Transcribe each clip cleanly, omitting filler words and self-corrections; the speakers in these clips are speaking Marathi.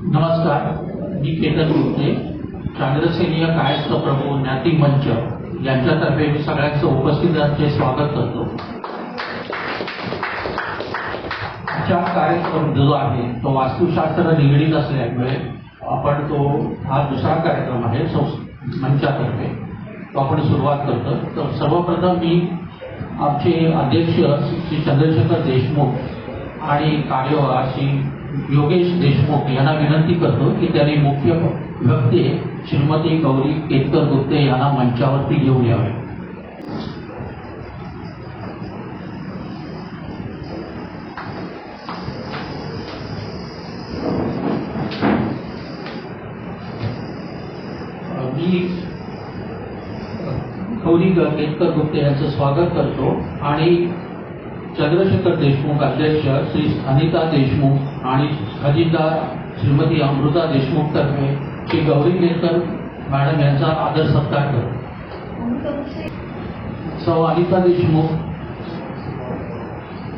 नमस्कार, मी केतन गुप्ते, चंद्रसेनीय कायस्थ प्रभू ज्ञाती मंच यांच्यातर्फे मी सगळ्यांचं उपस्थितांचे स्वागत करतो. आजचा कार्यक्रम जो आहे तो वास्तुशास्त्र निगडीत असल्यामुळे हा दुसरा कार्यक्रम आहे मंचातर्फे तो आपण सुरुवात करतो. तर सर्वप्रथम मी आमचे अध्यक्ष श्री चंद्रशेखर देशमुख आणि कार्यवाह श्री योगेश देशमुख यांना विनंती करतो की त्यांनी मुख्य वक्ते श्रीमती गौरी केतकर गुप्ते यांना मंचावरती घेऊन यावे. मी गौरी केतकर गुप्ते यांचं स्वागत करतो आणि चंद्रशेखर देशमुख अध्यक्ष श्री अनिता देशमुख आणि खजिनदार श्रीमती अमृता देशमुख तर्फे श्री गौरी केतकर मॅडम यांचा आदर सत्कार करतो. सौ अनिता देशमुख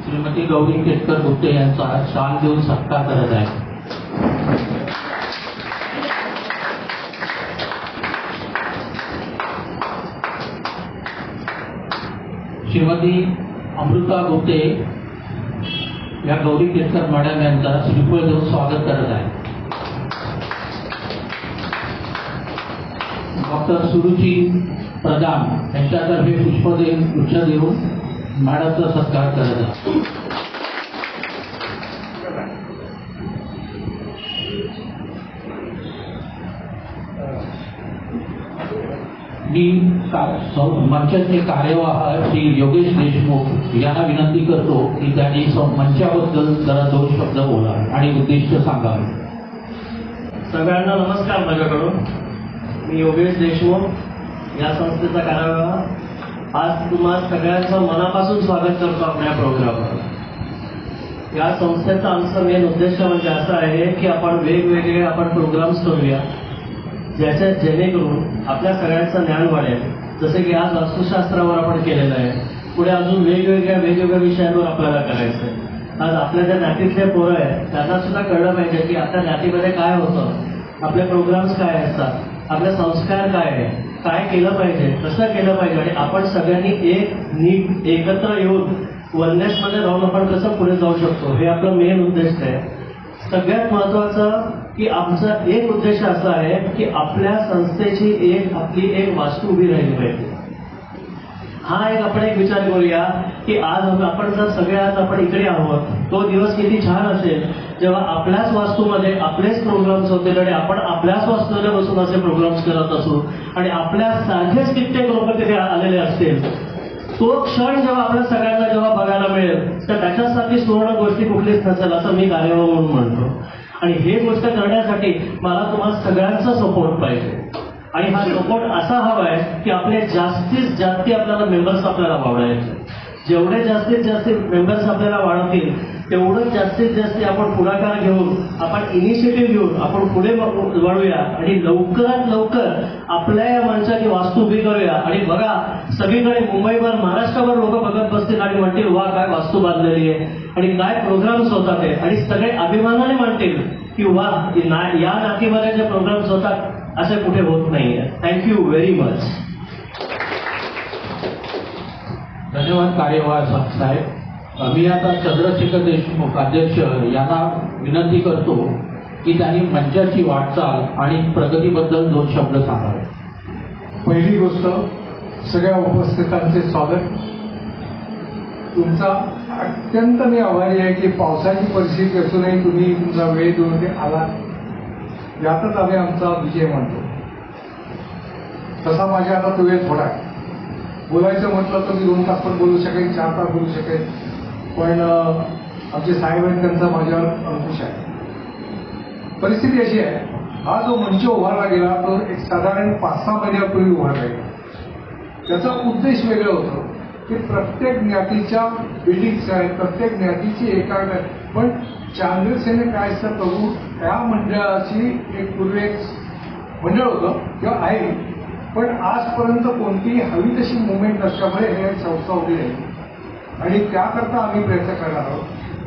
श्रीमती गौरी केतकर गुप्ते यांचा शाल देऊन सत्कार करत आहे. श्रीमती अमृता गुप्ते या गौरी केतकर मॅडम यांचा श्रीफळ देऊन स्वागत करत आहे. डॉक्टर सुरुची प्रधान यांच्यातर्फे पुष्प देऊन मॅडमचा सत्कार करत आहे. मी मंचाचे कार्यवाह श्री योगेश देशमुख यांना विनंती करतो की त्यांनी मंचाबद्दल जरा 2 शब्द बोलावे आणि उद्दिष्ट सांगावे. सगळ्यांना नमस्कार. माझ्याकडून मी योगेश देशमुख या संस्थेचा कार्यवाह आज तुम्हा सगळ्यांचं मनापासून स्वागत करतो आपल्या प्रोग्रामवर. या संस्थेचा आमचा मेन उद्देश म्हणजे असा आहे की आपण वेगवेगळे प्रोग्राम्स करूया जेणेकरून आपल्या सगळ्यांचं ज्ञान वाढेल. जसे की आज वास्तुशास्त्रावर आपण केलेलं आहे, पुढे अजून वेगवेगळ्या विषयांवर आपल्याला करायचं आहे. आज आपल्या ज्या ज्ञातीतले पोरं आहेत त्यांना सुद्धा कळलं पाहिजे की आपल्या ज्ञातीमध्ये काय होतं, आपले प्रोग्राम्स काय असतात, आपले संस्कार काय आहे, काय केलं पाहिजे, कसं केलं पाहिजे आणि आपण सगळ्यांनी नीट एकत्र येऊन वननेसमध्ये राहून आपण कसं पुढे जाऊ शकतो हे आपलं मेन उद्देश आहे. सगळ्यात महत्वाचं की आमचा एक उद्देश असा आहे की आपल्या संस्थेची आपली एक वास्तू उभी राहिली पाहिजे. हा आपण एक विचार करूया की आज आपण जर सगळे आज आपण इकडे आहोत, तो दिवस किती छान असेल जेव्हा आपल्याच वास्तूमध्ये आपलेच प्रोग्राम्स होतील आणि आपण आपल्याच वास्तूमध्ये बसून असे प्रोग्राम्स करत असू आणि आपल्या सारखेच कित्येक लोक तिथे आलेले असतील. तो क्षण जेव्हा आपल्या सगळ्यांना जेव्हा बघायला मिळेल तर त्याच्यासाठी सुवर्ण गोष्टी कुठलीच नसेल असं मी कार्यवाह म्हणून म्हणतो. आणि हे गोष्ट करण्यासाठी मला तुम्हाला सगळ्यांचा सपोर्ट पाहिजे आणि हा सपोर्ट असा हवा आहे की आपले जास्तीत जास्त आपल्याला मेंबर्स आपल्याला वाढवायचे. जेवढे जास्तीत जास्त मेंबर्स आपल्याला वाढवतील तेवढं जास्तीत जास्त आपण पुढाकार घेऊन आपण इनिशिएटिव्ह घेऊन आपण पुढे वाढूया आणि लवकरात लवकर आपल्या या मंचाची वास्तू उभी करूया. आणि बघा सगळीकडे मुंबईभर महाराष्ट्रभर लोक बघत बसतील आणि म्हणतील वा काय वास्तू बांधलेली आहे आणि काय प्रोग्राम्स होतात ते आणि सगळे अभिमानाने म्हणतील की वा या नातीमध्ये जे प्रोग्राम्स होतात असे कुठे होत नाहीये. Thank you very much. धन्यवाद कार्यवाह साहेब. मी आता चंद्रशेखर देशमुख अध्यक्ष यांना विनंती करतो की त्यांनी मंचाची वाटचाल आणि प्रगतीबद्दल 2 शब्द सांगावे. पहिली गोष्ट, सगळ्या उपस्थितांचे स्वागत. तुमचा अत्यंत मी आभारी आहे की पावसाची परिस्थिती असूनही तुम्ही तुमचा वेळ देऊन ते आलात. यातच आम्ही आमचा विजय मानतो. तसा माझ्या आता तो वेळ थोडा आहे. बोलायचं म्हटलं तर मी 2 तास पण बोलू शकेन, 4 तास बोलू शकेन, पण आमचे साहेब आहेत त्यांचा माझ्यावर अंकुश आहे. परिस्थिती अशी आहे, हा जो मंच उभारला गेला तो एक साधारण 5-6 महिन्यापूर्वी उभारला गेला. त्याचा उद्देश वेगळा होता की प्रत्येक ज्ञातीच्या बिल्डिंग्स आहेत, प्रत्येक ज्ञातीची एकाग्र आहे. पण चंद्रसेनी कायस्थ प्रभू या मंडळाची एक पूर्वी एक मंडळ होतं किंवा आहे, पण आजपर्यंत कोणतीही हवी तशी मुवमेंट नसल्यामुळे हे संस्था उभी राहिली आणि त्याकरता आम्ही प्रयत्न करणार आहोत.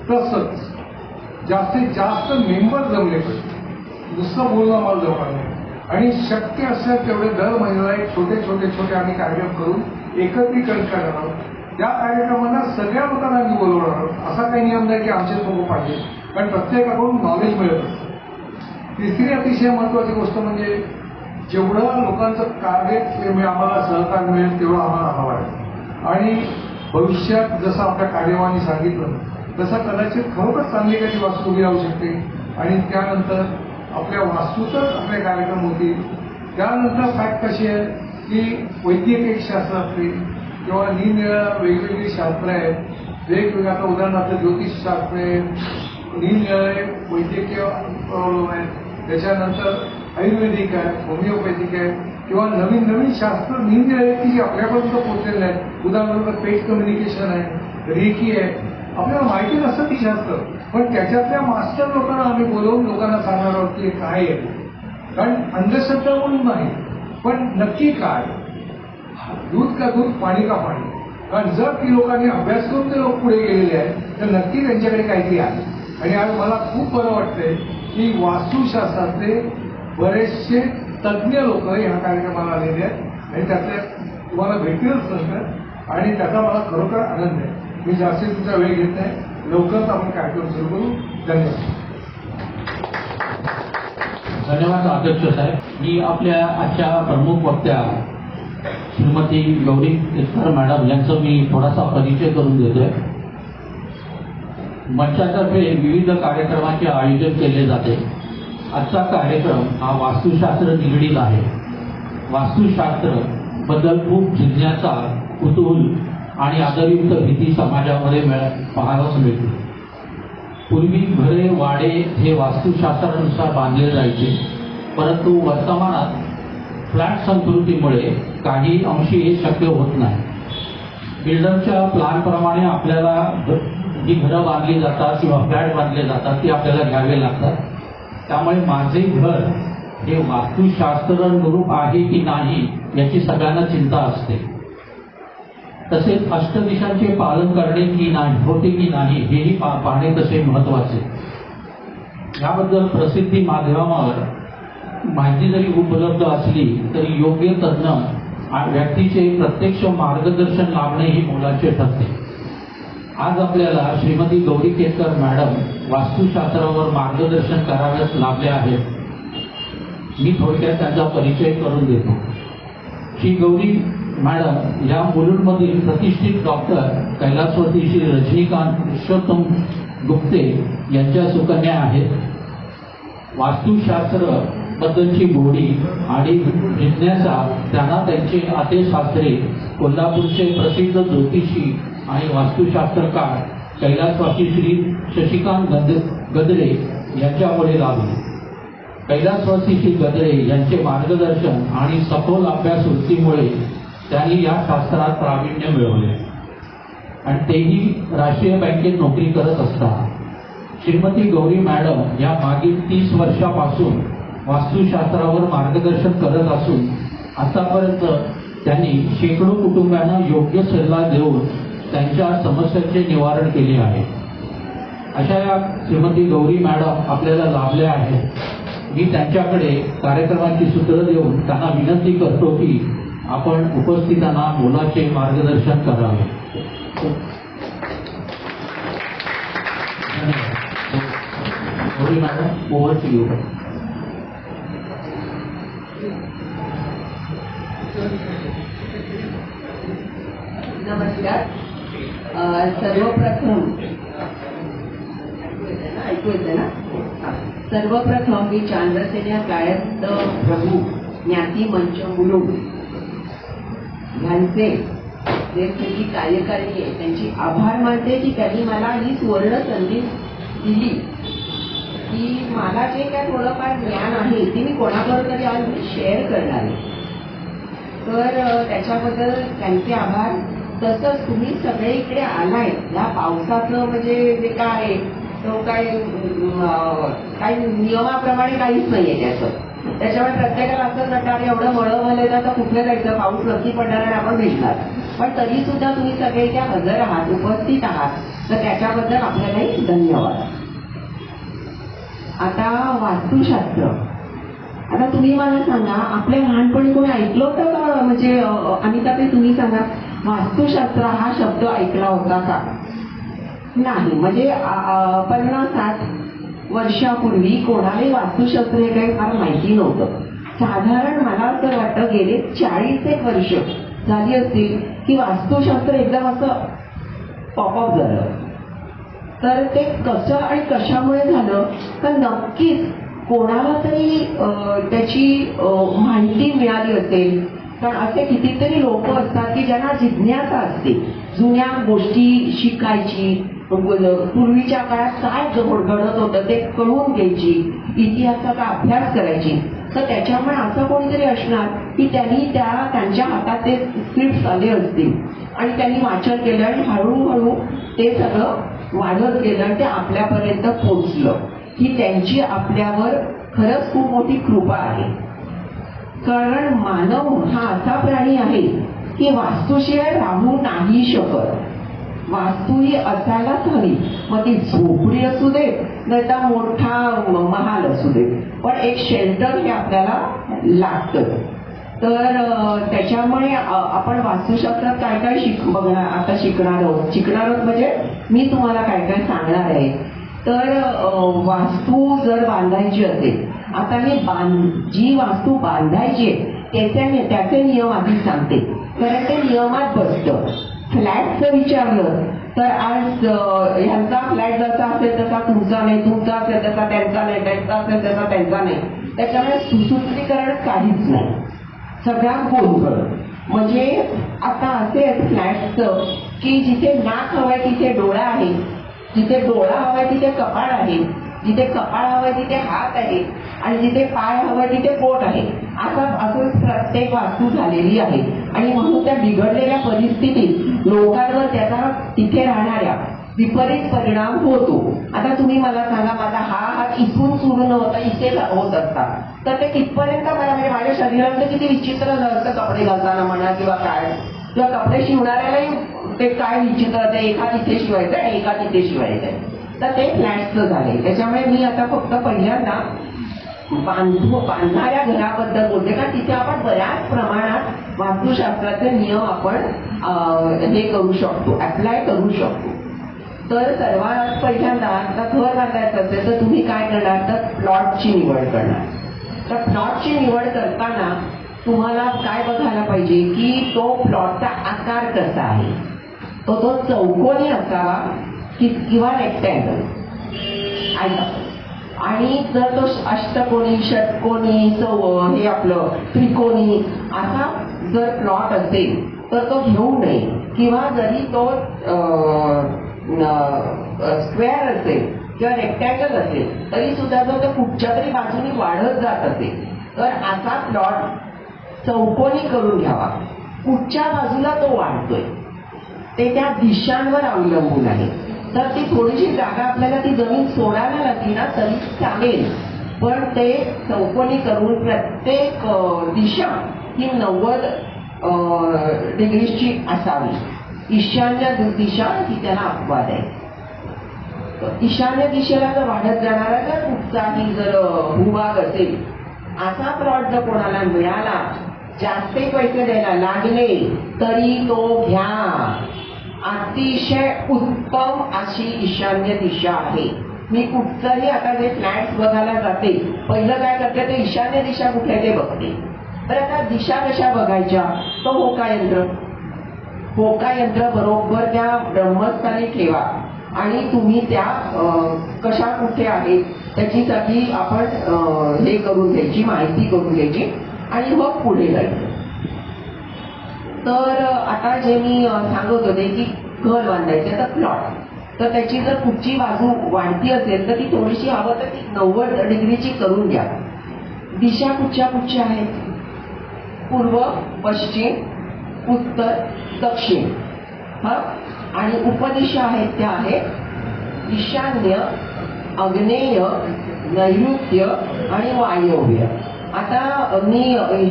तसंच जास्तीत जास्त मेंबर जमले पाहिजे. नुसतं बोलणं मला जमणार नाही. आणि शक्य असेल तेवढे दर महिन्याला एक छोटे आम्ही कार्यक्रम करून एकत्रीकरण करणार आहोत. त्या कार्यक्रमांना सगळ्या लोकांना आम्ही बोलवणार आहोत. असा काही नियम नाही की आमचेच लोक पाहिजे, कारण प्रत्येकाकडून नॉलेज मिळत असतं. तिसरी अतिशय महत्वाची गोष्ट म्हणजे जेवढं लोकांचं कार्य आम्हाला सहकार्य मिळेल तेवढं आम्हाला हवं आहे. आणि भविष्यात जसं आपल्या कार्यवाहाने सांगितलं तसं कदाचित खरोखर चांगली काही वास्तू उभी राहू शकते आणि त्यानंतर आपल्या वास्तूतच आपले कार्यक्रम होतील. त्यानंतर फॅक्ट कशी आहे की वैद्यकीय शास्त्र असते किंवा निरनिळ्या वेगवेगळी शास्त्र आहेत, वेगवेगळ्या आता उदाहरणार्थ ज्योतिषशास्त्र आहे, निरनिळे वैद्यकीय प्रॉब्लेम आहेत, त्याच्यानंतर आयुर्वेदिक आहे, होमिओपॅथिक आहे किंवा नवीन शास्त्र निरनिळे की जे आपल्यापर्यंत पोहोचलेले आहेत. उदाहरणार्थ पेट कम्युनिकेशन आहे, रेकी आहे. आपल्याला माहिती नसतं ती शास्त्र, पण त्याच्यातल्या मास्टर लोकांना आम्ही बोलवून लोकांना सांगणार आहोत की काय आहे. कारण अंधश्रद्धा म्हणून नाही, पण नक्की काय, दूध का दूध, पाणी का पाणी. कारण जर ती लोकांनी अभ्यास करून ते लोक पुढे गेलेले आहेत तर नक्की त्यांच्याकडे काहीतरी आहे. आणि आज मला खूप बरं वाटतंय की वास्तुशास्त्रातले बरेचसे तज्ज्ञ लोक ह्या कार्यक्रमाला आलेले आहेत आणि त्यातल्या तुम्हाला भेटतीलच नंतर, आणि त्याचा मला खरोखर आनंद आहे. मी जास्त तुमचा वेळ घेत नाही, लवकरच आपण कार्यक्रम सुरू करू. धन्यवाद. धन्यवाद अध्यक्ष साहेब. मी आपल्या आजच्या प्रमुख वक्त्या श्रीमती गौरी केतकर मॅडम यांचं मी थोडासा परिचय करून देतोय. मंचातर्फे विविध कार्यक्रमाचे आयोजन केले जाते. आजचा कार्यक्रम हा वास्तुशास्त्र निगडीत आहे. वास्तुशास्त्र बद्दल खूप जिज्ञासा, कुतूहल आणि आदरयुक्त भीती समाजामध्ये पाहावयास मिळते. पूर्वी घरे, वाडे हे वास्तुशास्त्रानुसार बांधले जायचे, परंतु वर्तमानात फ्लॅट संस्कृतीमुळे काही अंशी हे शक्य होत नाही. बिल्डरच्या प्लॅनप्रमाणे आपल्याला जी घरं बांधली जातात किंवा फ्लॅट बांधले जातात ती आपल्याला घ्यावे लागतात. त्यामुळे माझे घर हे वास्तुशास्त्रानुरूप आहे की नाही याची सगळ्यांना चिंता असते. तसेच अष्टदिशांचे पालन करणे की नाही होते की नाही हेही पाहणे तसे महत्वाचे. याबद्दल प्रसिद्धी माध्यमावर माहिती जरी उपलब्ध असली तरी योग्य तज्ज्ञ व्यक्तीचे प्रत्यक्ष मार्गदर्शन लाभणे ही मोलाचे ठरते. आज आपल्याला श्रीमती गौरी केतकर मॅडम वास्तुशास्त्रावर मार्गदर्शन कराव्यास लाभल्या आहेत. मी थोडक्यात त्यांचा परिचय करून देतो. श्री गौरी मॅडम या मुलुंडमधील प्रतिष्ठित डॉक्टर कैलासवती श्री रजनीकांत पुरुषोत्तम गुप्ते यांच्या सुकन्या आहेत. वास्तुशास्त्र बद्दलची गोडी आणि जिज्ञासा त्यांना त्यांचे आतेशास्त्रे कोल्हापूरचे प्रसिद्ध ज्योतिषी आणि वास्तुशास्त्रकार कैलासवासी श्री शशिकांत गद्रे यांच्यामुळे लाभले. कैलासवासी श्री गद्रे यांचे मार्गदर्शन आणि सखोल अभ्यास वृत्तीमुळे त्यांनी या शास्त्रात प्रावीण्य मिळवले आणि तेही राष्ट्रीय बँकेत नोकरी करत असतात. श्रीमती गौरी मॅडम या मागील 30 वर्षापासून वास्तुशास्त्रावर मार्गदर्शन करत असून आतापर्यंत त्यांनी शेकडो कुटुंबांना योग्य सल्ला देऊन त्यांच्या समस्यांचे निवारण केले आहे. अशा या श्रीमती गौरी मॅडम आपल्याला लाभल्या आहेत. मी त्यांच्याकडे कार्यक्रमाची सूत्र देऊन त्यांना विनंती करतो की आपण उपस्थितांना मोलाचे मार्गदर्शन करावे. Gauri madam, over to you. नमस्कार. सर्वप्रथम मी चांद्रसेना कायस्थ प्रभू ज्ञाती मंच मुलुंड यांचे जे जी कार्यकारिणी आहे त्यांची आभार मानते की त्यांनी मला ही सुवर्ण संधी दिली की मला जे काय थोडंफार ज्ञान आहे ते मी कोणाबरोबर तरी आज मी शेअर करणार आहे. तर त्याच्याबद्दल त्यांचे आभार. तसंच तुम्ही सगळे इकडे आलाय या पावसाचं म्हणजे जे काय आहे तो काही नियमाप्रमाणे काहीच नाहीये त्याचं. त्याच्यामुळे प्रत्येकाला असं वाटतं एवढं मळवलं तर आता कुठे जायचं, पाऊस नक्की पडणार आणि आपण भेटणार. पण तरी सुद्धा तुम्ही सगळे इथे हजर आहात, उपस्थित आहात, तर त्याच्याबद्दल आपल्यालाही धन्यवाद. आता वास्तुशास्त्र, आता तुम्ही मला सांगा, आपल्या लहानपणी कोणी ऐकलं होतं का? म्हणजे अनिताताई तुम्ही सांगा, वास्तुशास्त्र हा शब्द ऐकला होता का? नाही. म्हणजे 50-60 वर्षापूर्वी कोणालाही वास्तुशास्त्र हे काही फार माहिती नव्हतं. साधारण मला असं वाटतं गेले 40 वर्ष झाली असतील की वास्तुशास्त्र एकदम असं पॉपअप झालं. तर ते कसं आणि कशामुळे झालं तर नक्कीच कोणाला तरी त्याची माहिती मिळाली असेल. कारण असे कितीतरी लोक असतात की ज्यांना जिज्ञासा असते जुन्या गोष्टी शिकायची, पूर्वीच्या काळात काय घडत होतं ते कळून घ्यायची, इतिहासाचा अभ्यास करायची. तर त्याच्यामुळे असं कोणीतरी असणार की त्यांनी त्यांच्या हातात ते स्क्रिप्ट आले असतील आणि त्यांनी वाचन केलं आणि हळूहळू ते सगळं वाढत गेलं आणि ते आपल्यापर्यंत पोहोचलं. ही त्यांची आपल्यावर खरंच खूप मोठी कृपा आहे. कारण मानव हा असा प्राणी आहे की वास्तूशिवाय राहू नाही शकत. वास्तू ही असायलाच हवी. मग ती झोपडी असू दे नाही तर मोठा महाल असू दे, पण एक शेल्टर हे आपल्याला लागतं. तर त्याच्यामुळे आपण वास्तुशास्त्रात काय काय शिकणार आहोत म्हणजे मी तुम्हाला काय काय सांगणार आहे. तर वास्तू जर बांधायची असेल, आता मी जी वास्तू बांधायची त्याचे नियम आधी सांगते, कारण ते नियमात बसतं. फ्लॅटचं विचारलं तर आज ह्यांचा फ्लॅट जसा असेल तसा तुमचा नाही, तुमचा असेल तसा त्यांचा नाही, त्यांचा असेल तसा त्यांचा नाही. त्याच्यामुळे सुसूत्रीकरण काहीच नाही, सगळा गोंधळ. म्हणजे आता असे आहेत फ्लॅटचं की जिथे नाक हवंय तिथे डोळा आहे, जिथे डोळा हवाय तिथे कपाळ आहे, जिथे कपाळ हवंय तिथे हात आहे आणि जिथे पाय हवंय तिथे पोट आहे. असं प्रत्येक वास्तू झालेली आहे. आणि म्हणून त्या बिघडलेल्या परिस्थितीत लोकांवर त्याचा तिथे राहणाऱ्या विपरीत परिणाम होतो. आता तुम्ही मला सांगा, माझा हा हात इथून सुरू न होता इथे होत असता तर ते कितपर्यंत मला, म्हणजे माझ्या शरीराचं किती विचित्र असतं कपडे घालताना म्हणा किंवा काय, किंवा कपडे शिवणाऱ्यालाही ते काय विचित्र, ते एका तिथे शिवायचं आणि एका तिथे शिवायचंय. तर ते फ्लॅटचं झालंय. त्याच्यामुळे मी आता फक्त पहिल्यांदा बांधणाऱ्या घराबद्दल बोलते, कारण तिथे आपण बऱ्याच प्रमाणात वास्तुशास्त्राचे नियम आपण हे करू शकतो, अप्लाय करू शकतो. तर सर्वात पहिल्यांदा आता घर बांधायचं असेल तर तुम्ही काय करणार तर प्लॉटची निवड करणार. तर प्लॉटची निवड करताना तुम्हाला काय बघायला पाहिजे की तो प्लॉटचा आकार कसा आहे. तो चौकोनी असावा किंवा रेक्टँगल ऐका. आणि जर तो अष्टकोनी, षटकोनी, हे आपलं त्रिकोणी असा जर प्लॉट असेल तर तो घेऊ नये. किंवा जरी तो स्क्वेअर असेल किंवा रेक्टँगल असेल तरी सुद्धा जर तो कुठच्या तरी बाजूने वाढत जात असेल तर असा प्लॉट चौकोनी करून घ्यावा. कुठच्या बाजूला तो वाढतोय ते त्या दिशांवर अवलंबून आहे. तर ती थोडीशी जागा आपल्याला ती जमीन सोडायला लागली ना तरी चालेल, पण ते चौकोनी करून प्रत्येक दिशा ही 90 डिग्रीची असावी. ईशान्य दिशा ही त्याला अपवाद आहे. ईशान्य दिशेला जर वाढत जाणारा जर कुठचाही जर भूभाग असेल असा प्लॉट जर कोणाला मिळाला, जास्त पैसे द्यायला लागले तरी तो घ्या. अतिशय उत्तम अशी ईशान्य दिशा आहे. मी कुठचंही आता जे फ्लॅट्स बघायला जाते पहिलं काय करते ते ईशान्य दिशा कुठे ते बघते. तर आता दिशा कशा बघायच्या, तो होका यंत्र बरोबर त्या ब्रह्मस्थानी ठेवा आणि तुम्ही त्या कशा कुठे आहेत त्याच्यासाठी आपण हे करून घ्यायची, माहिती करून घ्यायची आणि मग पुढे जायचं. तर आता जे मी सांगत होते की घर बांधायचे तर प्लॉट, तर त्याची जर कुठची बाजू वाढती असेल तर ती थोडीशी हवं तर ती 90 डिग्रीची करून घ्या. दिशा कुठच्या आहेत, पूर्व, पश्चिम, उत्तर, दक्षिण आणि उपदिशा आहेत त्या आहेत ईशान्य, आग्नेय, नैऋत्य आणि वायव्य. आता मी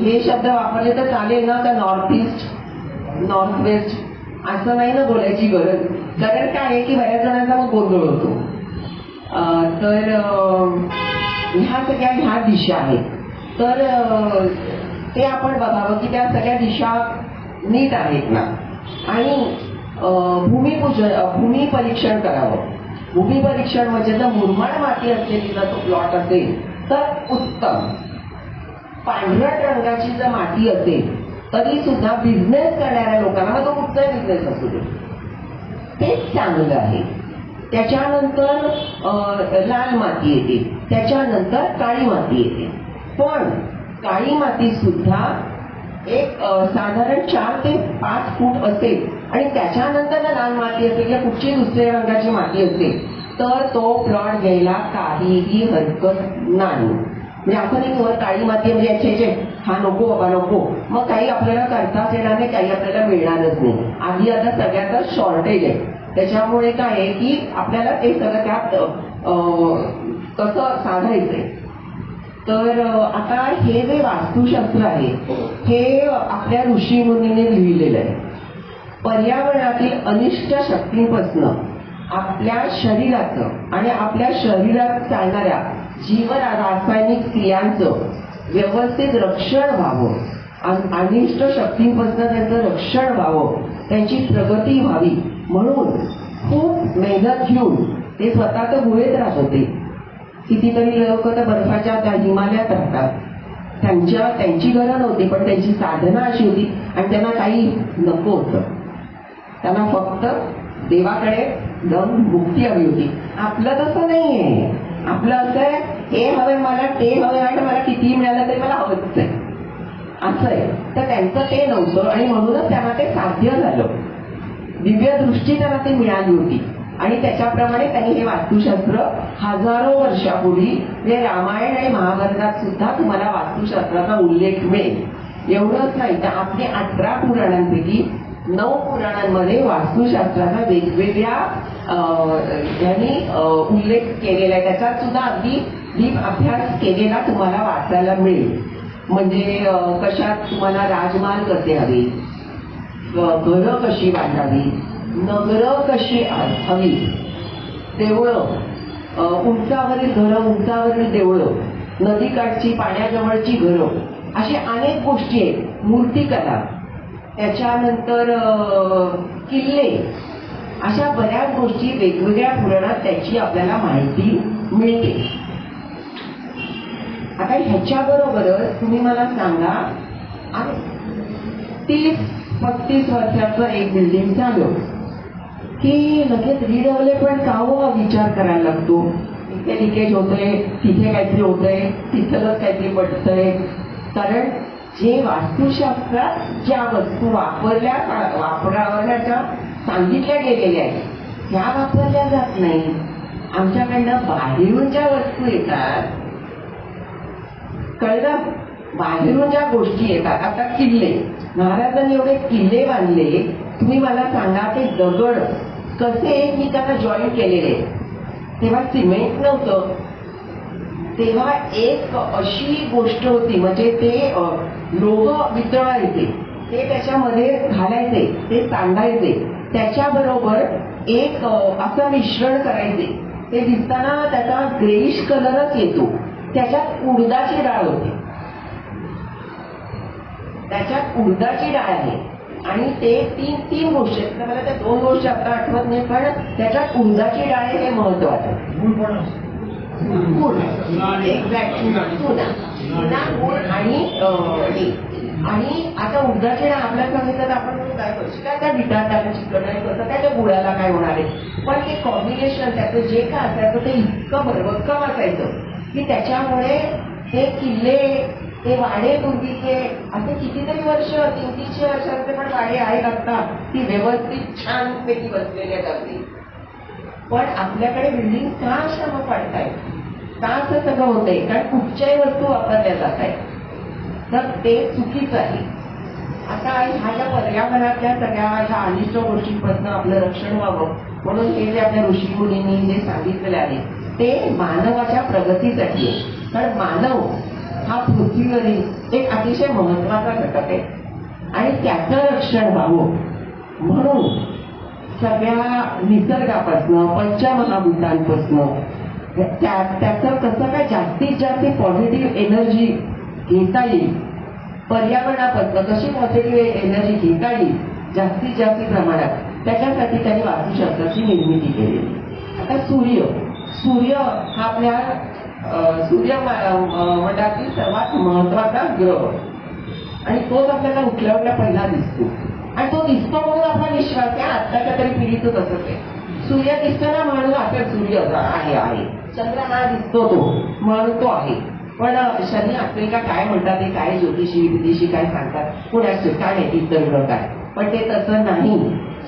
हे शब्द वापरले तर चालेल ना, तर नॉर्थ ईस्ट, नॉर्थ वेस्ट असं नाही ना बोलायची गरज, कारण काय आहे की बऱ्याच जणांचा मग गोंधळ होतो. तर ह्या दिशा आहेत. तर ते आपण बघावं की त्या सगळ्या दिशा नीट आहेत ना. आणि भूमी परीक्षण करावं. भूमी परीक्षण म्हणजे जर मुरमाड माती असलेली जर तो प्लॉट असेल तर उत्तम. पांढरट रंगाची जर माती असेल तरी सुद्धा बिझनेस करणाऱ्या लोकांना, मग तो कुठचाही बिझनेस असू दे, तेच चांगलं आहे. त्याच्यानंतर लाल माती येते, त्याच्यानंतर काळी माती येते. पण काळी माती सुद्धा एक साधारण 4 ते 5 फूट असेल आणि त्याच्यानंतर लाल माती असेल किंवा कुठची दुसऱ्या रंगाची माती असेल तर तो प्लॉट घ्यायला काहीही हरकत नाही. म्हणजे असं नाही वर काळी माती म्हणजे याचे हा नको बाबा नको, मग काही आपल्याला करताच येणार नाही, काही आपल्याला मिळणारच नाही. आधी आता सगळ्यातच शॉर्टेज आहे. त्याच्यामुळे काय आहे की आपल्याला ते सगळं त्यात कसं साधायचंय. तर आता हे जे वास्तुशास्त्र आहे हे आपल्या ऋषीमुनीने लिहिलेलं आहे. पर्यावरणातील अनिष्ट शक्तींपासून आपल्या शरीराचं आणि आपल्या शरीरात चालणाऱ्या जीवरासायनिक क्रियांचं व्यवस्थित रक्षण व्हावं, अनिष्ट शक्तींपासून त्यांचं रक्षण व्हावं, त्यांची प्रगती व्हावी म्हणून खूप मेहनत घेऊन ते स्वतः तर गुहेत राहत होते. कितीतरी लोक तर बर्फाच्या त्या हिमालयात राहतात. त्यांची घरं नव्हती पण त्यांची साधना अशी होती आणि त्यांना काही नको होतं. त्यांना फक्त देवाकडे जाऊन मुक्ती हवी होती. आपलं तसं नाहीये. आपलं असं आहे हे हवंय मला, ते हवंय आणि मला कितीही मिळालं तरी मला हवंच आहे असं आहे. तर त्यांचं ते नव्हतं आणि म्हणूनच त्यांना ते साध्य झालं. दिव्य दृष्टी त्यांना ती मिळाली होती आणि त्याच्याप्रमाणे त्यांनी हे वास्तुशास्त्र हजारो वर्षापूर्वी म्हणजे रामायण आणि महाभारतात सुद्धा तुम्हाला वास्तुशास्त्राचा उल्लेख मिळेल. एवढंच नाही तर आपले 18 पुराणांपैकी 9 पुराणांमध्ये वास्तुशास्त्राचा वेगवेगळ्या यांनी उल्लेख केलेला आहे. त्याच्यात सुद्धा अगदी डीप अभ्यास केलेला तुम्हाला वाचायला मिळेल. म्हणजे कशात तुम्हाला राजमहाल कसे हवे, घरं कशी बांधावी, नगरं कशी हवी, देवळं, उंचावरील घरं, उंचावरील देवळं, नदीकाठची पाण्याजवळची घरं, अशी अनेक गोष्टी आहेत. मूर्तिकला, त्याच्यानंतर किल्ले, अशा बऱ्याच गोष्टी वेगवेगळ्या पुराणात त्याची आपल्याला माहिती मिळते. आता ह्याच्याबरोबरच तुम्ही मला सांगा, 30-35 वर्षाचं एक बिल्डिंग झालं की लगेच रिडेव्हलपमेंट का हो विचार करायला लागतो. इथे लिकेज होतंय, तिथे काहीतरी होतंय, तिथलंच काहीतरी पडतंय. कारण जे वास्तुशास्त्रात ज्या वस्तू वापरण्याच्या सांगितल्या गेलेल्या आहेत त्या वापरल्या जात नाही. आमच्याकडनं बाहेरून ज्या वस्तू येतात, कळलं, बाहेरून ज्या गोष्टी येतात. आता किल्ले, महाराजांनी एवढे किल्ले बांधले, तुम्ही मला सांगा ते दगड कसे एकमेकांना जॉईन केलेले. तेव्हा सिमेंट नव्हतं, तेव्हा एक अशी गोष्ट होती म्हणजे ते लोह वितळायचे, ते त्याच्यामध्ये घालायचे, ते सांडायचे, त्याच्याबरोबर एक असं मिश्रण करायचे. ते दिसताना त्याचा ग्रेइश कलरच येतो. त्याच्यात उडदाची डाळ होती, त्याच्यात उडदाची डाळ आहे आणि ते तीन गोष्टी आहेत. मला त्या 2 गोष्टी आता आठवत नाही पण त्याच्यात उडदाची डाळ आहे हे महत्वाचं. आणि आता उडदाची डाळ आपल्याला सांगितलं तर आपण काय करू, काय त्या बिटाला चिकन आणि कसं काय त्या गुळाला काय होणार आहे. पण ते कॉम्बिनेशन त्याचं जे काय असायचं ते इतकं भरभक्कम असायचं की त्याच्यामुळे ते किल्ले, ते वाडे पूर्वीचे असे कितीतरी वर्ष, 300-300 वर्षांचे पण वाडे आहेत आता, ती व्यवस्थित छानपैकी बसलेले आहेत अगदी. पण आपल्याकडे बिल्डिंग का श्रम पडतायत, का असं सगळं होतंय, कारण कुठच्याही वस्तू वापरल्या जात आहेत. तर ते चुकीचं आहे. आता ह्या ज्या पर्यावरणातल्या सगळ्या ह्या अनिष्ट गोष्टींपासून आपलं रक्षण व्हावं म्हणून हे जे आपल्या ऋषीमुनींनी जे सांगितलेले आहे ते मानवाच्या प्रगतीसाठी आहे. कारण मानव हा पृथ्वीवरील एक अतिशय महत्वाचा घटक आहे आणि त्याचं रक्षण व्हावं म्हणून सगळ्या निसर्गापासनं, पंचमहाभूतांपासनं त्याचं कसं काय जास्तीत जास्त पॉझिटिव्ह एनर्जी घेता येईल, पर्यावरणापासून कशी पॉझिटिव्ह एनर्जी घेता येईल जास्तीत जास्त प्रमाणात, त्याच्यासाठी त्यांनी वास्तुशास्त्राची निर्मिती केली. आता सूर्य हा आपल्या सूर्यमंडळातील सर्वात महत्वाचा ग्रह आणि तोच आपल्याला उठल्या उठल्या पहिला दिसतो आणि तो दिसतो म्हणून आपला विश्वास आहे. आत्ताच्या तरी पिढीचं तसंच आहे. सूर्य दिसतो ना म्हणून आपला सूर्य आहे, चंद्र दिसतो तो म्हणून तो आहे. पण शनी आफ्रिका काय म्हणतात ते काय ज्योतिषी विदेशी काय सांगतात पुण्यात काय माहिती इतर ग्रह काय, पण ते तसं नाही.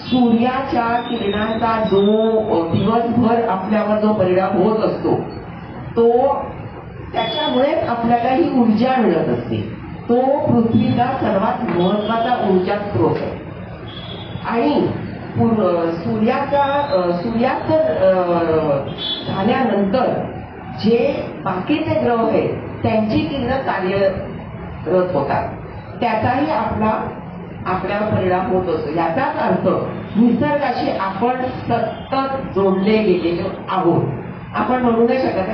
सूर्याच्या किरणाचा जो दिवसभर आपल्यावर जो परिणाम होत असतो तो त्याच्यामुळेच आपल्याला ही ऊर्जा मिळत असते. तो पृथ्वीचा सर्वात महत्वाचा ऊर्जा स्रोत आहे. आणि सूर्यास्त झाल्यानंतर जे बाकीचे ग्रह आहेत त्यांची किरण कार्यरत होतात, त्याचाही आपल्यावर परिणाम होत असतो. याचाच अर्थ निसर्गाशी आपण सतत जोडले गेलेलो आहोत. आपण म्हणू नाही शकत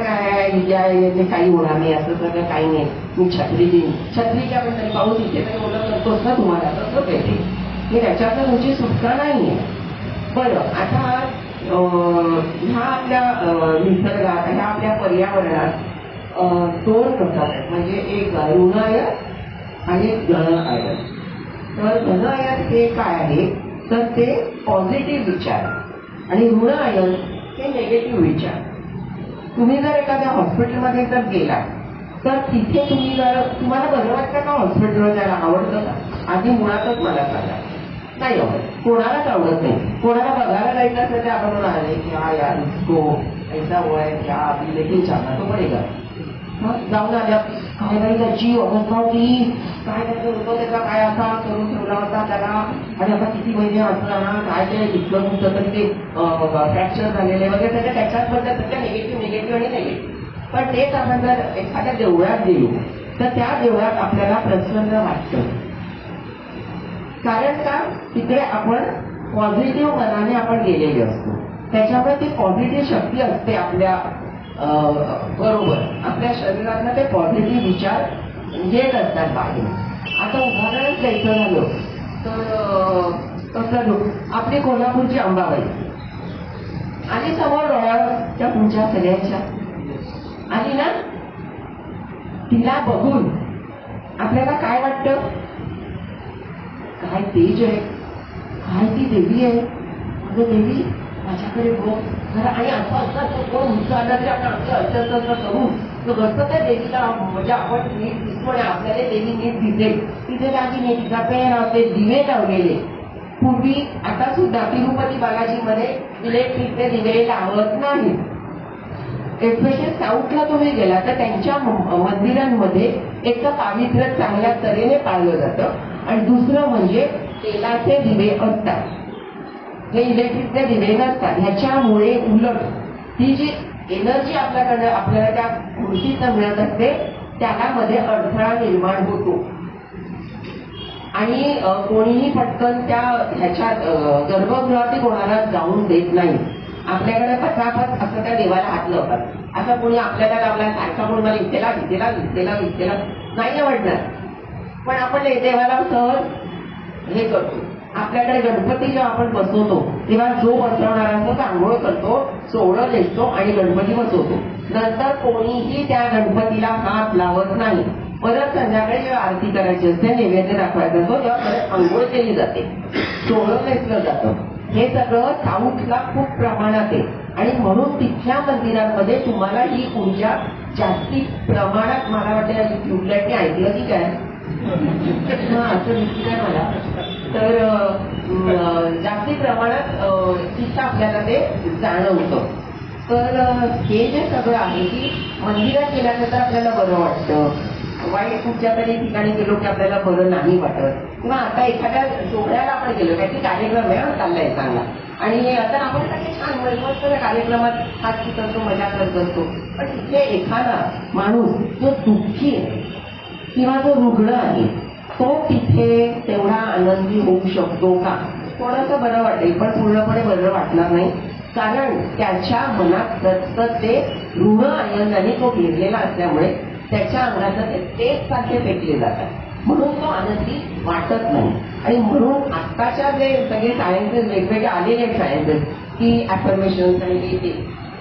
काही होणार नाही असं सगळं काही नाही. मी छत्रीच्या पण पाऊस इथे तरी ओलं करतोच ना तुम्हाला, तसंच येते हे, त्याच्यातनं तुमची सुटका नाहीये. बरं, आता ह्या आपल्या निसर्गात ह्या आपल्या पर्यावरणात दोन प्रकार आहेत, म्हणजे एक ऋण आयन आणि एक धन आयन. तर धन आयन हे काय आहे तर ते पॉझिटिव्ह विचार आणि ऋण आयन हे निगेटिव्ह विचार. तुम्ही जर एखाद्या हॉस्पिटलमध्ये जर गेला तर तिथे तुम्हाला बरं वाटतं का? हॉस्पिटलवर जायला आवडतं का? आधी मुळातच मला सांगा. नाही आवडत, कोणालाच आवडत नाही. कोणाला बघायला जायचं असेल तर आपण म्हणाले की हा यार इसको ऐसा हुआ है क्या अभी लेकिन जाना तो पडेगा. जाऊन आल्या काय नाही त्याची अवस्था होती, काय त्याचं होतं, त्याचा काय असा करून ठेवला होता त्याला, आणि आता किती महिने असताना काय ते दिसलं तुमचं तरी ते फ्रॅक्चर झालेले वगैरे त्याच्याबद्दल त्याच्या निगेटिव्ह आणि निगेटिव्ह. पण तेच आपण जर एखाद्या देवळात गेलो तर त्या देवळात आपल्याला प्रसन्न वाटतं. कारण का? तिकडे आपण पॉझिटिव्ह मनाने आपण गेलेले असतो. त्याच्यामुळे ती पॉझिटिव्ह शक्ती असते आपल्या बरोबर. आपल्या शरीरातनं ते पॉझिटिव्ह विचार येत असतात बाहेर. आता उदाहरणच द्यायचं झालं तर कसं आपली कोल्हापूरची अंबाबाई आली समोर डोळ्यावर त्या तुमच्या सगळ्यांच्या आली ना, तिला बघून आपल्याला काय वाटतं? काय तेज आहे, काय ती देवी आहे, अगं देवी माझ्याकडे बघ जरा. आणि असं कोण उंच आला तरी आपण असं करून कसं त्या देवीला म्हणजे आपण नीट दिसतो आणि आपल्याला देवी नीट दिसेल. तिथे दागिने तिचा होते, दिवे लावलेले पूर्वी. आता सुद्धा तिरुपती बालाजीमध्ये इलेक्ट्रिकचे दिवे लावत नाही. एस्पेशली साऊथला तुम्ही गेला तर त्यांच्या मंदिरांमध्ये एक तर पावित्र्य चांगल्या तऱ्हेने पाळलं जातं आणि दुसरं म्हणजे तेलाचे दिवे असतात, हे इलेक्ट्रिकचे दिवे नसतात. ह्याच्यामुळे उलट ती जी एनर्जी आपल्याला त्या मूर्तीचं मिळत असते त्याला मध्ये अडथळा निर्माण होतो आणि कोणीही पटकन ह्याच्यात गर्भगृहात कोणाला जाऊन देत नाही. आपल्याकडे पटापट असं त्या देवाला हात लावतात. असं कोणी आपल्याला लावला सारखा कोण मला इथेला नाही आवडणार, पण आपण देवाला सहज हे करतो. आपल्याकडे गणपती जेव्हा आपण बसवतो तेव्हा जो बसवणारा असतो आंघोळ करतो, सोहळं लेखतो आणि गणपती बसवतो. नंतर कोणीही त्या गणपतीला हात लावत नाही. परत संध्याकाळी जेव्हा आरती करायची असते, नैवेद्य दाखवायचा असतो तेव्हा परत आंघोळ केली जाते, सोहळं लेखलं जातं. हे सगळं साऊथला खूप प्रमाणात आहे आणि म्हणून तिथल्या मंदिरांमध्ये तुम्हाला ही ऊर्जा जास्ती प्रमाणात, मला वाटतं ट्यूबलाईटने ऐकलं की काय असं दिसत आहे मला, तर जास्ती प्रमाणात तिथं आपल्याला ते जाणवतं. तर हे जे सगळं आहे की मंदिरात गेल्यानंतर आपल्याला बरं वाटतं, वाईट कुठच्या तरी ठिकाणी गेलो की आपल्याला बरं नाही वाटत, किंवा आता एखाद्या सोहळ्याला आपण गेलो काहीतरी कार्यक्रम आहे चाललाय चांगला आणि आता आपण काही छान मस्त कार्यक्रमात हात करतो, मजा करत असतो. पण तिथे एखादा माणूस जो दुःखी आहे किंवा जो रुग्ण आहे तो तिथे तेवढा आनंदी होऊ शकतो का? थोडंसं बरं वाटेल पण पूर्णपणे बरं वाटणार नाही. कारण त्याच्या मनात सतत ते ऋण आनंदाने तो घेरलेला असल्यामुळे त्याच्या अंगाचं ते तेच सारखे फेकले जातात, म्हणून तो आनंदी वाटत नाही. आणि म्हणून आत्ताच्या जे सगळे सायन्सेस वेगवेगळे आलेले आहेत सायन्सेस की अफर्मेशन आणि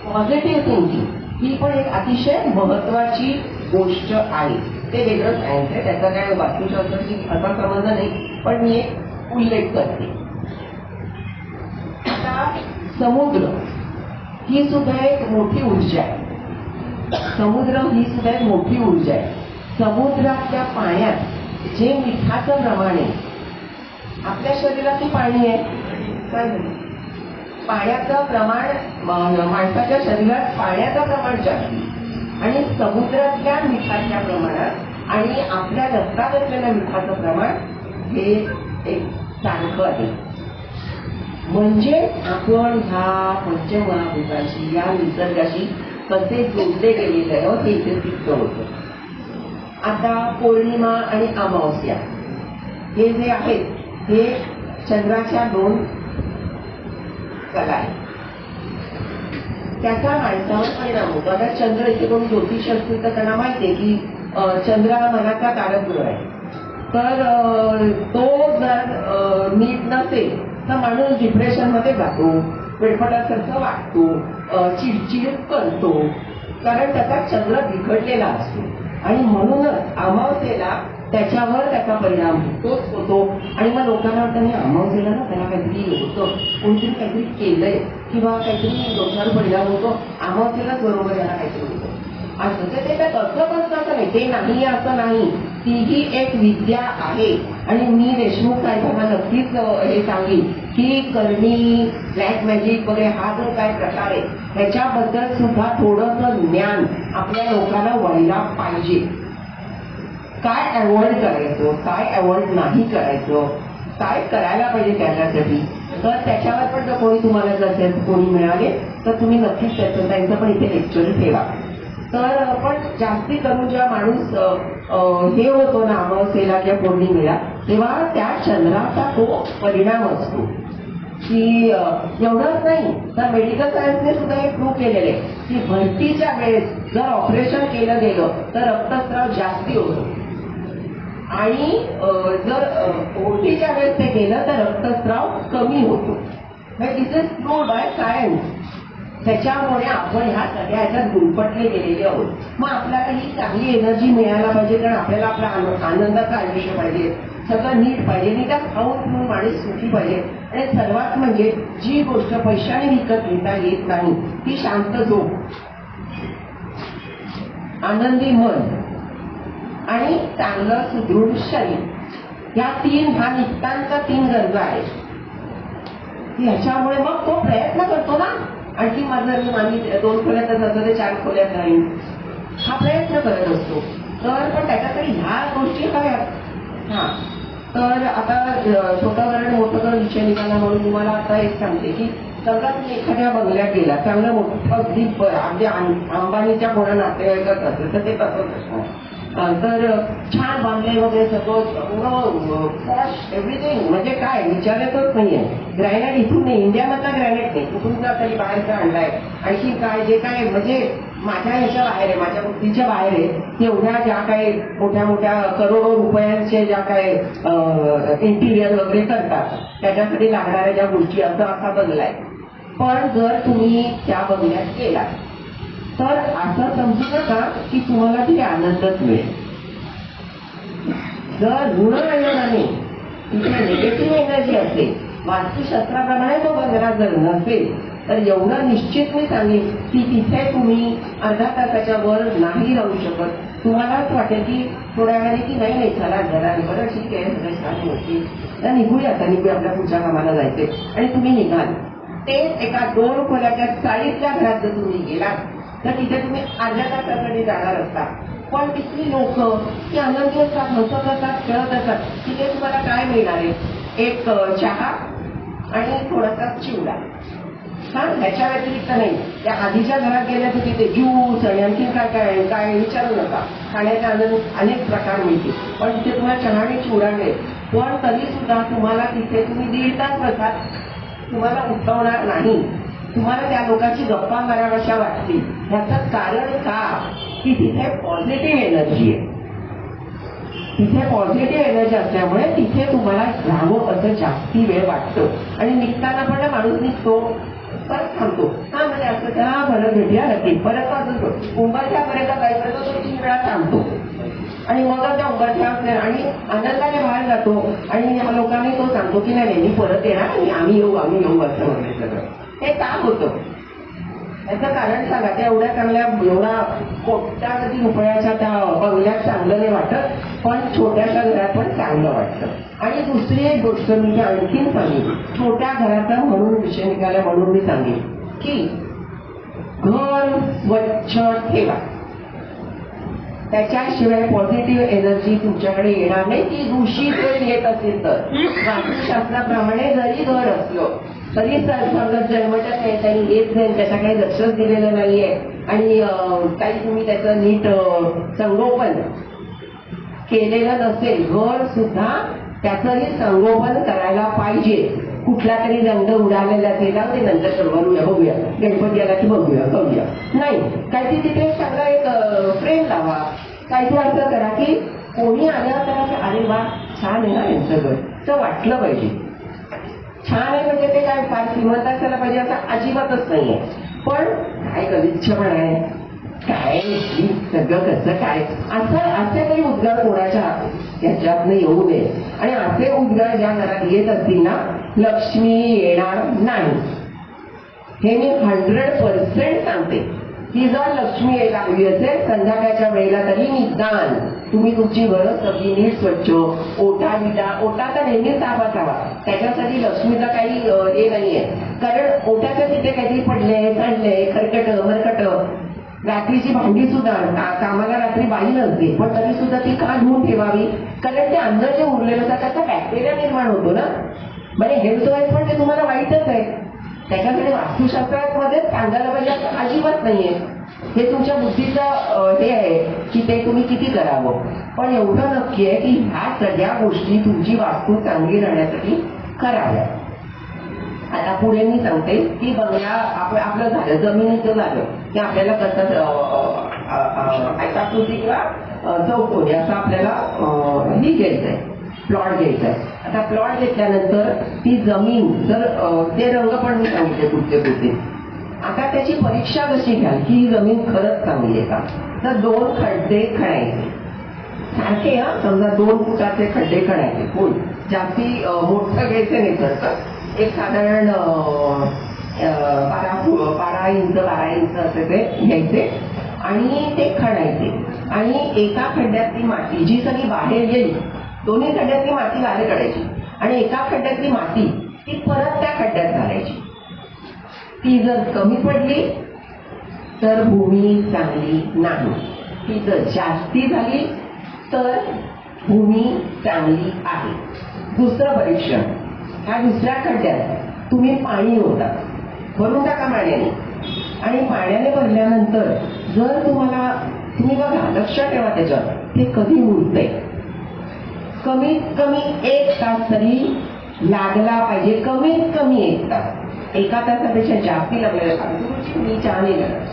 पॉझिटिव्ह थिंकिंग ही पण एक अतिशय महत्वाची गोष्ट आहे. ते वेगळं सायन्स आहे, त्याचा काय वास्तुशास्त्राशी असा संबंध नाही, पण मी एक उल्लेख करते. आता समुद्र ही सुद्धा एक मोठी ऊर्जा आहे. समुद्र ही सुद्धा एक मोठी ऊर्जा आहे. समुद्रातल्या पाण्यात जे मिठाचं प्रमाण आहे, आपल्या शरीरातही पाणी आहे, काय झालं? पाण्याचं प्रमाण माणसाच्या शरीरात पाण्याचं प्रमाण जास्त आणि समुद्रातल्या मिठाच्या प्रमाणात आणि आपल्या रक्तात असलेल्या मिठाचं प्रमाण हे एक सारखं आहे. म्हणजे आपण ह्या पंचमहाभूतांशी या निसर्गाशी कसे जोडले गेलेले आहोत हे इथे सिद्ध होतं. आता पौर्णिमा आणि अमावस्या हे जे आहेत हे चंद्राच्या दोन कला आहे, त्याचा माणसावर परिणाम होतो. आता चंद्र इथे कोणी ज्योतिष असतील तर त्यांना माहिती आहे की चंद्र हा मनाचा कारक ग्रह आहे. तर तो जर नीट नसेल तर माणूस डिप्रेशन मध्ये जातो, वेडफटासारखं वाटतो, चिडचिड करतो, कारण त्याचा चंद्र बिघडलेला असतो. आणि म्हणूनच अमावस्येला त्याच्यावर त्याचा परिणाम होतोच होतो. आणि मग लोकांना वाटतं नाही अमावस्येला ना त्याला काहीतरी होतं, कोणतरी काहीतरी केलंय किंवा काहीतरी दोषावर परिणाम होतो, अमावस्येलाच बरोबर याला काहीतरी होतं असं. तर ते तसं पण तसं नाही, ते नाही असं नाही, तीही एक विद्या आहे. आणि मी देशमुख साहेबांना नक्कीच हे सांगेन की करणी, ब्लॅक मॅजिक वगैरे हा जो काय प्रकार आहे त्याच्याबद्दल सुद्धा थोडंसं ज्ञान आपल्या लोकांना व्हायला पाहिजे. काय अवॉइड करायचं, काय अवॉइड नाही करायचं, काय करायला पाहिजे त्याच्यासाठी. तर त्याच्यावर पण जर कोणी तुम्हाला जर कोणी मिळाले तर तुम्ही नक्कीच त्यांचं पण इथे लेक्चर ठेवा. तर पण जास्ती करून जेव्हा माणूस हे होतो ना अमावस्येला किंवा पौर्णिमेला, तेव्हा त्या चंद्राचा तो परिणाम असतो की एवढंच नाही तर मेडिकल सायन्सने सुद्धा हे प्रूव्ह केलेलं आहे की भरतीच्या वेळेस जर ऑपरेशन केलं गेलं तर रक्तस्राव जास्ती होतो आणि जर ओटीच्या वेळेस ते गेलं तर रक्तस्राव कमी होतो. दिस इज प्रूव्ड बाय सायन्स. त्याच्यामुळे आपण ह्या सगळ्या ह्याच्यात गुरफटले गेलेले आहोत. मग आपल्याला ही चांगली एनर्जी मिळायला पाहिजे, कारण आपल्याला आपल्या आनंदाचं आयुष्य पाहिजे, सगळं नीट पाहिजे, नीट खाऊन पिऊन माणूस सुखी पाहिजे. आणि सर्वात म्हणजे जी गोष्ट पैशाने विकत घेता येत नाही ती शांत झोप, आनंदी मन आणि चांगलं सुदृढ शरीर, ह्या नित्यांच्या 3 गरजा आहेत. ह्याच्यामुळे मग तो प्रयत्न करतो ना, आणखी माझं आम्ही 2 खोल्यात जातो ते 4 खोल्यात राहील, हा प्रयत्न करत असतो. तर पण त्याच्यासाठी ह्या गोष्टी काय हा. तर आता छोटं कारण मोठं करून विषय निघाला म्हणून तुम्हाला आता एक सांगते की समजा तुम्ही एखाद्या बंगल्यात गेला, चांगलं मोठं अगदी अंबानीच्या कोणा नातेवाईकात असेल तर ते तसंच असणार. तर छान बांधले वगैरे सगळं पॉश एव्हरीथिंग, म्हणजे काय विचारायचंच नाहीये. ग्रॅनाइट इथून नाही, इंडियामधला ग्रॅनाइट नाही, कुठून तरी बाहेरचा आणलाय. आणखी काय जे काय म्हणजे माझ्या ह्याच्या बाहेर आहे, माझ्या बुद्धीच्या बाहेर आहे, एवढ्या ज्या काही मोठ्या मोठ्या करोडो रुपयांचे ज्या काय इंटिरियर वगैरे करतात त्याच्यासाठी लागणाऱ्या ज्या गोष्टी असा बंगलाय. पण जर तुम्ही त्या बंगल्यात गेला तर असं समजू नका की तुम्हाला ती आनंदच मिळेल. जर ऋण आयोगाने तिथे निगेटिव्ह एनर्जी असेल, वास्तुशास्त्राप्रमाणे तो बंगला जर नसेल तर एवढं निश्चित मी सांगेन की तिथे तुम्ही अर्धा तासाच्या वर नाही राहू शकत. तुम्हालाच वाटेल की थोड्या वेळाने की नाही चला घरा बरं ठीक आहे सगळं छान होती तर निघूया आपल्या पुढच्या कामाला जायचे आणि तुम्ही निघाल. ते एका 2 खोल्याच्या चाळीतल्या घरात जर तुम्ही गेलात तर तिथे तुम्ही अर्ध्या तासासाठी जाणार असता. पण तिथली लोक ती आनंदी असतात, हसत असतात, खेळत असतात. तिथे तुम्हाला काय मिळणार आहे? एक चहा आणि थोडासा चिवडा. हा, ह्याच्या व्यतिरिक्त नाही. त्या आधीच्या घरात गेल्या तर तिथे ज्यूस आणि आणखी काय काय काय विचारू नका. खाण्याचे अनेक प्रकार मिळतील, पण तिथे तुम्हाला चहा आणि चिवडा मिळेल. पण तरी सुद्धा तुम्हाला तिथे तुम्ही 1.5 तास बसाल, तुम्हाला उठवणार नाही. तुम्हाला त्या लोकांची गप्पा माराव्याशा वाटतील. ह्याचं कारण का की तिथे पॉझिटिव्ह एनर्जी आहे. तिथे पॉझिटिव्ह एनर्जी असल्यामुळे तिथे तुम्हाला राहावं असं जास्ती वेळ वाटतं. आणि निघताना पण माणूस निघतो, परत थांबतो. हा म्हणजे असं त्या भरत भेटूया नक्की, परत वाजतो उंबरठ्यापर्यंत जायचं तर तो 3 वेळा थांबतो आणि मग त्या उंबरठ्या असल्या आणि आनंदाने बाहेर जातो. आणि या लोकांनी तो सांगतो की नाही मी परत येणार आणि आम्ही येऊ असं वगैरे सगळं. हे का होतं याचं कारण सांगा. त्या एवढ्या चांगल्या एवढा कोट्यावधी रुपयाच्या त्या बंगल्यात चांगलं नाही वाटत, पण छोट्याशा घरात पण चांगलं वाटतं. आणि दुसरी एक गोष्ट मी आणखीन सांगेन, छोट्या घराचा म्हणून विषय निघाला म्हणून मी सांगेन की घर स्वच्छ ठेवा. त्याच्याशिवाय पॉझिटिव्ह एनर्जी तुमच्याकडे येणार नाही. ती दूषित जर येत असेल तर वास्तुशास्त्राप्रमाणे जरी घर असलं तरी संगत जन्मतच नाही, त्यांनी येत नाही, त्याचा काही लक्षच दिलेलं नाहीये आणि काही तुम्ही त्याचं नीट संगोपन केलेलं नसेल. घर सुद्धा त्याचंही संगोपन करायला पाहिजे. कुठला तरी रंग उडालेला असेल ते नंतर ठरवूया, बघूया, गणपती आला की बघूया करूया नाही. काहीतरी तिथे चांगला एक फ्रेम लावा. काहीतरी असं करा की कोणी आल्यावर त्याला अरे वा छान आहे ना यांचं घर, तर वाटलं पाहिजे. छान आहे म्हणजे ते काय फार श्रीमंत असायला पाहिजे असं अजिबातच नाहीये. पण काय गलिच्छपण आहे, काय सगळं कसं काय असे काही उद्गार कोणाच्या ह्याच्यातनं येऊ नये. आणि असे उद्गार ज्या घरात येत असतील ना, लक्ष्मी येणार नाही. हे मी 100% सांगते की जर लक्ष्मी यायला हवी असेल संध्याकाळच्या वेळेला तरी निदान तुम्ही तुमची घरं सगळी नीट स्वच्छ, ओटा तर नेहमीच साफ असावा. त्याच्यासाठी लक्ष्मीला काही हे नाहीये. कारण ओट्याचं तिथे काहीतरी पडले, सांडले, खरकट मरकट. रात्रीची भांडी सुद्धा कामाला रात्री बाई नसते, पण तरी सुद्धा ती का धुवून ठेवावी. कारण ते अंदर जे उरलेलं असतं त्याचा बॅक्टेरिया निर्माण होतो ना. म्हणजे हेल्थ वाईज पण ते तुम्हाला वाईटच आहे. त्याच्यासाठी वास्तुशास्त्रामध्ये सांगायला पाहिजे असं अजिबात नाहीये. हे तुमच्या बुद्धीचं हे आहे की ते तुम्ही किती करावं. पण एवढं नक्की आहे की ह्या सगळ्या गोष्टी तुमची वास्तू चांगली राहण्यासाठी कराव्या. आता पुढे मी सांगते की बंगला आपलं झालं, जमिनीचं झालं की आपल्याला कसं आयताकृती किंवा चौकोनी असं आपल्याला ही घ्यायचंय, प्लॉट घ्यायचा आहे. आता प्लॉट घेतल्यानंतर ती जमीन जर ते रंग पण मी सांगितले पुढचे. आता त्याची परीक्षा कशी घ्याल की ही जमीन खरंच चांगली आहे का. तर 2 खड्डे खणायचे सारखे. समजा 2 फुटाचे खड्डे खणायचे. फुल जास्ती मोठं घ्यायचं नाही तर एक साधारण 12 इंच असे ते घ्यायचे आणि ते खणायचे. आणि एका खड्ड्यातली माती जी सगळी बाहेर गेली, दोन्ही खड्ड्यातली माती बाहेर काढायची आणि एका खड्ड्यातली माती ती परत त्या खड्ड्यात घालायची. ती जर कमी पडली तर भूमी चांगली नाही. ती जर जास्ती झाली तर भूमी चांगली आहे. दुसरं परीक्षण, ह्या दुसऱ्या खड्ड्यात तुम्ही पाणी ओढता, भरून टाका पाण्याने. आणि पाण्याने भरल्यानंतर जर तुम्ही बघा, लक्ष ठेवा त्याच्यात ते कधी मुरतंय. कमीत कमी 1 तास तरी लागला पाहिजे. कमीत कमी 1 तास. 1 तासापेक्षा जास्ती लागलेलं मी चहा नाही लागत.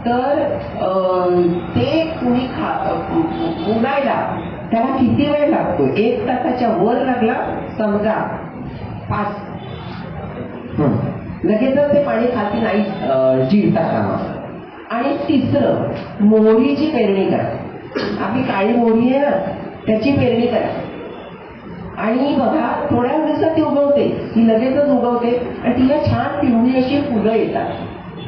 तर ते तुम्ही मुलायला त्याला किती वेळ लागतो. 1 तासाच्या वर लागला समजा 5, लगेचच ते पाणी खाली नाही जिरता कामा. आणि तिसरं, मोहरीची पेरणी करा. आपली काळी मोहरी आहे ना, त्याची पेरणी करा. आणि बघा थोड्या दिवसात ती उगवते, ती लगेचच उगवते आणि तिला छान पिवळी अशी फुलं येतात.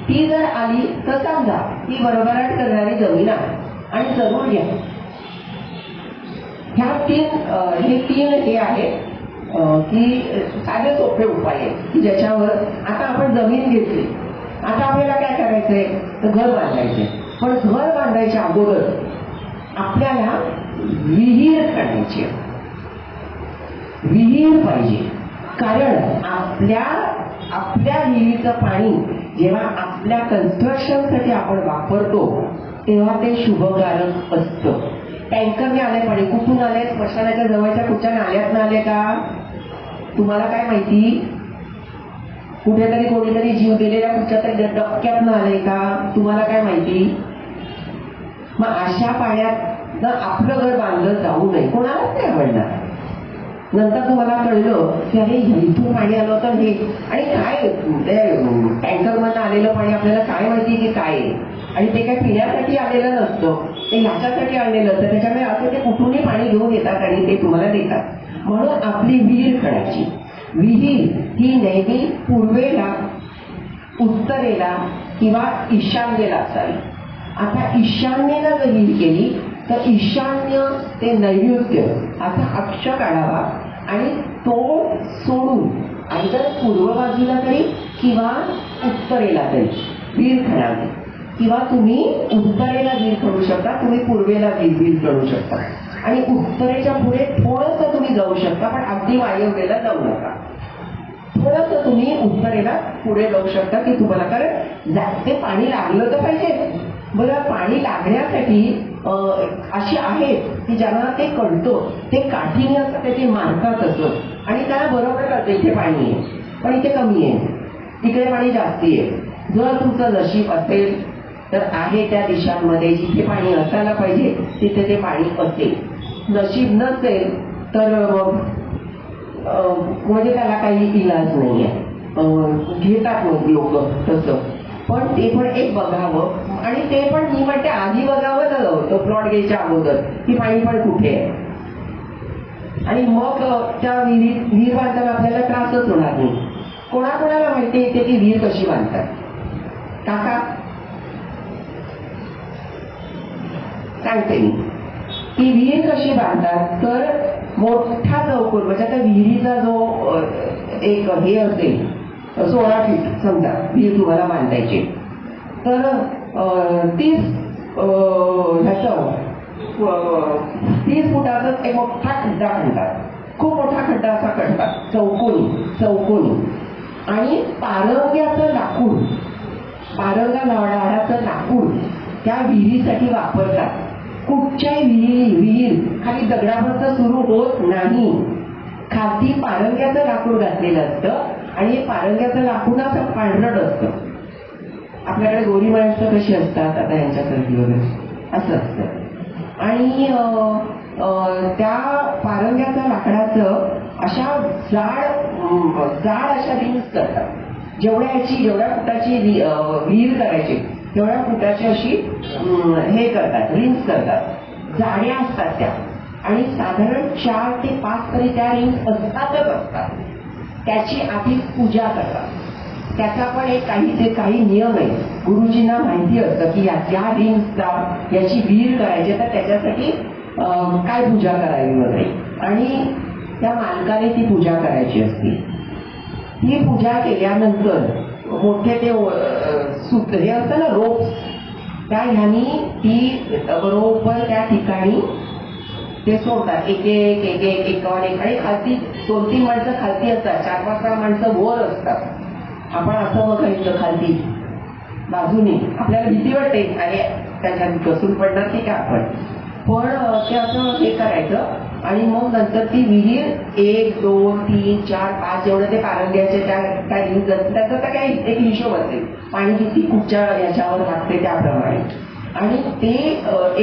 ती जर आली तर समजा ती भरभराट करणारी जमीन आहे आणि जरूर घ्या. ह्या 3 हे आहे की साधे सोपे उपाय आहेत की ज्याच्यावर आता आपण जमीन घेतली. आता आपल्याला काय करायचंय तर घर बांधायचंय. पण घर बांधायच्या अगोदर आपल्याला विहीर काढायची. विहीर पाहिजे. कारण आपल्या विहिरीचं पाणी जेव्हा आपल्या कन्स्ट्रक्शनसाठी आपण वापरतो तेव्हा ते शुभकारक असतं. टँकरने आले पाणी कुठून आले, स्मशानाच्या जवळच्या कुठच्या नाल्यातनं आले का तुम्हाला काय माहिती. कुठेतरी कोणीतरी जीव दिलेल्या कुठच्या तरी डबक्यातनं आलंय का? तुम्हाला काय माहिती? मग अशा पाण्यात आपलं घर बांधलं जाऊ नये, कोणालाच नाही आवडणार. नंतर तुम्हाला कळलं की अरे इथून पाणी आलं होतं हे, आणि काय ते टँकरमधनं आलेलं पाणी आपल्याला काय माहिती की काय आहे, आणि ते काय पिण्यासाठी आलेलं नसतं, ते ह्याच्यासाठी आणलेलं असतं. त्याच्यामुळे असं ते कुठूनही पाणी घेऊन येतात आणि ते तुम्हाला देतात. म्हणून आपली विहीर खणायची. विहीर ही नेहमी पूर्वेला, उत्तरेला किंवा ईशान्येला असावी. आता ईशान्येला जर विहीर केली तर ईशान्य ते नैऋत्य असा अक्ष काढावा आणि तो सोडून आयदर पूर्व बाजूला तरी किंवा उत्तरेला तरी विहीर खणावी. किंवा तुम्ही उत्तरेला विहीर खणू शकता, तुम्ही पूर्वेला विहीर खणू शकता, आणि उत्तरेच्या पुढे थोडंसं तुम्ही जाऊ शकता, पण अगदी वायव्येला जाऊ नका. थोडंसं तुम्ही उत्तरेला पुढे जाऊ शकता की तुम्हाला, कारण ते पाणी लागलं तर पाहिजे. बरं, पाणी लागण्यासाठी अशी आहेत की ज्यांना ते कळतं, ते काठीने असतं, त्याची मारतात असं, आणि त्यांना बरोबर कळतं इथे पाणी आहे, पण इथे कमी आहे, तिकडे पाणी जास्ती आहे. जर तुमचं नशीब असेल तर आहे त्या दिशांमध्ये जिथे पाणी असायला पाहिजे तिथे ते पाणी असेल. नशीब नसेल तर म्हणजे त्याला काही इलाज नाही आहे, घेतात मग लोक तसं. पण ते पण एक बघावं, आणि ते पण मी म्हणते आधी बघावं ना, तो प्लॉट घ्यायच्या अगोदर की पाणी पण कुठे आहे, आणि मग त्या विहीर बांधताना आपल्याला त्रासच होणार नाही. कोणाकोणाला माहिती येते की विहीर कशी बांधतात? काका सांगते मी की विहीर कशी बांधतात. तर मोठा चौकोन, म्हणजे आता विहिरीचा जो एक हे असेल 16 फीट समजा विहीर तुम्हाला बांधायची, तर 30 फुटाचा एक मोठा खड्डा खणतात, खूप मोठा खड्डा असा खणतात, चौकोनी. आणि पारंग्याचं लाकूड, पारंगा झाडाचं लाकूड त्या विहिरीसाठी वापरतात. कुठच्याही विहीर खाली दगडावरचं सुरू होत नाही. खाली पारंग्याचं लाकूड घातलेलं असतं, आणि पारंग्याचं लाकूड असं पांढरट असतं. आपल्याकडे गोरी माणसं कशी असतात आता यांच्यासारखी वगैरे असं असतं. आणि त्या पारंग्याच्या लाकडाचं अशा जाड अशा रिंग्स करतात. जेवढ्या फुटाची विहीर करायची तेवढ्या फुटाची अशी हे करतात, रिंग्स करतात. जाड्या असतात त्या, आणि साधारण 4 ते 5 तरी त्या रिंग्स असतातच असतात. त्याची आधी पूजा करतात. त्याचा पण एक काही नियम आहे. गुरुजींना माहिती असतं की या रिंग्सचा याची विहीर करायची, तर त्याच्यासाठी काय पूजा करावी वगैरे, आणि त्या मालकाने ती पूजा करायची असते. ही पूजा केल्यानंतर मोठे ते सूत्र हे असतं ना, रोप, त्या ह्यानी ती बरोबर त्या ठिकाणी ते सोडतात. एक आणि खालती 2-3 माणसं खालती असतात, 4-5 माणसं वर असतात. आपण असं बघायचं खालती बाजूने, आपल्याला भीती वाटते आणि त्याच्यात घसरून पडणार की काय आपण, पण ते असं हे करायचं. आणि मग नंतर ती विहीर 1, 2, 3, 4, 5 जेवढं ते पारंब्याचे त्या रिंग त्याचा तर काही एक हिशोब असेल, पाणी किती कुठच्या याच्यावर लागते त्याप्रमाणे, आणि ते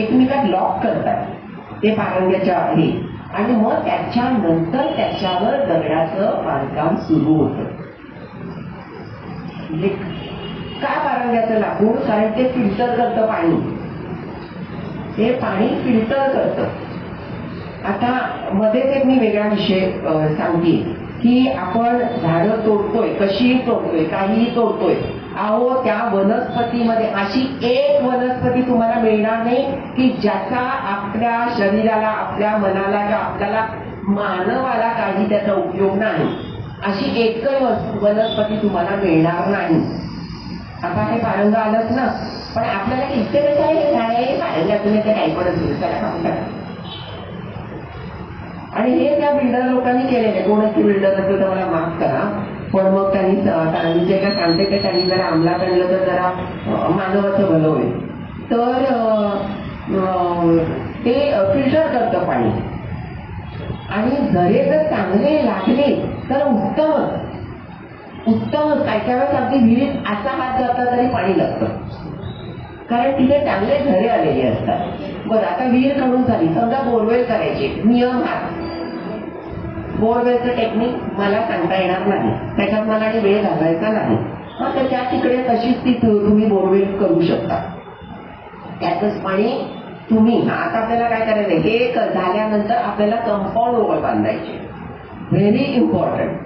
एकमेकात लॉक करतात ते पारंब्याच्या हे, आणि मग त्याच्यानंतर त्याच्यावर दगडाचं बांधकाम सुरू होतं. म्हणजे का पारंब्याचं लाकूड? कारण ते फिल्टर करतं पाणी, ते पाणी फिल्टर करतं. आता मध्येच एक मी वेगळा विषय सांगते की आपण झाडं तोडतोय, कशीही तोडतोय, काहीही तोडतोय. अहो, त्या वनस्पतीमध्ये अशी एक वनस्पती तुम्हाला मिळणार नाही की ज्याचा आपल्या शरीराला, आपल्या मनाला किंवा आपल्याला मानवाला काही त्याचा उपयोग नाही. अशी एकही वनस्पती तुम्हाला मिळणार नाही. आता हे पारंग आलंच ना, पण आपल्याला इतके कसं आहे पारंगातून ते काही पण असेल. आणि हे त्या बिल्डर लोकांनी केलेले, कोणाचे बिल्डर असेल तर मला माफ करा, पण मग त्यांनी जे काय सांगते की त्यांनी जरा अंमलात आणलं तर जरा मानवाचं भलं होईल. तर ते फिल्टर करतं पाणी, आणि झरे जर चांगले लागले तर उत्तमच. उत्तम, काय काय वेळेस अगदी विहिरीत असा हात घातला तरी पाणी लागतं, कारण तिथे चांगले झरे आलेले असतात. बरं, आता विहीर खणून झाली, समजा बोरवेल करायचे, नियम हा बोरवेलचं टेक्निक मला सांगता येणार नाही, त्याच्यात मला आणि वेळ घालवायचा नाही. मग त्या तिकडे तशीच ती तुम्ही बोरवेल करू शकता, त्यातच पाणी तुम्ही. आता आपल्याला काय करायचं, हे झाल्यानंतर आपल्याला कंपाऊंड वॉल बांधायचे. Very important.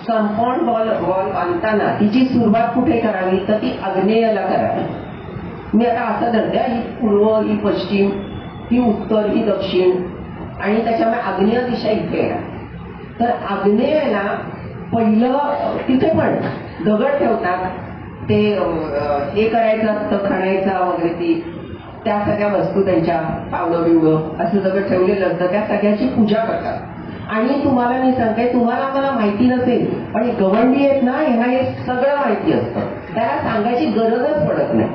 कंपाऊंड वॉल बांधताना तिची सुरुवात कुठे करावी, तर ती आग्नेयला करावी. मी आता असं धरते, ही पूर्व, ही पश्चिम, ही उत्तर, ही दक्षिण, आणि त्याच्यामुळे आग्नेय दिशा इथे येणार. तर आग्नेयला पहिलं तिथे पण दगड ठेवतात, ते हे करायचं असतं, खणायचा वगैरे, ती त्या सगळ्या वस्तू त्यांच्या पावलं बिवलं असं दगड ठेवलेलं असतं, त्या सगळ्याची पूजा करतात. आणि तुम्हाला मी सांगते, तुम्हाला मला माहिती नसेल, पण गवंडी आहेत ना, यांना हे सगळं माहिती असतं, त्याला सांगायची गरजच पडत नाही.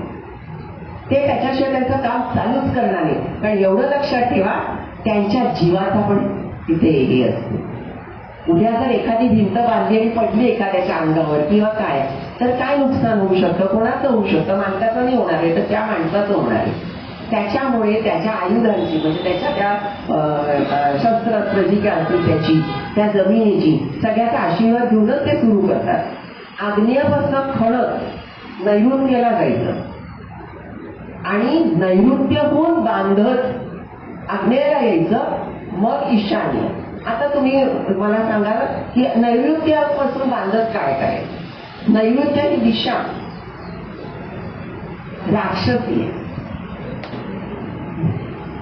ते त्याच्याशिवाय त्यांचं काम चालूच करणार नाही. कारण एवढं लक्षात ठेवा, त्यांच्या जीवाचा पण तिथे हे असतो. उद्या जर एखादी भिंत बांधली आणि पडली एखाद्याच्या अंगावर किंवा काय, तर काय नुकसान होऊ शकतं, कोणाचं होऊ शकतं, माणसाचं नाही होणार आहे, तर त्या माणसाचं होणार आहे. त्याच्यामुळे त्याच्या आयुधांची, म्हणजे त्याच्या त्या शस्त्रास्त्र जी काय असतील त्याची, त्या जमिनीची, सगळ्याचा आशीर्वाद घेऊनच ते सुरू करतात. आग्नेयपासून खणत नैऋत्यला जायचं आणि नैऋत्यहून बांधत आग्नेयला यायचं, मग ईशान्य. आता तुम्ही मला सांगा की नैऋत्यापासून बांधत काय करायचं. नैऋत्य ही दिशा राक्षसी आहे,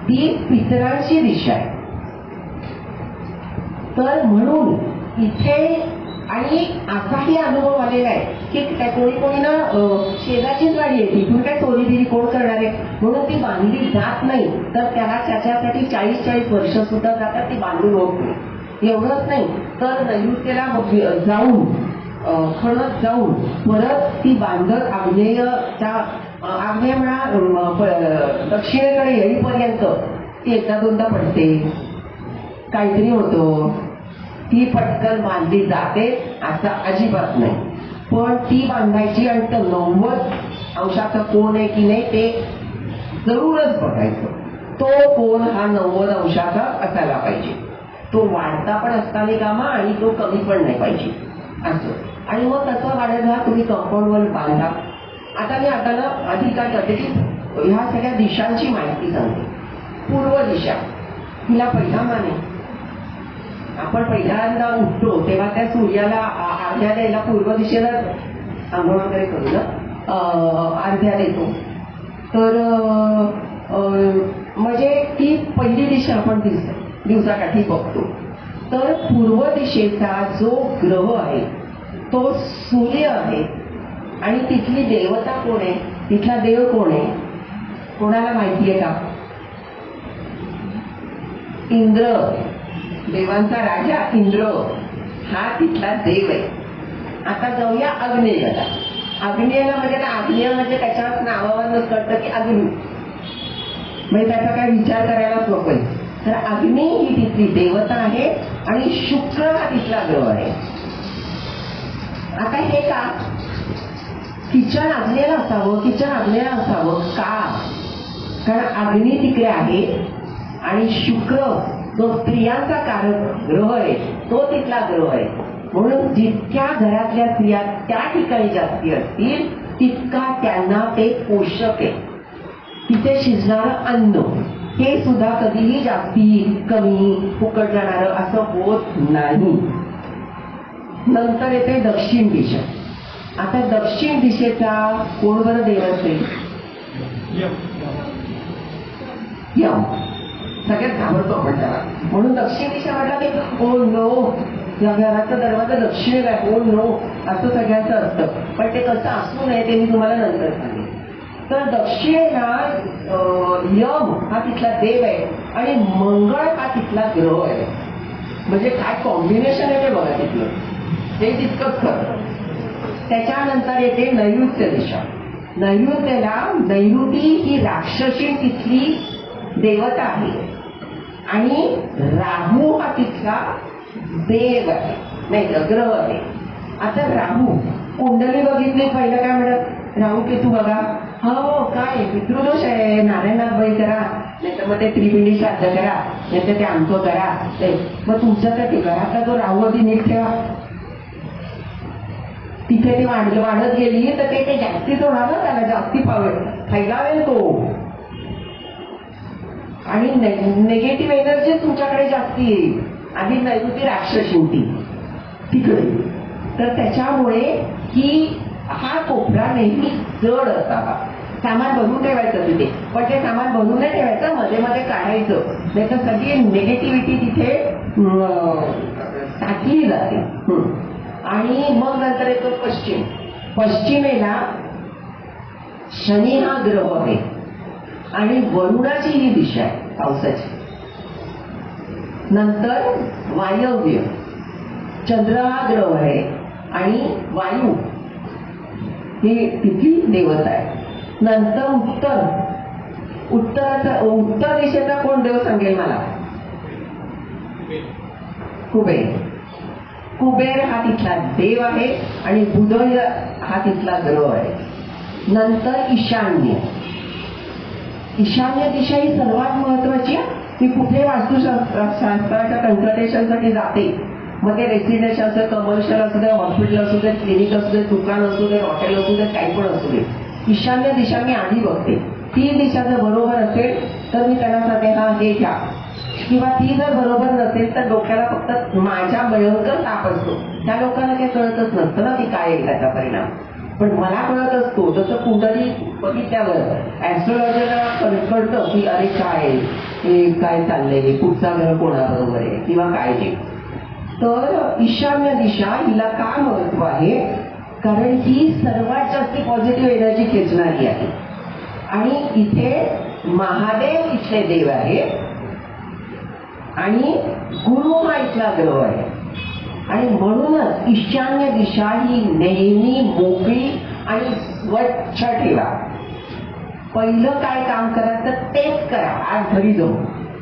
ती पितरांची दिशा आहे. तर म्हणून इथे, आणि असाही अनुभव आलेला आहे की काय कोणी ना शेजारचीच गाडी आहे, तिथून काय चोरीबिरी कोण करणार आहे, म्हणून ती बांधली जात नाही. तर त्याला त्याच्यासाठी 40-40 वर्ष सुद्धा जातात, ती बांधून होत नाही. एवढंच नाही, तर नैऋत्यला जाऊन खणत जाऊन परत ती बांधत आग्नेयच्या, आग्नेय म्हणा दक्षिणेकडे येईपर्यंत ती एकदा दोनदा पडते, काहीतरी होतं, ती पटकन बांधली जाते असं अजिबात नाही. पण ती बांधायची आणि तो 90 अंशाचा कोण आहे की नाही ते जरूरच बघायचं. तो कोण हा 90 अंशाचा असायला पाहिजे, तो वाढता पण असता नाही कामा आणि तो कमी पण नाही पाहिजे असं. आणि मग तसं वाढत राहा, तुम्ही कंपाऊंडवर बांधा. आता मी आता ना आधी काय करते की ह्या सगळ्या दिशांची माहिती सांगते. पूर्व दिशा तिला पहिला माने, आपण पहिल्यांदा उठतो तेव्हा त्या सूर्याला अर्ध्या द्यायला पूर्व दिशेला आंघोळ वगैरे करू ना, अर्ध्या देतो. तर म्हणजे ती पहिली दिशा आपण दिवसाकाठी बघतो. तर पूर्व दिशेचा जो ग्रह आहे तो सूर्य आहे, आणि तिथली देवता कोण आहे, तिथला देव कोण आहे, कोणाला माहिती आहे का? इंद्र, देवांचा राजा इंद्र हा तिथला देव आहे. आता जाऊया आग्नेयला. आग्नेयला म्हणजे आग्नेय म्हणजे त्याच्या नावावरच कळतं की अग्नी, म्हणजे त्याचा काय विचार करायलाच नकोय. तर अग्नी ही तिथली देवता आहे आणि शुक्र हा तिथला ग्रह आहे. आता हे का किचन आग्नेयला असावं, किचन आग्नेयला असावं का? कारण अग्नी तिकडे आहे आणि शुक्र जो स्त्रियांचा कारक ग्रह आहे तो तिथला ग्रह आहे. म्हणून जितक्या घरातल्या स्त्रिया त्या ठिकाणी जास्ती असतील तितका त्यांना ते पोषक आहे. तिथे शिजणारं अन्न हे सुद्धा कधीही जास्ती कमी फुकट जाणारं असं होत नाही. नंतर येते दक्षिण दिशा. आता दक्षिण दिशेचा कोण बरं देव असेल? यम. सगळ्यात घाबरतो आपण त्याला, म्हणून दक्षिण दिशा म्हटलं की ओ नो, या घराचा दरवाजा दक्षिणेला आहे, ओ नो असं सगळ्यांचं असतं. पण ते कसं असू नये ते मी तुम्हाला नंतर सांगेन. तर दक्षिणेला यम हा तिथला देव आहे आणि मंगळ हा तिथला ग्रह आहे. म्हणजे काय कॉम्बिनेशन आहे ते बघा तिथलं, ते तितकंच खरं. त्याच्यानंतर येते नैऋत्य दिशा. नैऋत्यला नैऋती ही राक्षसी तिथली देवता आहे आणि राहू हा तिथला देव आहे, नाही ग्रह आहे. आता राहू कुंडली बघितली पहिलं काय म्हणत, राहू केतू बघा, हो काय पितृदोष आहे, नारायणनाथ बळी करा, नाहीतर मग ते त्रिपिंडी श्राद्ध करा, नाहीतर ते आमचं करा, ते मग तुमचं तर ते घरातला तो राहू आधी नीट ठेवा. तिथे ती वाढत गेली तर ते जास्तीच होणार ना, त्याला जास्ती फैलावेल तो, आणि नेगेटिव्ह एनर्जी तुमच्याकडे जास्ती येईल. आधी नैऋती राक्षस होती तिकडे, तर त्याच्यामुळे की हा कोपरा नेहमी जड असावा. सामान भरून ठेवायचं तिथे, पण ते सामान भरून नाही ठेवायचं, मध्ये मध्ये काढायचं, नाही तर सगळी निगेटिव्हिटी तिथे साठली जाते. आणि मग नंतर येतो पश्चिम. पश्चिमेला शनी हा ग्रह आहे आणि वरुणाची ही दिशा आहे पावसाची. नंतर वायव्य, चंद्र हा ग्रह आहे आणि वायू ही तिथली देवता आहे. नंतर उत्तर दिशेचा कोण देव सांगेल मला? कुबेर. कुबेर हा तिथला देव आहे आणि बुध हा तिथला ग्रह आहे. नंतर ईशान्य. ईशान्य दिशा ही सर्वात महत्वाची आहे. ती कुठे वास्तुशास्त्राच्या कन्सल्टेशनसाठी जाते, मग ते रेसिडेन्शियल असं, कमर्शियल असू दे, हॉस्पिटल असू दे, क्लिनिक असू दे, दुकान असू दे, हॉटेल असू दे, काही पण असू दे, ईशान्य दिशा मी आधी बघते. ती दिशा जर बरोबर असेल तर मी त्यांना सांगते हा हे घ्या, किंवा ती जर बरोबर नसेल तर डोक्याला फक्त माझ्या भयंकर ताप असतो. त्या लोकांना काही कळतच नसतं ना की काय आहे त्याचा परिणाम, पण मला कळत असतो. जसं कुंडली बघितल्यावर ऍस्ट्रोलॉजरला कळतं की अरे काय हे काय चाललंय, कुठचा ग्रह कोणाबरोबर आहे किंवा काय ते. तर ईशान्य दिशा हिला का महत्व आहे, कारण ही सर्वात जास्त पॉझिटिव्ह एनर्जी खेचणारी आहे आणि इथे महादेव इथले देव आहे आणि गुरु हा इथला ग्रह आहे. आणि म्हणूनच ईशान्य दिशा ही नेहमी मोकळी आणि स्वच्छ ठेवा. पहिलं काय काम करा तर तेच करा. आज घरी जाऊ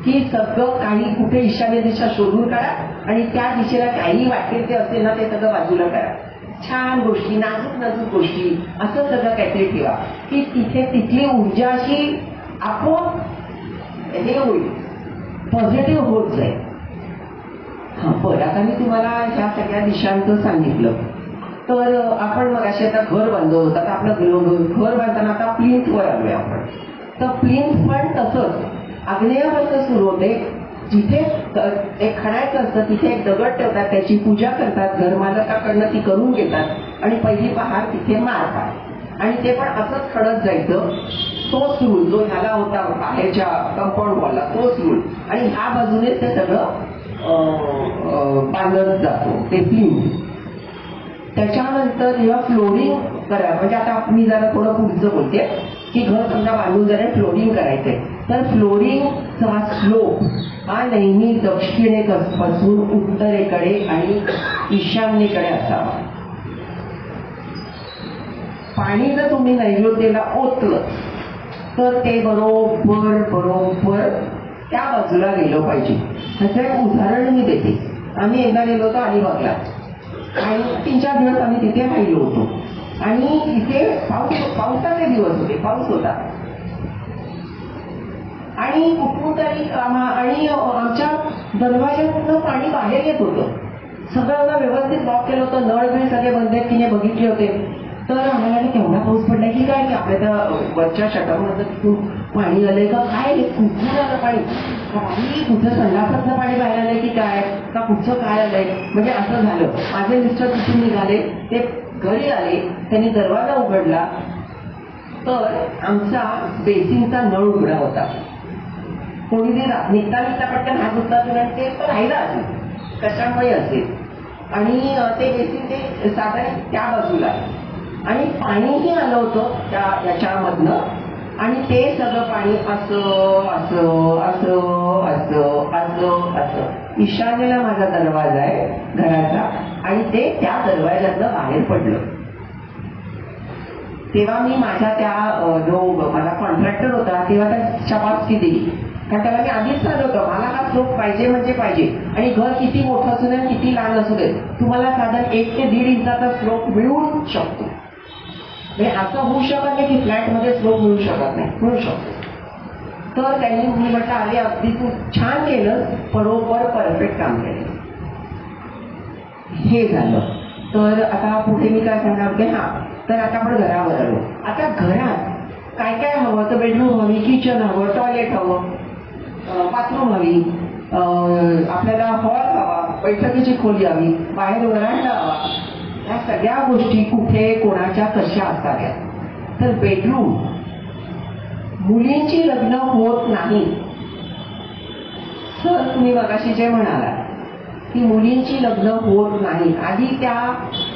की सगळं काही कुठे ईशान्य दिशा शोधून काढा आणि त्या दिशेला काही वाटेल ते असेल ना ते सगळं बाजूला करा. छान गोष्टी, नाजूक गोष्टी असं सगळं काहीतरी ठेवा की तिथे तिथली ऊर्जा अशी आपोआप हे होईल, पॉझिटिव्ह होत जाईल. हा बरं, आता मी तुम्हाला ह्या सगळ्या दिशांचं सांगितलं. तर आपण मग असे आता घर बांधत होता, तर आपलं घर बांधताना आता प्लिंथवर आलोय आपण. तर प्लिंथ पण तसंच आग्नेयापासून सुरू होते. जिथे एक खणायचं असतं तिथे एक दगड ठेवतात, त्याची पूजा करतात, घरमालकाकडनं ती करून घेतात आणि पहिली पहार तिथे मारतात आणि ते पण असंच खणत जायचं. तोच रूल जो ह्याला होता बाहेरच्या कंपाऊंड वॉलला, तोच रूल, आणि ह्या बाजूनेच ते सगळं बांधत जातो ते प्लिंथ. त्याच्यानंतर जेव्हा फ्लोरिंग करा, म्हणजे आता मी जरा थोडं पुढचं बोलते की घर समजा बांधून जरा फ्लोरिंग करायचंय, तर फ्लोरिंगचा स्लोप हा नेहमी दक्षिणेपासून उत्तरेकडे आणि ईशान्येकडे असावा. पाणी जर तुम्ही नैऋत्येला ओतलं तर ते बरोबर त्या बाजूला गेलं पाहिजे. ह्याचं एक उदाहरण मी देते. आम्ही एकदा गेलो होतो अलिबागला आणि 3-4 दिवस आम्ही तिथे राहिलो होतो आणि तिथे पावसाचे दिवस होते, पाऊस होता आणि कुठून तरी आणि आमच्या दरवाज्यातून पाणी बाहेर येत होतं. सगळं व्यवस्थित लॉक केलं होतं, नळ बिळ सगळे बंद आहेत तिने बघितले होते. तर आम्हाला केवढा पाऊस पडलाय की काय, की आपल्या त्या वरच्या शटरमधलं तिथून पाणी आलंय का काय, कुठून आलं पाणी, काही कुठं संडासातलं पाणी बाहेर आलंय की काय, का कुठचं काय आलंय, म्हणजे असं झालं. माझे मिस्टर तिथून निघाले, ते घरी आले, त्यांनी दरवाजा उघडला तर आमचा बेसिनचा नळ उघडा होता. कोणी निघता पटकन हात उचला ते तर राहिला असेल, कशामुळे असेल, आणि ते बेसिन ते साधारण त्या बाजूला आणि पाणीही आलं होतं त्या याच्यामधनं आणि ते सगळं पाणी असं ईशान्येला माझा दरवाजा आहे घराचा आणि ते त्या दरवाज्यातनं बाहेर पडलं. तेव्हा मी माझ्या त्या जो माझा कॉन्ट्रॅक्टर होता तेव्हा त्या शाबासकी दिली, कारण त्याला मी आधीच सांगितलं होतं मला हा स्लोप पाहिजे म्हणजे पाहिजे. आणि घर किती मोठं असू दे किती लहान असू दे, तुम्हाला साधारण 1 ते 1.5 इंचाचा स्लोप मिळू शकतो. म्हणजे असं होऊ शकत नाही की फ्लॅटमध्ये स्लोप मिळू शकत नाही, मिळू शकतो. तर त्यांनी मी म्हटलं अरे अगदी तू छान केलं, बरोबर परफेक्ट काम केलं. हे झालं. तर आता पुढे मी काय सांगणार होते, तर आता आपण घरावर आलो. आता घरात काय काय हवं, तर बेडरूम हवी, किचन हवं, टॉयलेट हवं, बाथरूम हवी, आपल्याला हॉल हवा, बैठकीची खोली हवी, बाहेर वरांडा हवा. या सगळ्या गोष्टी कुठे कोणाच्या कशा असाव्या. तर बेडरूम, मुलींची लग्न होत नाही. सर तुम्ही मगाशी जे म्हणाला की मुलींची लग्न होत नाही, आधी त्या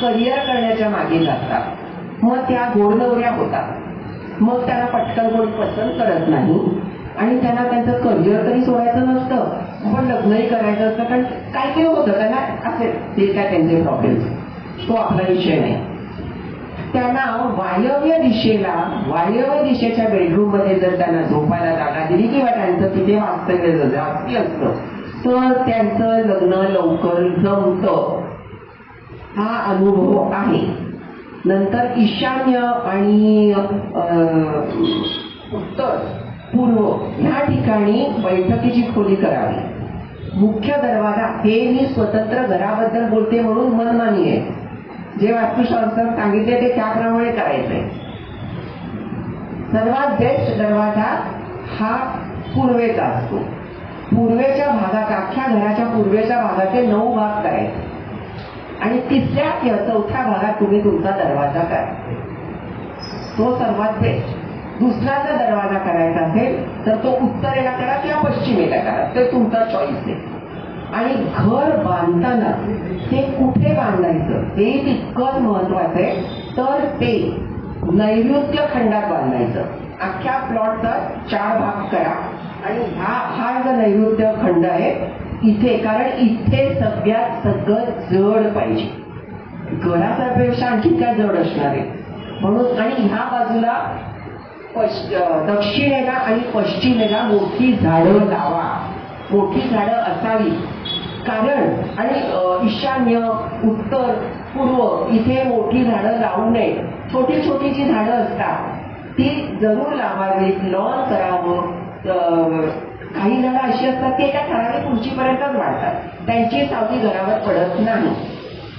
करिअर करण्याच्या मागे जातात, मग त्या गोडनवऱ्या होतात, मग त्यांना पटकन कोणी पसंत करत नाही आणि त्यांना त्यांचं करिअर तरी सोडायचं नसतं पण लग्नही करायचं असतं. कारण काय काय होतं त्यांना असेल ते काय त्यांचे प्रॉब्लेम्स, तो आपला विषय नाही. त्यांना वायव्य दिशेच्या बेडरूम मध्ये जर त्यांना झोपायला जागा दिली किंवा त्यांचं तिथे वास्तव्य जास्ती असतं तर त्यांचं लग्न लवकर जमतं, हा अनुभव आहे. नंतर ईशान्य आणि उत्तर पूर्व ह्या ठिकाणी बैठकीची खोली करावी. मुख्य दरवाजा, हे मी स्वतंत्र घराबद्दल बोलते म्हणून मनमानी आहे, जे वास्तुशास्त्र सांगितले ते त्याप्रमाणे करायचंय. सर्वात बेस्ट दरवाजा हा पूर्वेचा असतो. पूर्वेच्या भागात, अख्ख्या घराच्या पूर्वेच्या भागाचे 9 भाग करायचे आणि तिसऱ्या किंवा चौथ्या भागात तुम्ही तुमचा दरवाजा करा, तो सर्वात बेस्ट. दुसरा जर दरवाजा करायचा असेल तर तो उत्तरेला करा किंवा पश्चिमेला करा, ते तुमचा चॉईस आहे. आणि घर बांधताना ते कुठे बांधायचं हे तितकंच महत्वाचं आहे. तर ते नैऋत्य खंडात बांधायचं. अख्ख्या प्लॉटचा 4 भाग करा आणि हा जो नैऋत्य खंड आहे इथे, कारण इथे सगळ्यात सगळं जड पाहिजे, घरापेक्षा आणखी काय जड असणार आहे म्हणून. आणि ह्या बाजूला दक्षिणेला आणि पश्चिमेला मोठी झाडं लावा, मोठी झाडं असावी. कारण आणि ईशान्य, उत्तर, पूर्व इथे मोठी झाडं लावू नये. छोटी छोटी जी झाडं असतात ती जरूर लावावीत, लॉन करावं. काही झाडं अशी असतात की एका ठराविक उंचीपर्यंतच वाढतात, त्यांची सावली घरावर पडत नाही.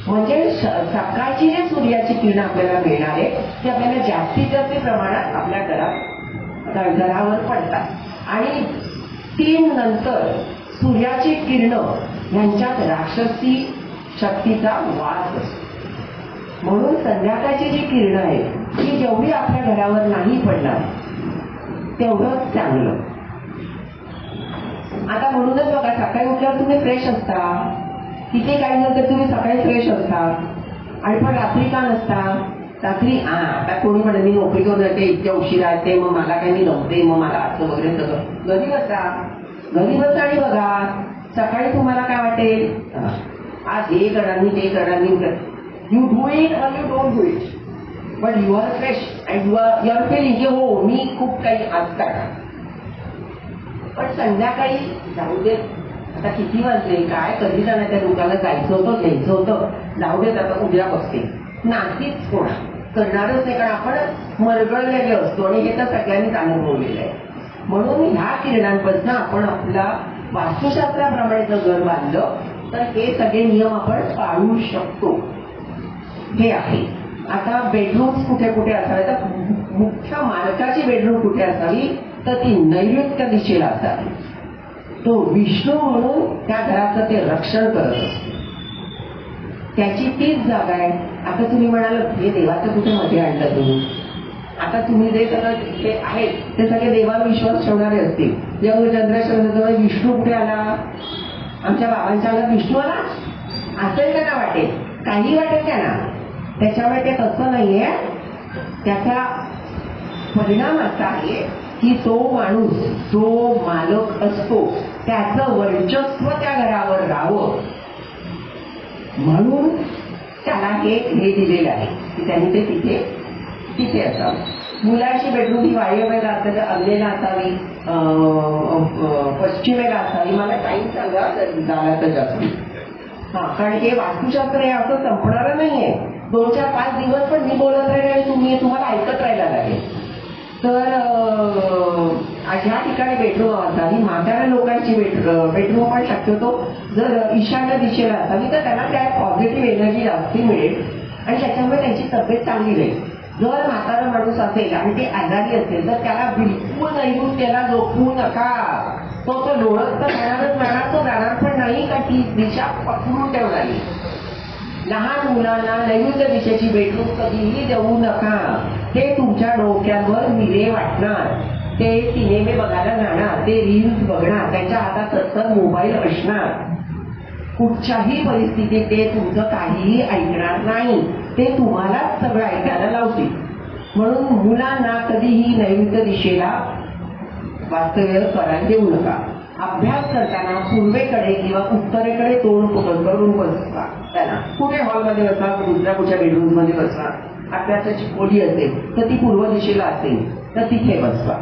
म्हणजे सकाळची जी सूर्याची किरण आपल्याला मिळणार आहे ती आपल्याला जास्तीत जास्त प्रमाणात आपल्या घरावर पडतात. आणि 3 नंतर सूर्याची किरणं यांच्यात राक्षसी शक्तीचा वास असतो. म्हणून संध्याकाळची जी किरणं आहेत ती जेवढी आपल्या घरावर नाही पडणार तेवढंच चांगलं. आता म्हणूनच बघा, सकाळी उठल्यावर तुम्ही फ्रेश असता, तिथे काही नंतर तुम्ही सकाळी फ्रेश असता आणि पण रात्री का नसता. रात्री आता कोणी म्हणत मी नोकरी करून जाते, इतक्या उशिरा येते, मग मला काही मी जमते, मग मला असं वगैरे सगळं. घरी बसा आणि बघा सकाळी तुम्हाला काय वाटेल, आज हे करणार मी ते करणार मी. You do it or you don't do it, but you are fresh and you are feeling की हो मी खूप काही आज करणार. पण संध्याकाळी जाऊ देत, आता किती वाजले काय, कधी जाणार त्या दुकानात जायचं होतं, घ्यायचं होतं, जाऊ देत आता उद्या बघते. नाहीच कोणा करणारच नाही, कारण आपण मरगळलेले असतो आणि हे तर सगळ्यांनीच अनुभवलेलं आहे. म्हणून ह्या किरणांपासून आपण आपला वास्तुशास्त्राप्रमाणे जर घर बांधलं तर हे सगळे नियम आपण पाळू शकतो. हे आहे. आता बेडरूम्स कुठे कुठे असावे, तर मुख्य मालकाची बेडरूम कुठे असावी, तर ती नैऋत्य दिशेला असावी. तो विष्णू म्हणून त्या घराचं ते रक्षण करत असतो, त्याची तीच जागा आहे. आता तुम्ही म्हणाल हे देवाचं कुठे मध्ये आणलं तुम्ही, आता तुम्ही जे सगळं इथे आहेत ते सगळे देवावर विश्वास ठेवणारे असतील. जेव्हा चंद्रेश्वर विष्णू कुठे आला, आमच्या बाबांच्या अंगात विष्णू आला असेल त्यांना वाटेल, काही वाटेल त्यांना. त्याच्यामुळे ते तसं नाहीये. त्याचा परिणाम असा आहे की तो माणूस जो मालक असतो त्याचं वर्चस्व त्या घरावर राहावं म्हणून त्याला हे दिलेलं आहे की त्यांनी ते तिथे असावं. मुलाची बेडरूम ही वायव्येला असेल, अग्नेला असावी, पश्चिमेला असावी, मला टाईम सांगा झाला तर जास्त. हा, कारण हे वास्तुशास्त्र हे असं संपणारं नाहीये. 2-4-5 दिवस पण मी बोलत राहील आणि तुम्हाला ऐकत राहायला लागेल. तर ह्या ठिकाणी बेडरूम असावी. म्हाताऱ्या लोकांची बेडरूम पण शक्यतो जर ईशान्य दिशेला असावी तर त्यांना त्या पॉझिटिव्ह एनर्जी जास्ती मिळेल आणि त्याच्यामुळे त्यांची तब्येत चांगली राहील. जर म्हातारा माणूस असेल आणि ते आजारी असेल तर त्याला बिलकुल नैऋत्याला झोपवू नका. तो लोळत तर राहणार, तो जाणार पण नाही का ती दिशा पकडून ठेवणारी. लहान मुलांना नैऋत्य दिशेची बेडरूम कधीही देऊ नका. ते तुमच्या डोक्यावर विरे वाटणार, ते सिनेमे बघायला जाणार, ते रील्स बघणार, त्यांच्या हातात सतत मोबाईल असणार. कुठच्याही परिस्थितीत ते तुमचं काहीही ऐकणार नाही, ते तुम्हालाच सगळं ऐकायला लावतील. म्हणून मुलांना कधीही नैऋत्य दिशेला वास्तव्य करायला देऊ नका. अभ्यास करताना पूर्वेकडे किंवा उत्तरेकडे तोंड करून बसवा. त्यांना कुठे हॉलमध्ये बसवा, दुसऱ्या कुठच्या बेडरूम मध्ये बसवा. अभ्यासाची खोली असेल तर ती पूर्व दिशेला असेल तर तिथे बसवा.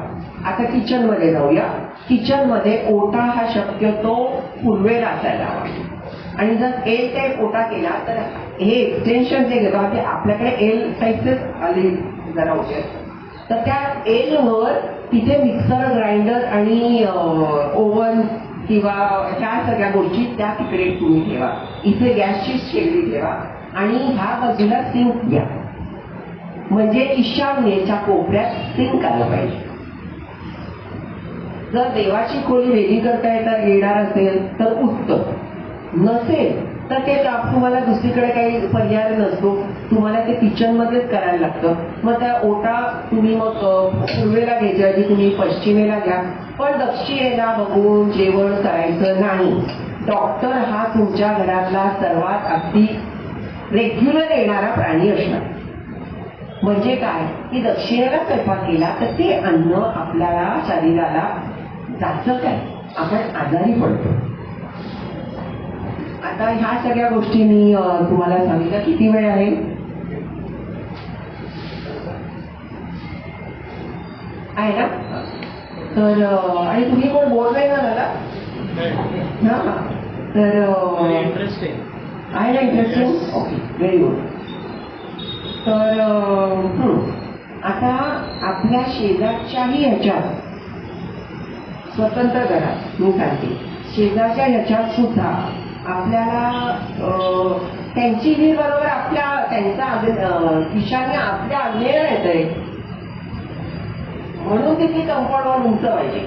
आता किचन मध्ये जाऊया. किचन मध्ये ओटा हा शक्यतो पूर्वेला असायला हवा आणि जर एल टाईप ओटा केला तर हे एक्सटेन्शन जे घेतो ते आपल्याकडे एल टाईपचेच आले जरा होते. तर त्या एल वर तिथे मिक्सर, ग्राइंडर आणि ओव्हन किंवा ह्या सगळ्या गोष्टी त्या तिकडे तुम्ही ठेवा. इथे गॅसची शेगडी ठेवा आणि ह्या बाजूला सिंक घ्या. म्हणजे ईशान्येच्या कोपऱ्यात सिंक आलं पाहिजे. जर देवाची खोली वेगळी करता येणार असेल तर उत्तम, नसेल तर ते तुम्हाला दुसरीकडे काही पर्याय नसतो, तुम्हाला ते किचन मध्येच करायला लागतं. मग त्या ओटा तुम्ही मग पूर्वेला घ्यायच्या ऐवजी तुम्ही पश्चिमेला घ्या. पण दक्षिणेला बघून जेवण करायचं नाही. डॉक्टर हा तुमच्या घरातला सर्वात अगदी रेग्युलर येणारा प्राणी असणार. म्हणजे काय की दक्षिणेला स्वयंपाक केला तर ते अन्न आपल्याला शरीराला जातं काय, आपण आजारी पडतो. आता ह्या सगळ्या गोष्टी मी तुम्हाला सांगितलं. किती वेळ आहे? आहे ना? तर आणि तुम्ही कोण बोल नाही ना मला? हा, तर आहे ना इंटरेस्टिंग? Okay, very good. तर आता आपल्या शेजारच्याही ह्याच्यात स्वतंत्र घरात मी सांगते, शेजारच्या ह्याच्यात सुद्धा आपल्याला त्यांची वीर बरोबर त्यांचा ईशान्य आपल्या आग्नेयला येतंय म्हणून तिथे कंपाऊंड वॉल उंच पाहिजे.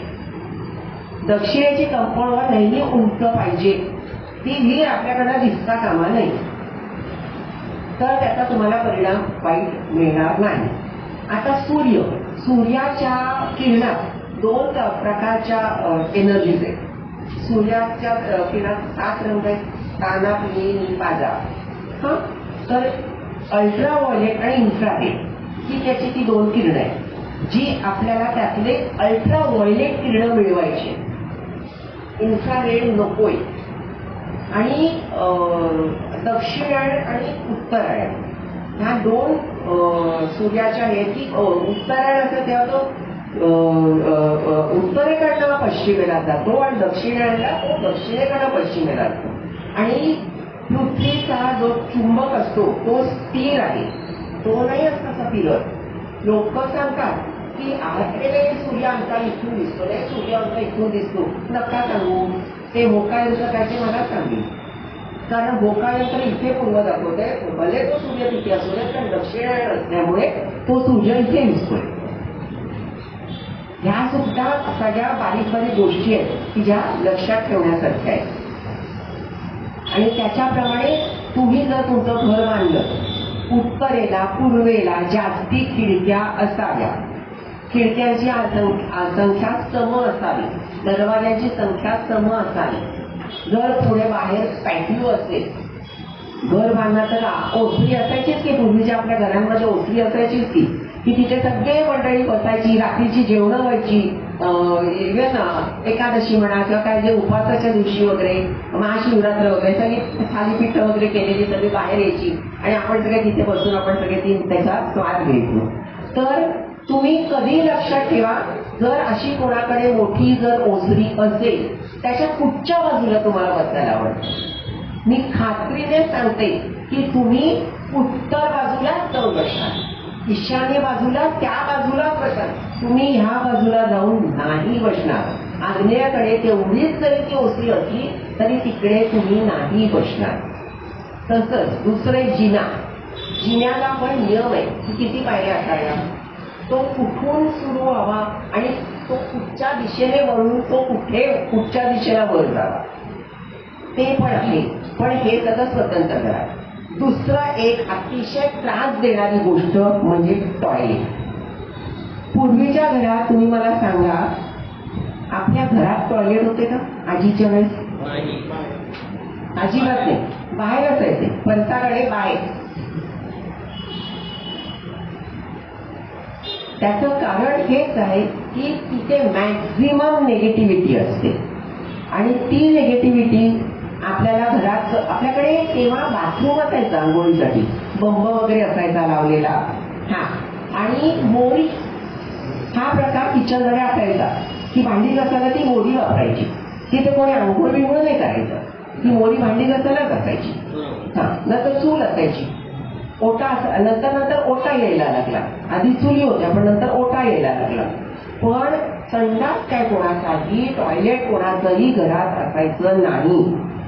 दक्षिणेची कंपाऊंड वॉल नेहमी उंच पाहिजे. ती वीर आपल्याकडे दिसता कामा नाही, तर त्याचा तुम्हाला परिणाम वाईट मिळणार नाही. आता सूर्याच्या किरणात 2 प्रकारच्या एनर्जीज आहेत. सूर्याच्या किरणात 7 रंग आहेत, काना, पिनी, पाजा. हा, तर अल्ट्राव्हायोलेट आणि इन्फ्रारेड ही त्याची ती 2 किरणं आहेत जी आपल्याला त्यातले अल्ट्राव्हायोलेट किरणं मिळवायचे, इन्फ्रारेड नकोय. आणि दक्षिणायन आणि उत्तरायण ह्या 2 सूर्याच्या आहेत की उत्तरायण असं तेव्हा तो उत्तरेकडनं पश्चिमेला जातो आणि दक्षिणायनला तो दक्षिणेकडनं पश्चिमेला जातो. आणि पृथ्वीचा जो चुंबक असतो तो स्थिर आहे, तो नाही असता फिरत. लोक सांगतात की सूर्य आमचा इथून दिसतो, नाही सूर्य आमचा इथून दिसतो. नका सांगू, ते होकायंत्र काय ते मला सांगेल. कारण होकायंत्र इथे पूर्व दाखवते, भले तो सूर्य तिथे असू दे, पण दक्षिणायन असल्यामुळे तो सूर्य इथे दिसतोय. ह्या सुद्धा सगळ्या बारीक बारीक गोष्टी आहेत की ज्या लक्षात ठेवण्यासारख्या आहेत. आणि त्याच्याप्रमाणे तुम्ही जर तुमचं घर बांधलं, उत्तरेला पूर्वेला जास्ती खिडक्या असाव्या, खिडक्यांची संख्या सम असावी, दरवाज्यांची संख्या सम असावी. जर पुढे बाहेर पॅटिओ असेल, घर बांधणार तर ओसरी असायचीच की, पूर्वीच्या आपल्या घरांमध्ये ओसरी असायचीच की तिथे सगळे मंडळी बसायची, रात्रीची जेवणं व्हायची. इव्हन एकादशी म्हणा किंवा काय जे उपवासाच्या दिवशी वगैरे, महाशिवरात्र वगैरे सगळी थालीपीठ वगैरे केलेली सगळी बाहेर यायची आणि आपण सगळे तिथे बसून आपण सगळे त्याचा स्वाद घ्यायचो. तर तुम्ही कधी लक्षात ठेवा, जर अशी कोणाकडे मोठी जर ओसरी असेल त्याच्या कुठच्या बाजूला तुम्हाला बसायला आवडतं? मी खात्रीने सांगते की तुम्ही उत्तर बाजूलाच जाऊन बसणार, ईशान्य बाजूला त्या बाजूलाच बसणार, तुम्ही ह्या बाजूला जाऊन नाही बसणार. आग्नेयाकडे तेवढीच जरी ती ओसरी असली तरी तिकडे तुम्ही नाही बसणार. तसंच दुसरे जिन्याला पण नियम आहे की किती पायऱ्या असाव्या, तो कुठून सुरू व्हावा आणि तो कुठच्या दिशेने वळून तो कुठच्या दिशेला वर जावा ते पण आहे. पण हे सगळं स्वतंत्र करा. दुसरं एक अतिशय त्रास देणारी गोष्ट म्हणजे टॉयलेट. पूर्वीच्या घरात तुम्ही मला सांगा, आपल्या घरात टॉयलेट होते का आजीच्या वेळेस? अजिबात नाही, बाहेर असायचे, पंचाकडे बाहेर. त्याचं कारण हेच आहे की तिथे मॅक्झिमम निगेटिव्हिटी असते आणि ती निगेटिव्हिटी आपल्याला घरात, आपल्याकडे तेव्हा बाथरूम असायचा आंघोळीसाठी, बंब वगैरे असायचा लावलेला, हा, आणि मोरी हा प्रकार किचनमध्ये असायचा की भांडी घासायला ती मोरी वापरायची. तिथे कोणी आंघोळ बिंघोळ नाही करायचं, ती मोरी भांडी घासायलाच असायची. हा, नंतर चूल असायची, ओटा नंतर ओटा यायला लागला. आधी चुली होत्या पण नंतर ओटा यायला लागला. पण संडास काय कोणाचाही, टॉयलेट कोणाचंही घरात असायचं नाही.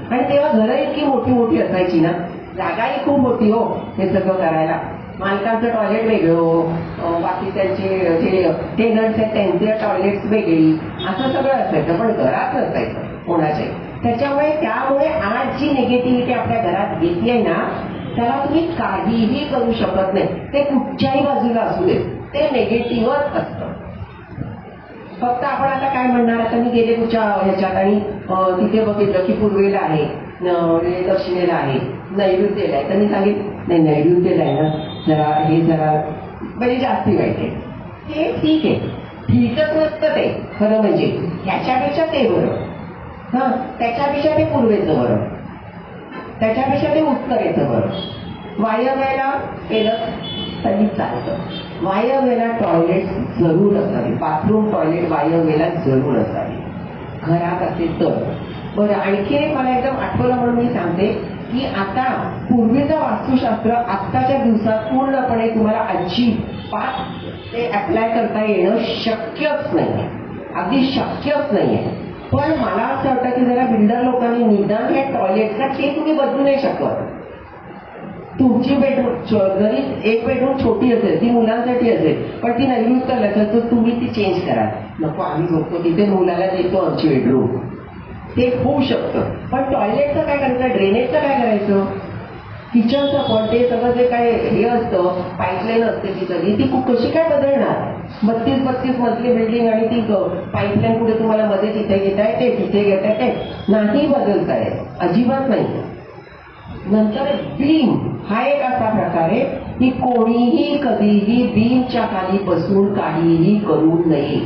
आणि तेव्हा घरं इतकी मोठी मोठी असायची ना, जागाही खूप मोठी हो हे सगळं करायला. मालकांचं टॉयलेट वेगळं, बाकी त्यांचे जे टेनर्स आहेत त्यांचे टॉयलेट्स वेगळी, असं सगळं असायचं, पण घरात नसायचं कोणाच्याही. त्यामुळे आज जी निगेटिव्हिटी आपल्या घरात येते ना, त्याला तुम्ही काहीही करू शकत नाही. ते कुठच्याही बाजूला असू दे, ते निगेटिव्हच असतं. फक्त आपण आता काय म्हणणार, आता मी गेले कुठच्या ह्याच्यात आणि तिथे बघितलं की पूर्वेला आहे, दक्षिणेला आहे, नैऋत्येला आहे, तर मी सांगेन नाही नैऋत्येला आहे ना, जरा म्हणजे जास्ती वाईट आहे. हे ठीक आहे, ठीकच नसतं ते खरं म्हणजे. ह्याच्यापेक्षा ते बरं, हा, त्याच्यापेक्षा ते पूर्वेचं बरं, त्याच्यापेक्षा ते उत्तरेचं बरं. वायव्याला केलं तरी चालतं. वायव्याला टॉयलेट जरूर असावे, बाथरूम टॉयलेट वायव्याला जरूर असावे घरात असेल तर. बरं, आणखी एक मला एकदम आठवलं म्हणून मी सांगते की आता पूर्वीचं वास्तुशास्त्र आत्ताच्या दिवसात पूर्णपणे तुम्हाला अजिबात ते अप्लाय करता येणं शक्यच नाही, अगदी शक्यच नाहीये. पण मला असं वाटतं की जरा बिल्डर लोकांनी निदान हे टॉयलेटला ते तुम्ही बदलू नाही शकत. तुमची बेडरूम जरी एक बेडरूम छोटी असेल, ती मुलांसाठी असेल, पण ती नैऋत्यला असेल तर तुम्ही ती चेंज करा. नको आम्ही झोपतो तिथे, मुलाला देतो आमची बेडरूम, ते होऊ शकतं. पण टॉयलेटचं काय करायचं, ड्रेनेजचं काय करायचं, किचनचं पण ते सगळं जे काय हे असतं, पाईपलाईन असते ती सगळी, ती कशी काय बदलणार? 32 मजली बिल्डिंग आणि ती पाईपलाईन कुठे तुम्हाला मध्ये तिथे घेता येते, तिथे घेता येते, नाही बदलता येत, अजिबात नाही. नंतर बीम हा एक असा प्रकार आहे की कोणीही कधीही बीमच्या खाली बसून काहीही करू नये.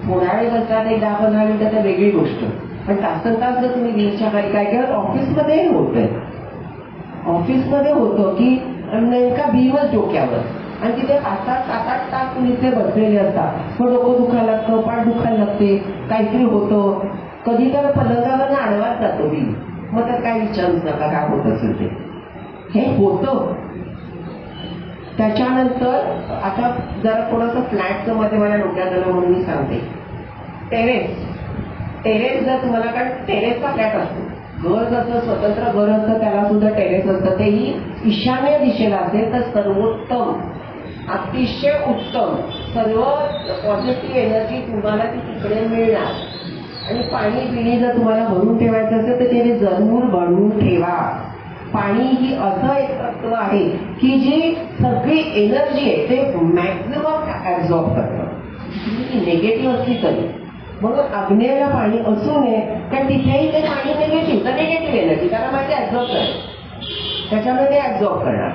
थोडा वेळ बसला नाही, 10-15 मिनिटं तर वेगळी गोष्ट, पण तासन तास जर तुम्ही बीमच्या खाली काय केलं, ऑफिसमध्ये होतंय, ऑफिसमध्ये होतं की नेमका बीमच डोक्यावर आणि तिथे 5-7-8 तास तुम्ही ते बसलेले असतात. मग डोकं दुखायला लागतं, पाठ दुखायला लागते, काहीतरी होतं, कधी तर पलंगावर आडवाच जातो बीम. मग तर काय विचारूच नका काय होत असेल ते, हे होतं. त्याच्यानंतर आता जरा थोडंसं फ्लॅटचं मध्ये मला डोक्यात आलं म्हणून मी सांगते. टेरेस जर तुम्हाला, कारण टेरेसचा फ्लॅट असतो, घर जसं स्वतंत्र घर असतं त्याला सुद्धा टेरेस असतं, तेही ईशान्य दिशेला असेल तर सर्वोत्तम, अतिशय उत्तम, सर्व पॉझिटिव्ह एनर्जी तुम्हाला ती तिकडे मिळणार. आणि पाणी पिणी जर तुम्हाला भरून ठेवायचं असेल तर ते जरूर भरून ठेवा. पाणी ही असं एक तत्व आहे की जी सगळी एनर्जी आहे ते मॅक्झिमम ऍब्झॉर्ब करतं, निगेटिव्ह असली तरी. म्हणून आग्नेयाला पाणी असू नये, कारण तिथेही ते पाणी निगेटिव्ह तर निगेटिव्ह एनर्जी, कारण माझे ऍब्झॉर्ब करेल, त्याच्यामुळे ते ऍब्झॉर्ब करणार.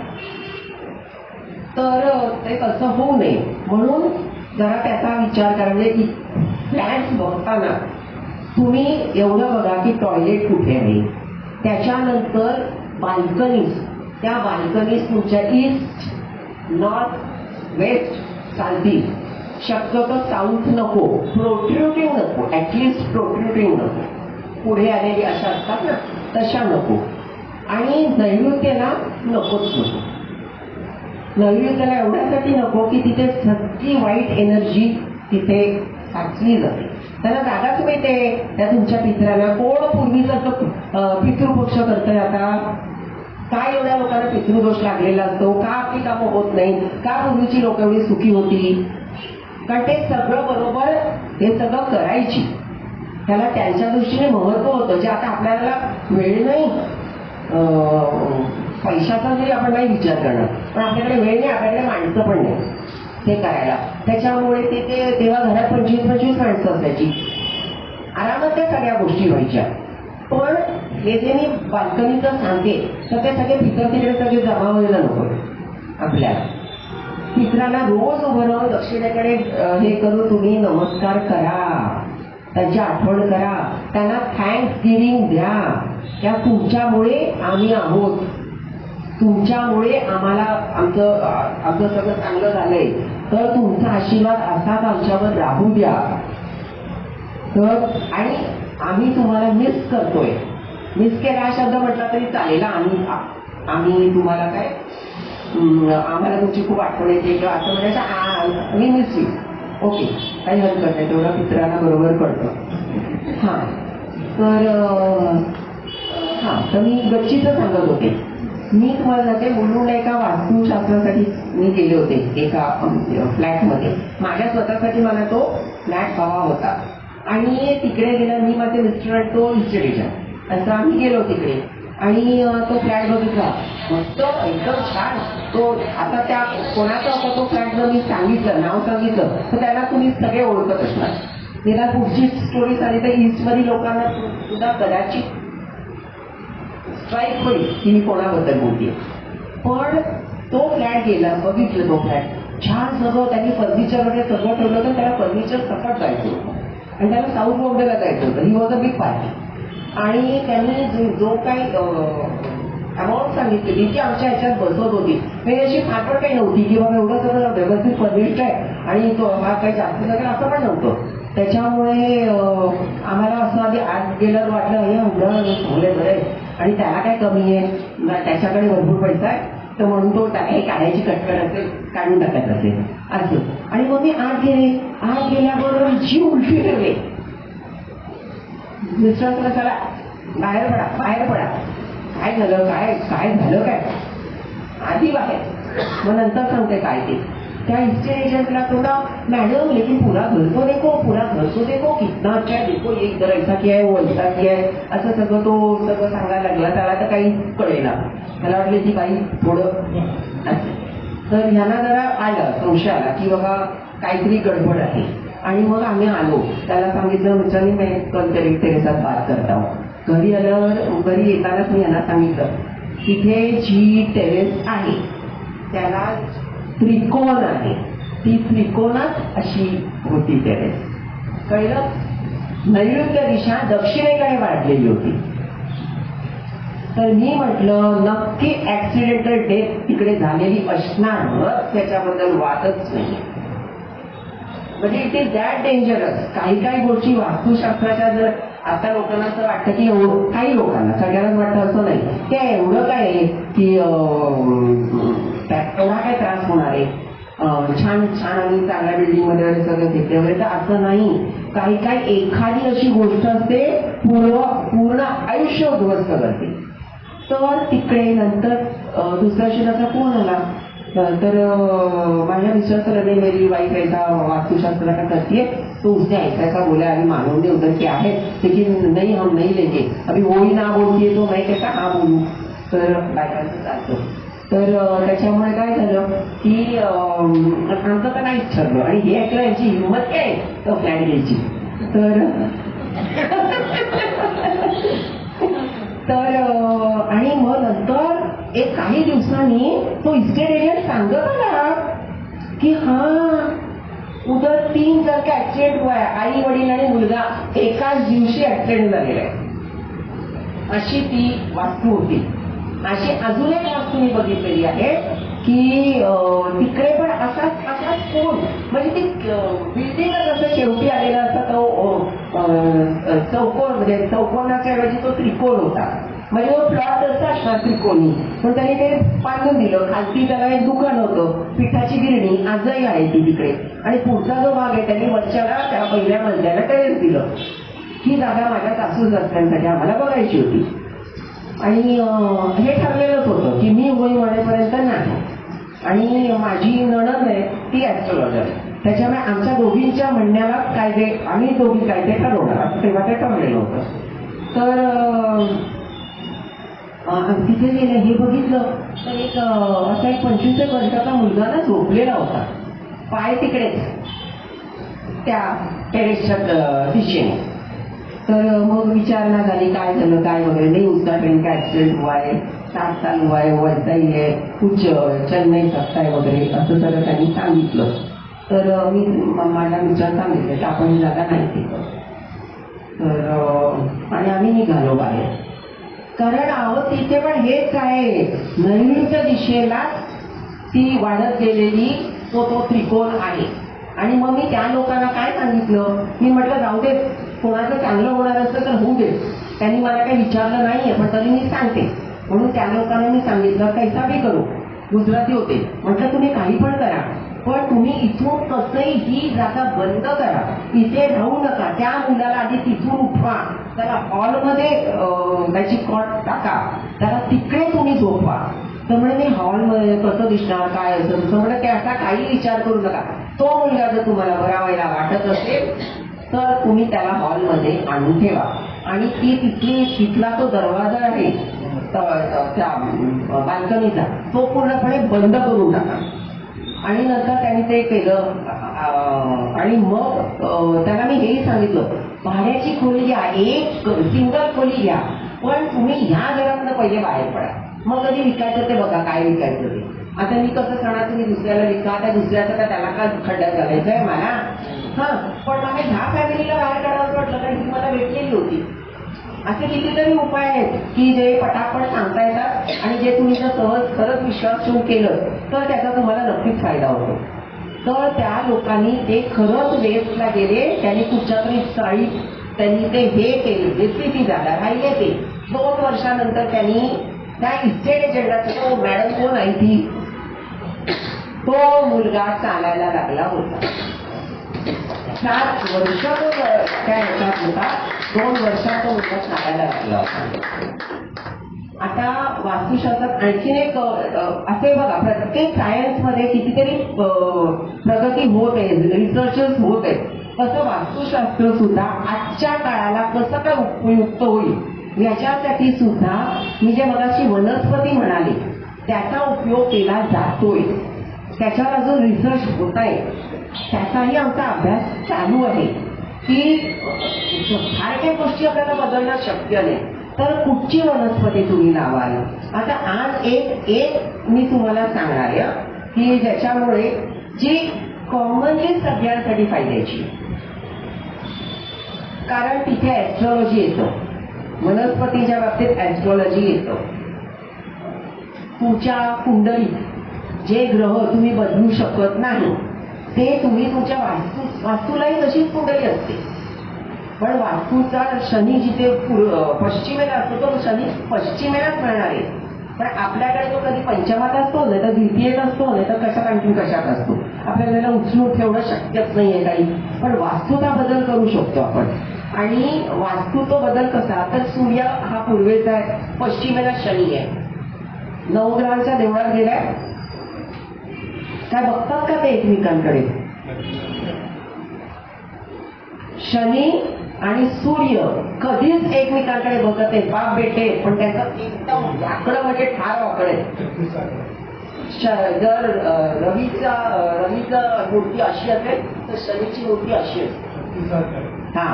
तर ते तसं होऊ नये म्हणून जरा त्याचा विचार करा. म्हणजे फ्लॅट्स बघताना तुम्ही एवढं बघा की टॉयलेट कुठे आहे, त्याच्यानंतर बाल्कनीज, त्या बाल्कनीज तुमच्या ईस्ट, नॉर्थ, वेस्ट चालतील, शक्यतो साऊथ नको, प्रोट्रुटिव्ह नको, ऍटलिस्ट प्रोट्रुटिव्ह नको, पुढे आलेली अशा असतात ना तशा नको, आणि नैऋत्यला नकोच नको. नैऋत्याला एवढ्यासाठी नको की तिथे सगळी वाईट एनर्जी तिथे साचली जाते. त्यांना जागाच मिळते त्या तुमच्या पितराला. कोण पूर्वीचं पितृपक्ष करतंय आता? काय एवढ्या लोकांना पितृदोष लागलेला असतो? का आपली कामं होत नाही? का पूर्वीची लोक एवढी सुखी होती? कारण ते सगळं बरोबर हे सगळं करायची. त्याला त्यांच्या दृष्टीने महत्व होतं जे आता आपल्याला वेळ नाही. पैशाचा जरी आपण नाही विचार करणार, पण आपल्याकडे वेळ नाही, आपल्याकडे माणसं पण नाही ते करायला. त्याच्यामुळे ते तेव्हा घरात 25-25 माणसं असायची, आरामात त्या सगळ्या गोष्टी व्हायच्या. पण हे जे मी बाल्कनीचं सांगते तर ते सगळे पितर तिकडे सगळे जमा व्हायला नको आपल्याला. पितरांना रोज उभं राहून दक्षिणेकडे हे करून तुम्ही नमस्कार करा, त्यांची आठवण करा, त्यांना थँक्स गिव्हिंग द्या. त्या तुमच्यामुळे आम्ही आहोत, तुमच्यामुळे आम्हाला आमचं सगळं चांगलं झालंय, तर तुमचा आशीर्वाद असाच आमच्यावर राहू द्या. तर आणि आम्ही तुम्हाला मिस करतोय. मिस केला हा शब्द म्हटला तरी चालेल. आम्ही तुम्हाला काय आम्हाला तुमची खूप आठवण येते किंवा असं म्हणायचं मी मिस यू. ओके, काही हरकत नाही, तेवढा पितरांना बरोबर कळतं. हां, तर मी गच्चीचं सांगत होते. मी तुम्हाला सांगते, मुलुंड एका वास्तुशास्त्रासाठी मी गेले होते एका फ्लॅटमध्ये. माझ्या स्वतःसाठी मला तो फ्लॅट हवा होता आणि तिकडे गेला मी, माझे मिस्टर तो इन्स्टिट्यूशन असं आम्ही गेलो तिकडे आणि तो फ्लॅट बघितला. मस्त, एकदम छान. तो आता त्या कोणाचा होता तो फ्लॅट जर मी सांगितलं, नाव सांगितलं तर त्याला तुम्ही सगळे ओळखत असणार. तिला पुढची स्टोरी सांगितलं तर ईस्टमधील लोकांना सुद्धा कदाचित स्ट्राईक होईल की मी कोणाबद्दल बोलते. पण तो फ्लॅट गेला, बघितलं तो फ्लॅट छान, सगळं त्यांनी फर्निचर वगैरे सगळं ठेवलं होतं. त्याला फर्निचर सकट जायचं होतं आणि त्याला साऊथ बॉम्बेला जायचं होतं. He was a big party. आणि त्यांनी जो काही अमाऊंट सांगितलेली ती आमच्या ह्याच्यात बसत होती. म्हणजे अशी फाटपट काही नव्हती की बाबा एवढं सगळं व्यवस्थित फर्निश्ड आहे आणि तो हा काही जास्त सगळं असं पण नव्हतं. त्याच्यामुळे आम्हाला असं आधी आत गेल्यावर वाटलं हे एवढं चांगलं बरं आणि त्याला काय कमी आहे, त्याच्याकडे भरपूर पैसा आहे तर म्हणून तो काही काढायची कटकट असेल, काढून टाकत असेल असं. आणि मग मी आत गेल्याबरोबर जी उलटी ठेवले. मिस्टर चला बाहेर पडा. काय झालं काय आधी बाहेर, मग नंतर सांगते काय ते. त्या इस्टेट एजंटला थोडा मॅडम लेकिन पूरा घर तो देखो कितना अच्छा है, देखो ये इधर ऐसा किया है वो ऐसा किया है असं सगळं तो सगळं सांगायला लागला. त्याला तर काही कळेना, त्याला वाटले की काही थोडं असं. तर ह्यांना जरा आलं संशय आला की बाबा काहीतरी गडबड आहे. आणि मग आम्ही आलो, त्याला सांगितलं मित्रांनी मी कल तेरे साथ बात करता हूं. घरी येतानाच मी यांना सांगितलं तिथे जी टेरेस आहे त्याला त्रिकोण आहे, ती त्रिकोणात अशी होती टेरेस. कळलं? नैऋत्य दिशा दक्षिणेकडे वाढलेली होती. तर मी म्हटलं नक्की ऍक्सिडेंटल डेथ तिकडे झालेली असणारच, त्याच्याबद्दल वादच नाही. म्हणजे इट इज दॅट डेंजरस. काही गोष्टी वास्तुशास्त्राच्या जर आता लोकांना असं वाटतं की काही लोकांना, सगळ्यांनाच वाटतं असं नाही की एवढं काय आहे की एवढा काय त्रास होणार आहे, छान आणि चांगल्या बिल्डिंगमध्ये वगैरे सगळं घेतले वगैरे, तर असं नाही. काही एखादी अशी गोष्ट असते पूर्ण आयुष्य उद्ध्वस्त करते. तर तिकडे नंतर दुसऱ्या दिवशी फोन आला. तर माझ्या मिस्टर ने मेरी वाइफ ऐसा वास्तुशास्त्र का करती है तो उसने ऐसा बोला, अभी मालूम नहीं उधर क्या है लेकिन नहीं हम नहीं लेंगे, अभी वो ही ना बोलतीये तो मैं कैसा हाँ बोलू. तर बायकांचं चालतं. तर त्याच्यामुळे काय झालं की आमचं तर नाहीच ठरलं आणि हे ऐकलं यांची हिंमत काय तर फ्लॅट घ्यायची. तर आणि मग नंतर काही दिवसांनी तो इस्टेट एजंट सांगत आला की हाँ उधर 3 जण का ऍक्सिडेंट हुआ है, आई वडील आणि मुलगा एकाच दिवशी ऍक्सिडेंट झालेला आहे. अशी ती वास्तू होती. अशी अजून एक वास्तू मी बघितलेली आहे की तिकडे पण असाच कोण म्हणजे ती बिल्डिंगच असं शेवटी आलेला असा तो चौकोन म्हणजे चौकोनाच्या ऐवजी तो त्रिकोण होता. म्हणजे तो प्लॉट असं असणार त्रिकोणी, पण त्यांनी ते बांधून दिलं. खालती त्याला एक दुकान होतं, पिठाची गिरणी आजही आहे ती तिकडे, आणि पुढचा जो भाग आहे त्यांनी वरच्याला त्या पहिल्या मजल्याला टेरेस दिलं. ही जागा माझ्या सासू सासऱ्यांसाठी आम्हाला बघायची होती, आणि हे ठरलेलंच होतं की मी होई म्हणेपर्यंत नाही. आणि माझी नणद आहे ती ऍस्ट्रॉलॉजर, त्याच्यामुळे आमच्या दोघींच्या म्हणण्याला कायदे आम्ही दोघी कायदे ठरवणार असं तेव्हा ते ठरलेलं होतं. तर तिथे गेले, हे बघितलं तर एक असा एक 25 वर्षाचा मुलगा ना झोपलेला होता, पाय तिकडेच त्या टेरेसच्या दिशेने. तर मग विचारणा झाली काय झालं काय वगैरे. नाही उसका ट्रेन का ऍक्सिडेंट हुआ है, 7 साल हुआ है, वैसाही है, कुछ चेन्नई सकता है वगैरे असं सगळं त्यांनी सांगितलं. तर मी माझ्या विचार सांगितलं की आपण ही जागा नाही तिथं. तर आणि आम्ही निघालो बाहेर, कारण अहो तिथे पण हेच आहे, नैऋत्य दिशेला ती वाढत गेलेली तो त्रिकोण आहे. आणि मग मी त्या लोकांना काय सांगितलं, मी म्हटलं जाऊ दे, कोणाचं चांगलं होणार असतं तर होऊ दे. त्यांनी मला काही विचारलं नाहीये, पण तरी मी सांगते. म्हणून त्या लोकांना मी सांगितलं कैसा बी करू, गुजराती होते, म्हटलं तुम्ही काही पण करा, पण तुम्ही इथून कसंही ही जागा बंद करा, इथे राहू नका. त्या मुलाला आधी तिथून उठवा, त्याला हॉलमध्ये त्याची कॉट टाका, त्याला तिकडे तुम्ही झोपवा. तर म्हणजे मी हॉलमध्ये कसं दिसणार काय असं तसं, म्हणजे त्याचा काही विचार करू नका. तो मुलगा जर तुम्हाला बरा व्हायला वाटत असेल तर तुम्ही त्याला हॉलमध्ये आणून ठेवा, आणि तिथला तो दरवाजा आहे त्या बाल्कनीचा तो पूर्णपणे बंद करून टाका. आणि नंतर त्यांनी ते केलं. आणि मग त्याला मी हेही सांगितलं, भाड्याची खोली घ्या, एक सिंगल खोली घ्या, पण तुम्ही ह्या घरातनं पहिले बाहेर पडा, मग कधी विकायचं ते बघा काय विकायचं ते. आता मी कसं सांगणार, तुम्ही दुसऱ्याला विका, त्या दुसऱ्याचं का त्याला का खड्ड्यात घालायचं आहे मला. पण मला ह्या फॅमिलीला बाहेर काढावं वाटलं, कारण ती मला भेटलेली होती. असे कितीतरी उपाय आहेत की जे पटापट सांगता येतात, आणि जे तुम्ही जर खरंच विश्वास ठेवून केलं तर त्याचा तुम्हाला नक्कीच फायदा होतो. तर त्या लोकांनी ते खरंच वेस्टला गेले. त्यांनी कुठच्या तरी चाळीत त्यांनी ते हे केले, रेसिपी झाला राहिले ते. 2 वर्षानंतर त्यांनी त्या इस्टेट एजंटाचा तो मॅडम कोण आहे ती, तो मुलगा चालायला लागला होता. 7 वर्ष तो त्या ह्याच्यात होता, 2 वर्षात तो मुलगा चालायला लागला होता. आता वास्तुशास्त्रात आणखीन एक असे बघा, प्रत्येक सायन्समध्ये कितीतरी प्रगती होत आहे, रिसर्चर्स होत आहेत. तसं वास्तुशास्त्र सुद्धा आजच्या काळाला कसं काय उपयुक्त होईल याच्यासाठी सुद्धा मी जे मगाशी वनस्पती म्हणाले त्याचा उपयोग केला जातोय. त्याच्यावर अजून रिसर्च होत आहे, त्याचाही आमचा अभ्यास चालू आहे की फार काही गोष्टी आपल्याला बदलणं शक्य नाही, तर कुठची वनस्पती तुम्ही लावाल. आता आज एक मी तुम्हाला सांगणार आहे की ज्याच्यामुळे जी कॉमनली सगळ्यांसाठी फायद्याची, कारण तिथे ऍस्ट्रॉलॉजी येतं, वनस्पतीच्या बाबतीत ऍस्ट्रॉलॉजी येतं. तुमच्या कुंडलीत जे ग्रह तुम्ही बदलू शकत नाही ते तुम्ही तुमच्या वास्तूलाही तशीच कुंडली असते, पण वास्तूचा शनी जिथे पश्चिमेला असतो तो शनी पश्चिमेलाच मिळणार आहे. पण आपल्याकडे तो कधी पंचमात असतो, नाही तर द्वितीयेत असतो, नाही तर कशात आणखी कशात असतो. आपल्याला उचलून ठेवणं शक्यच नाहीये काही, पण वास्तूचा बदल करू शकतो आपण. आणि वास्तू तो बदल कसा, तर सूर्य हा पूर्वेचा आहे, पश्चिमेला शनी आहे. नवग्रहांच्या देवळात गेलाय काय बघतात का ते एकमेकांकडे, शनी आणि सूर्य कधीच एकमेकांकडे बघत आहेत, बाप बेटे, पण त्यांचं एकदम वाकडं म्हणजे ठार वाकडं आहे. जर रवीचं मूर्ती अशी असेल तर शनीची मूर्ती अशी असते. हा,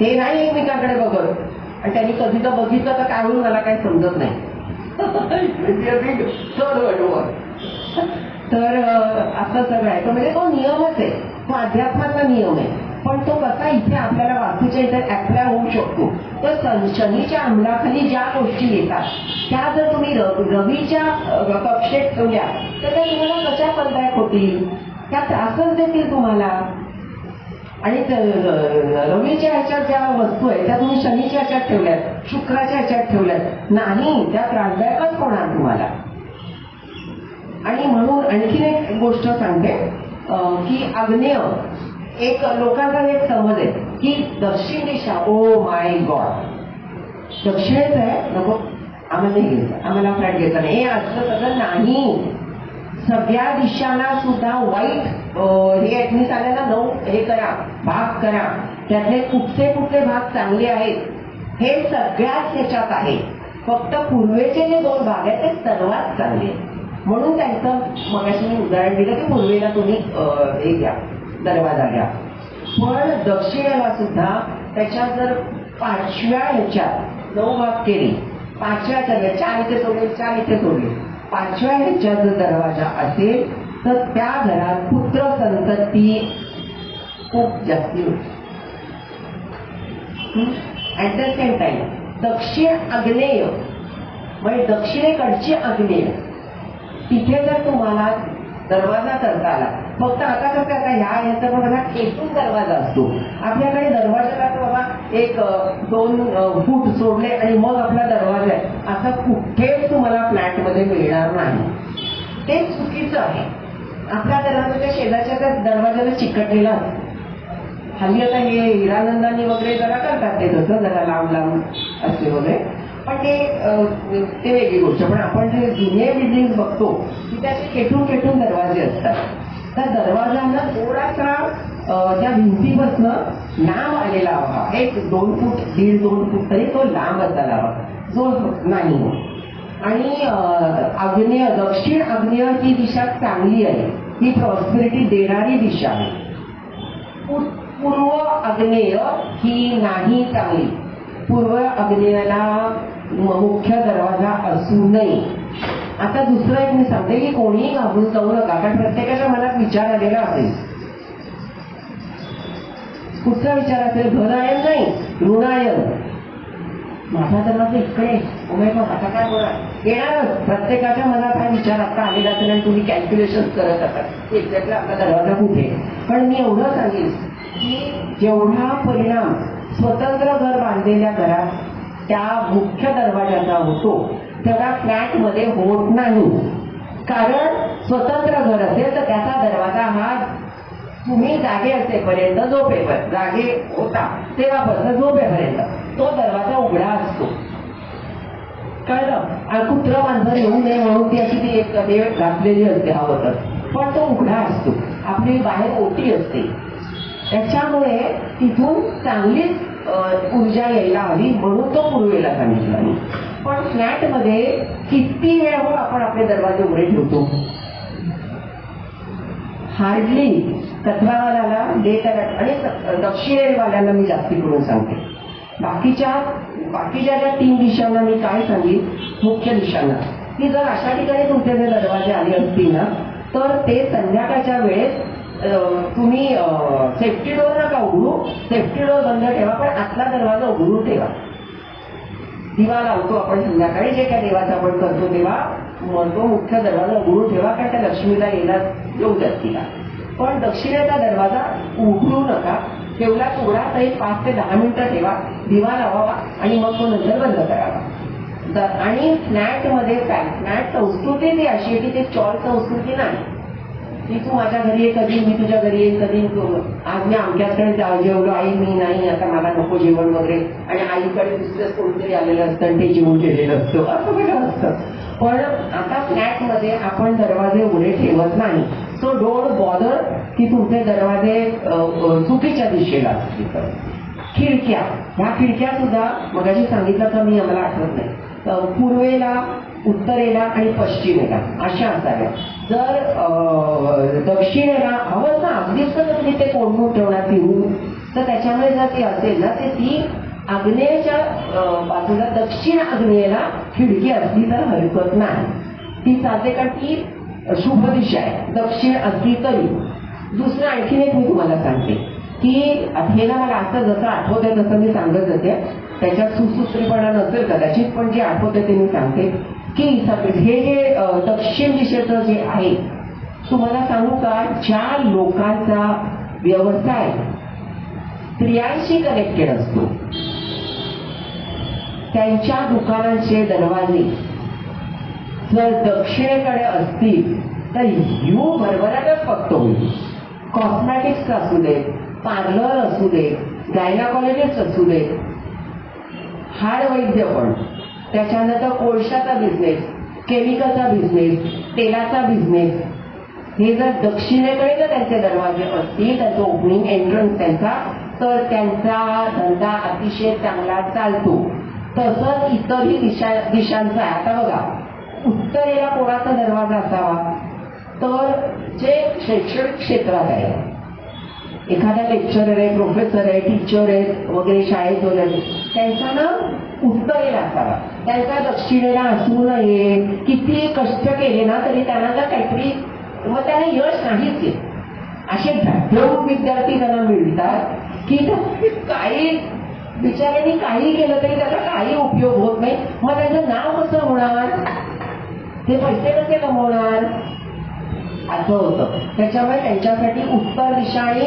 ते नाही एकमेकांकडे बघत, आणि त्यांनी कधी तर बघितलं तर काय होईल मला काही समजत नाही. तर असं सगळं आहे. म्हणजे तो नियमच आहे, तो अध्यात्माचा नियम आहे. पण तो कसा इथे आपल्याला वास्तूच्या इथे अप्लाय होऊ शकतो. तर शनीच्या अंमलाखाली ज्या गोष्टी येतात त्या जर तुम्ही रवीच्या कक्षेत ठेवल्या तर त्या तुम्हाला कशा फलदायक होतील, त्या त्रासच देतील तुम्हाला. आणि रवीच्या ह्याच्यात ज्या वस्तू आहेत त्या तुम्ही शनीच्या ह्याच्यात ठेवल्यात, शुक्राच्या ह्याच्यात ठेवल्यात, नाही त्या त्रासदायकच होणार तुम्हाला. आणि म्हणून आणखीन एक गोष्ट सांगते की आग्नेय एक लोकांचा एक समज आहे की दक्षिण दिशा, ओ माय गॉड, दक्षिणेच आहे नको आम्हाला नाही घ्यायचं, आम्हाला फ्लॅट घ्यायचा नाही, हे असं सगळं नाही. सगळ्या दिशांना सुद्धा वाईट हे मी सांगायला 9 हे करा, भाग करा, त्यातले कुठचे कुठले भाग चांगले आहेत हे सगळ्याच ह्याच्यात आहे. फक्त पूर्वेचे जे 2 भाग आहेत ते सर्वात चांगले. म्हणून त्यांचं मगाशी मी उदाहरण दिलं की पूर्वेला तुम्ही हे घ्या, दरवाजा घ्या. पण दक्षिणेला सुद्धा त्याच्यात जर 5व्या ह्याच्यात 9 भाग केले, 5व्या 4 इथे सोडले, 4 इथे सोडले, 5व्या ह्याच्यात जर दरवाजा असेल तर त्या घरात पुत्र संतती खूप जास्ती होती. ऍट द सेम टाइम दक्षिण आग्नेय म्हणजे दक्षिणेकडची आग्नेय तिथे जर तुम्हाला दरवाजा करता आला, फक्त आता कसं आता ह्याचा बघा खेचून दरवाजा असतो. आपल्याकडे दरवाजाला तर बाबा 1-2 फूट सोडले आणि मग आपला दरवाजा आहे असं कुठेच तुम्हाला फ्लॅटमध्ये मिळणार नाही. ते चुकीचं आहे. आपल्या दरवाजाच्या शेजारच्या दरवाजाला चिकटलेला असतो. हल्ली आता हे हिरानंदानी वगैरे जरा करतात ते तसं जरा लांब लांब असते वगैरे, पण ते वेगळी गोष्ट. पण आपण जे जुने बिल्डिंग बघतो की त्याचे खेटून दरवाजे असतात. त्या दरवाजांना थोडासा त्या भिंतीपासनं लांब आलेला हवा, 1-2 फूट 1.5-2 फूट तरी तो लांब असायला हवा, जो नाही. आणि आग्नेय दक्षिण आग्नेय ही दिशा चांगली आहे, ही प्रॉस्पेरिटी देणारी दिशा आहे. पूर्व आग्नेय ही नाही चांगली. पूर्व आग्नेयाला मुख्य दरवाजा असू नये. आता दुसरं एक मी सांगते की कोणीही घाबरून जाऊ नका, कारण प्रत्येकाच्या मनात विचार आलेला असेल. कुठचा विचार असेल? धनायन नाही, ऋणायन. माझा दरवाजा इकडे, आता काय बोला येणारच. प्रत्येकाच्या मनात हा विचार आता आलेला असेल आणि तुम्ही कॅल्क्युलेशन करत असाल एक्झॅक्टली आपला दरवाजा कुठे. पण मी एवढं सांगेन की जेवढा परिणाम स्वतंत्र घर बांधलेल्या घरात त्या मुख्य दरवाजाचा होतो तेवढा फ्लॅटमध्ये होत नाही. कारण स्वतंत्र घर असेल तर त्याचा दरवाजा हा तुम्ही जागे असेपर्यंत झोपेपर्यंत, जागे होता तेव्हापासून झोपेपर्यंत तो दरवाजा उघडा असतो. कळलं? कुत्रा मांजर येऊ नये म्हणून ती अशी ती एक कधी घातलेली असते हवं तर, पण तो उघडा असतो. आपली बाहेर ओटी असते, त्याच्यामुळे तिथून चांगलीच ऊर्जा यायला हवी म्हणून तो पूर्वेला सांगितला. पण फ्लॅटमध्ये किती वेळ हो आपण आपले दरवाजे उघडे ठेवतो? हार्डली. कथवावाल्याला देत आणि दक्षिणेवाल्याला मी जास्ती करून सांगते. बाकीच्या ज्या 3 दिशांना मी काय सांगेन, मुख्य दिशांना की जर अशा ठिकाणी तुमचे जे दरवाजे आले असतील ना तर ते संध्याकाळच्या वेळेस तुम्ही सेफ्टी डोर नका उघडू, सेफ्टी डोर बंद ठेवा, पण आतला दरवाजा उघडून ठेवा. दिवा लावतो आपण संध्याकाळी, जे काय देवाचं आपण करतो तेव्हा तो मुख्य दरवाजा उघडून ठेवा, कारण त्या लक्ष्मीला येऊ द्यात तिला. पण दक्षिणेचा दरवाजा उघडू नका, तेवढा उघडा तरी 5 ते 10 मिनिटं ठेवा, दिवा लावावा आणि मग तो नंतर बंद करावा. आणि फ्लॅटमध्ये फ्लॅट संस्कृती ती अशी आहे की ते चॉल संस्कृती नाही की तू माझ्या घरी ये कधी, मी तुझ्या घरी येईन कधी, आज मी अमक्याकडे जेवलो, आई मी नाही आता मला नको जेवण वगैरे, आणि आईकडे दुसरंच कोणीतरी आलेलं असतं आणि ते जेवण केलेलं असतं, असं सगळं असतं. पण आता फ्लॅटमध्ये आपण दरवाजे उघडे ठेवत नाही. सो डोंट बॉदर की तुमचे दरवाजे चुकीच्या दिशेला असतील. खिडक्या, ह्या खिडक्या सुद्धा मगाशी सांगितलं तर मी आम्हाला आठवत नाही, पूर्वेला, उत्तरेला आणि पश्चिमेला अशा असाव्या. जर दक्षिणेला हवं ना अगदीच तर तुम्ही ते कोंडून ठेवणार फिरून, तर त्याच्यामुळे जर ती असेल ना ते ती आग्नेयच्या बाजूला दक्षिण आग्नेयला खिडकी असली तर हरकत नाही, ती चालते, कारण ती शुभ दिशा आहे दक्षिण असली तरी. दुसरं आणखीन एक मी तुम्हाला सांगते की हे ना मला असं जसं आठवतंय तसं मी सांगत होते, त्याच्यात सुसूत्रीपणा नसेल कदाचित, पण जे आठवतंय ते मी सांगते की हे जे दक्षिण दिशेचं जे आहे, तुम्हाला सांगू का, ज्या लोकांचा व्यवसाय स्त्रियांशी कनेक्टेड असतो त्यांच्या दुकानांचे दरवाजे जर दक्षिणेकडे असतील तर यू भरभराटच फक्त होईल. कॉस्मॅटिक्स असू देत, पार्लर असू देत, गायनाकॉलॉजिस्ट असू देत, हाड वैद्य पण, त्याच्यानंतर कोळशाचा बिझनेस, केमिकलचा बिझनेस, तेलाचा बिझनेस, हे जर दक्षिणेकडे जर त्यांचे दरवाजे असतील, त्यांचं ओपनिंग एंट्रन्स त्यांचा, तर त्यांचा धंदा अतिशय चांगला चालतो. तसंच इतरही दिशांचा आहे. आता बघा, उत्तरेला कोणाचा दरवाजा असावा, तर जे शैक्षणिक क्षेत्रात आहे, एखादा लेक्चरर आहे, प्रोफेसर आहे, टीचर आहेत वगैरे, शाळेत वगैरे, त्यांचा ना उत्तरेला असावा, त्यांचा दक्षिणेला असू नये. किती कष्ट केले ना तरी त्यांना जर काहीतरी, मग त्यांना यश नाहीच आहे. असे धडधड विद्यार्थी त्यांना मिळतात की काही बिचाऱ्यांनी काही केलं तरी त्याचा काही उपयोग होत नाही. मग त्याचं नाव कसं होणार, ते पैसे कसे कमवणार, असं होतं. त्याच्यामुळे त्यांच्यासाठी उत्तर दिशा आणि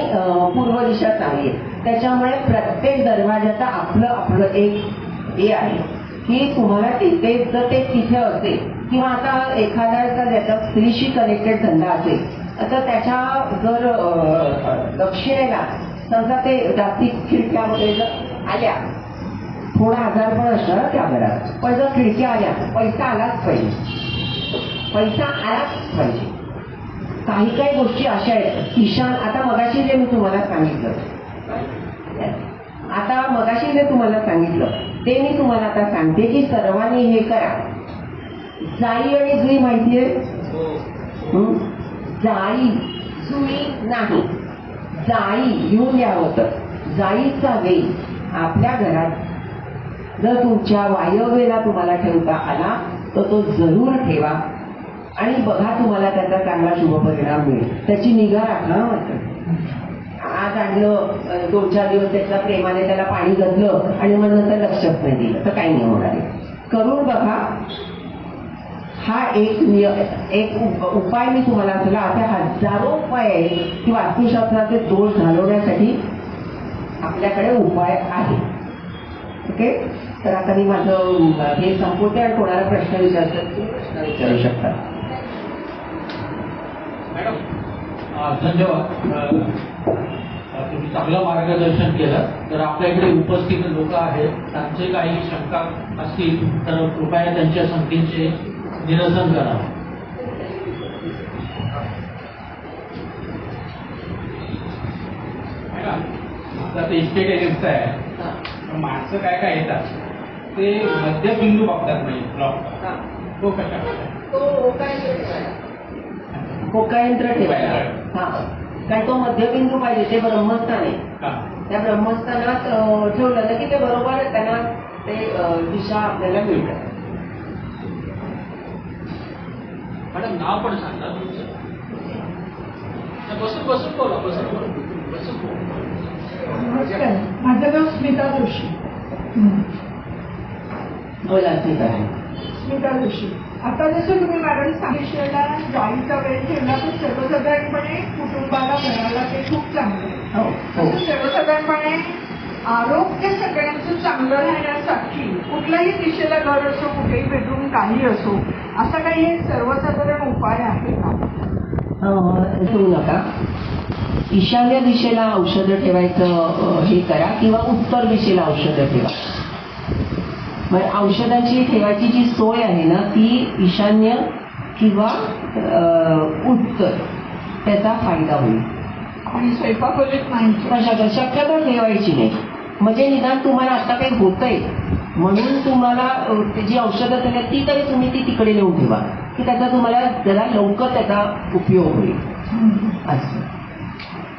पूर्व दिशा चांगली आहे. त्याच्यामुळे प्रत्येक दरवाजाचा आपलं आपलं एक हे आहे की तुम्हाला तिथे जर ते तिथे असेल, किंवा आता एखाद्या ज्याचा स्त्रीशी कनेक्टेड धंदा असेल, तर त्याच्या जर दक्षिणेला समजा ते जास्ती खिडक्या वगैरे जर आल्या, थोडा आजार पण असणार त्या घरात, पण जर खिडक्या आल्या, पैसा आलाच पाहिजे, पैसा आलाच पाहिजे. काही काही गोष्टी अशा आहेत ईशान, आता मगाशी जे मी तुम्हाला सांगितलं, ते मी तुम्हाला आता सांगते की सर्वांनी हे करा. जाई आणि जुई माहितीये, जाई जुई नाही, जाई घेऊन या होतं. जाईचा वेल आपल्या घरात जर तुमच्या वायव्येला तुम्हाला ठेवता आला तर तो जरूर ठेवा आणि बघा, तुम्हाला त्याचा चांगला शुभ परिणाम मिळेल. त्याची निगा राखा. आज आणलं, 2-4 दिवस त्याच्या प्रेमाने त्याला पाणी घातलं आणि मग नंतर लक्षच नाही दिलं तर काही नाही होणार आहे. करून बघा. हा एक उपाय मी तुम्हाला दिला. आता हजारो उपाय आहेत की वास्तुशास्त्राचे दोष घालवण्यासाठी आपल्याकडे उपाय आहे. ओके, तर आता मी माझं हे संपवते आणि कोणाला प्रश्न विचारू शकता. मॅडम धन्यवाद, तुम्ही चांगलं मार्गदर्शन केलं. तर आपल्या इकडे उपस्थित लोक आहेत, त्यांचे काही शंका असतील तर कृपया त्यांच्या शंकेचे निरसन करा. आता ते इस्टेट एजन्सी आहे, माणसं काय काय येतात ते मध्यबिंदू बघतात, म्हणजे ब्लॉक तो कशा होकायंत्र ठेवायला. हा, कारण तो मध्यबिंदू पाहिजे. ते ब्रह्मस्थान आहे, त्या ब्रह्मस्थानात ठेवलं ना की ते बरोबर त्यांना ते दिशा आपल्याला मिळतात. मॅडम नाव पण सांगा तुमचं. बसून बसून बोला, बसून बोला. नमस्कार, माझं नाव स्मिता जोशी. बोला स्मिता जोशी. आता जसं तुम्ही मॅडम सांगितलेला जाईचा वेळ ठेवला तर सर्वसाधारणपणे कुटुंबाला घराला ते खूप चांगलं आहे. तसं सर्वसाधारणपणे आरोग्य सगळ्यांचं चांगलं राहण्यासाठी कुठल्याही दिशेला घर असो, कुठेही बेडरूम काही असो, असा काही एक सर्वसाधारण उपाय आहे का? ठेवू नका. ईशान्य दिशेला औषधं ठेवायचं हे करा, किंवा उत्तर दिशेला औषधं ठेवा. म्हणजे औषधाची ठेवायची जी सोय आहे ना ती ईशान्य किंवा उत्तर, त्याचा फायदा होईल. आणि स्वयंपाकखोलीत नाही शक्यतो ठेवायची नाही. म्हणजे निदान तुम्हाला आता काही होतंय म्हणून तुम्हाला जी औषधं दिली ती तरी तुम्ही ती तिकडे नेऊन ठेवा की त्याचा तुम्हाला जरा लवकर त्याचा उपयोग होईल. असं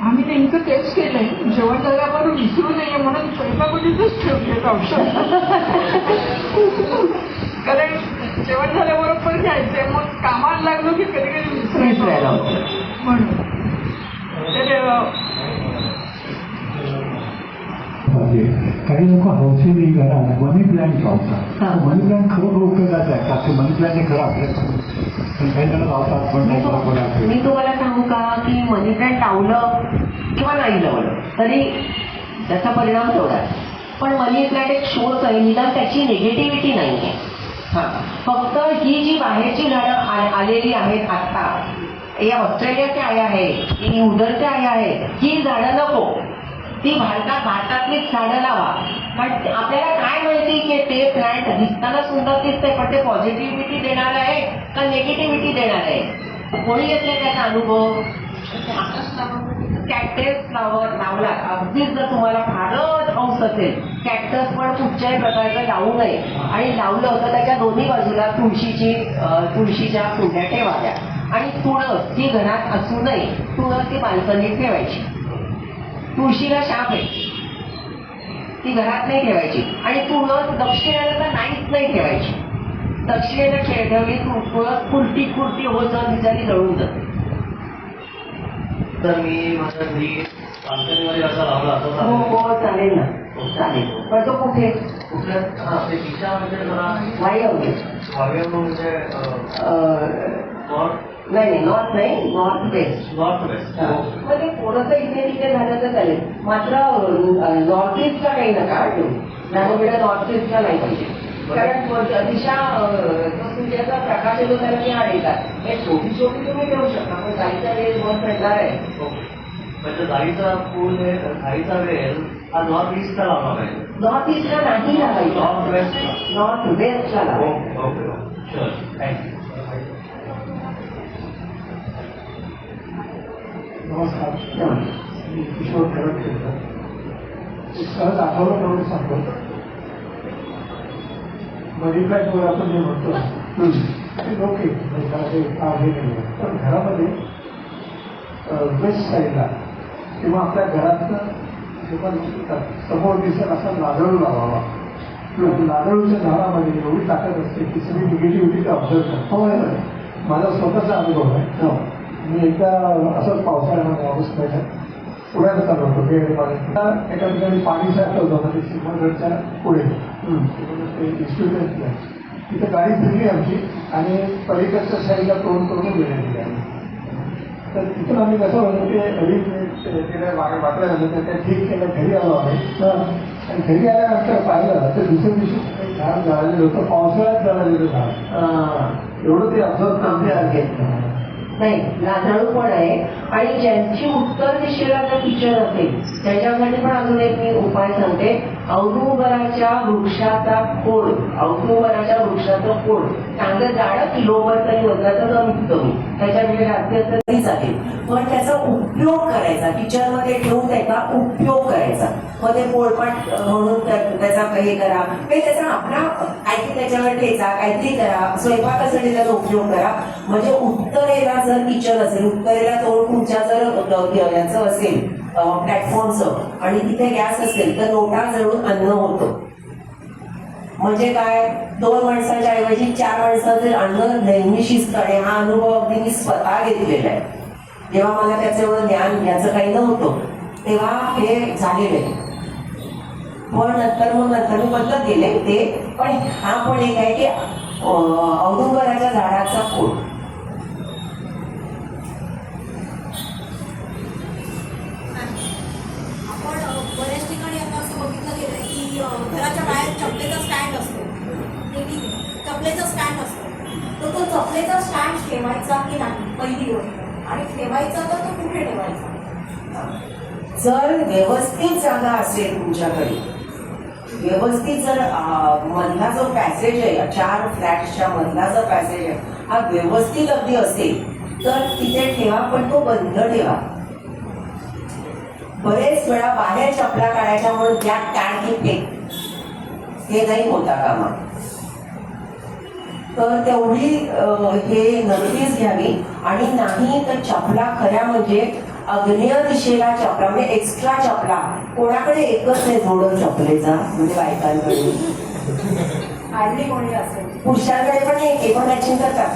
आम्ही नेमकं तेच केलंय. जेवण झाल्यावर विसरू नये म्हणून स्वयंपाकखोलीतच ठेवले औषध. कारण जेवण झाल्याबरोबर घ्यायचंय, मग कामाला लागलो की कधी कधी विसरायला विसरायला म्हणून. तर काही लोक हौसेने घराला मनी प्लॅन्ट लावतात. मनी प्लॅन्ट खरोखर उपयोगाचा आहे का? ते मनी प्लॅन्ट हे खरं आपल्या पण काही जण लावतात पण मी तुम्हाला सांगू का की मनी प्लॅन्ट लावलं किंवा नाही लावलं तरी त्याचा परिणाम तेवढा आहे. पण मनी प्लॅन्ट एक शोच आहे, निदान त्याची निगेटिव्हिटी नाही आहे. हा, फक्त ही जी बाहेरची झाडं आलेली आहेत आता, या ऑस्ट्रेलियाचे आया आहे, ही उदरचे आया आहे, ही झाडं नको, ती भारतातलीच झाडं लावा. पण आपल्याला काय माहिती की ते प्लॅन्ट दिसताना सुंदर दिसतंय पण ते पॉझिटिव्हिटी देणार आहे का निगेटिव्हिटी देणार आहे? कोणी घेतलाय त्याचा अनुभव? कॅक्टस फ्लावर लावला, अगदीच जर तुम्हाला फारच हौस असेल कॅक्टस पण कुठच्याही प्रकारचं लावू नये, आणि लावलं तर त्याच्या दोन्ही बाजूला तुळशीच्या कुंड्या ठेवाव्या. आणि तुळस ही घरात असू नये, तुळस ती बाल्कनीत ठेवायची. तुळशीला शाप आहे, ती घरात नाही ठेवायची. आणि तुळस दक्षिणेला तर नाही ठेवायची. दक्षिणेला ठेवली तुळस कुरटी होत बिचारी जळून जाते. तर मी माझ्या घरी बाल्कनीमध्ये असा लावला असं हो चालेल ना, चालेल. पण तो कुठे? कुठल्या ते दिशा म्हणजे जरा वायव्य म्हणजे नाही, नॉर्थ नाही, नॉर्थ वेस्ट. North west. म्हणजे थोडंसं इथे तिथे झालं तर चालेल, मात्र नॉर्थ ईस्टला काही नका ठेवू. लहान नॉर्थ ईस्टला नाही पाहिजे, कारण दिशा सूर्याचा प्रकाश येतो त्याला मी आड येतात. हे छोटी तुम्ही ठेवू शकता, पण जायचा वेळ बहुत मिळणार आहे. म्हणजे जाळीचा फूल हे जाळीचा वेल हा नॉर्थ ईस्टला लावला पाहिजे. नॉर्थ ईस्टला नाही लावायचं, नॉर्थ वेस्टला. नॉर्थ वेस्टला लावायचं. Okay, sure, thank you. नमस्कार, मी किशोर खरड बोलतो. एक सहज आठवलं प्रमाणे सांगतो. मनी प्लॅन्टवर आपण जे म्हणतो ते लोक पण घरामध्ये वेस्ट साईडला किंवा आपल्या घरातनं जेव्हा समोर दिसत असा नारळ लावावा. नारळूच्या झाडामध्ये एवढी ताकद असते की सगळी निगेटिव्हिटी ऑब्झर्व करतो. माझा स्वतःचा अनुभव आहे. मी एकदा असंच पावसाळ्यामध्ये ऑगस्ट महिन्यात पुण्यात चालू होतो पाणी. एका ठिकाणी पाणी साठलं होतं म्हणजे सिंहगडच्या पुढे ते इन्स्टिट्यूट आहे. तिथं गाडी फिरली आमची आणि पलीकडच्या साईडला तोंड करून गेलेली गाडी. तर तिथून आम्ही कसं होतं ते अडीच वाटलं झालं तर त्या ठीक केलं. घरी आलो आम्ही आणि घरी आल्यानंतर पाहिलं तर दुसऱ्या दिवशी झाड जळालेलं होतं, पावसाळ्यात जळालेलं झाड. एवढं ते असं नाही, लाजाळू पण आहे. आणि ज्यांची उत्तर दिशेला जर किचन असेल त्यांच्यासाठी पण अजून एक मी उपाय सांगते. औदुंबराच्या वृक्षाचं खोड चांगलं जाडं किलोभर तरी वजनाचं कमीत कमी, त्याच्यापेक्षा जास्ती असलं तरी चालेल. पण त्याचा उपयोग करायचा, किचनमध्ये ठेवून त्याचा उपयोग करायचा. मग ते पोळपाट म्हणून त्याचा हे करा, त्याचा आपला काहीतरी त्याच्यावर ठेचा काहीतरी करा, स्वयंपाकासाठी त्याचा उपयोग करा. म्हणजे उत्तरेला जर किचन असेल, उत्तरेला तोड तुमच्या जर याचं असेल प्लॅटफॉर्मचं आणि तिथे गॅस असेल तर नोटा जळून अन्न होतं. म्हणजे काय, 2 माणसांच्या ऐवजी 4 माणसांचे अन्न नेहमी शिजतं. हा अनुभव अगदी मी स्वतः घेतलेला आहे. जेव्हा मला त्याचं एवढं ज्ञान याचं काही नव्हतं तेव्हा हे झालेलं आहे. पण नंतर मी बदलत गेले ते. पण हा पण एक आहे की औदुंबराच्या झाडाचा खोड. बऱ्याच ठिकाणी आता असं बघितलं गेलं की घराच्या बाहेर चपलेचा स्टँड असतो, चपलेचा स्टँड असतो. तर तो चपलेचा स्टँड ठेवायचा की नाही पहिली गोष्ट, आणि ठेवायचा तर तो कुठे ठेवायचा? जर व्यवस्थित जागा असेल तुमच्याकडे, व्यवस्थित जर मधला जो पॅसेज आहे 4 फ्लॅट्सच्या मधला जो पॅसेज आहे हा व्यवस्थित अगदी असेल तर तिथे ठेवा, पण तो बंद ठेवा. बरेच वेळा बाहेर चपला काढायच्या म्हणून ब्लॅक टॅग हे नाही होता कामा. तर तेवढी हे नक्कीच घ्यावी. आणि नाही तर चपला खऱ्या म्हणजे आग्नेय दिशेला चपला, म्हणजे एक्स्ट्रा चपला. कोणाकडे एकच आहे जोडं चपलेचा, म्हणजे बायकांकडे हार्डली कोणी असेल, पुरुषांकडे पण एक पण मॅचिंग करतात.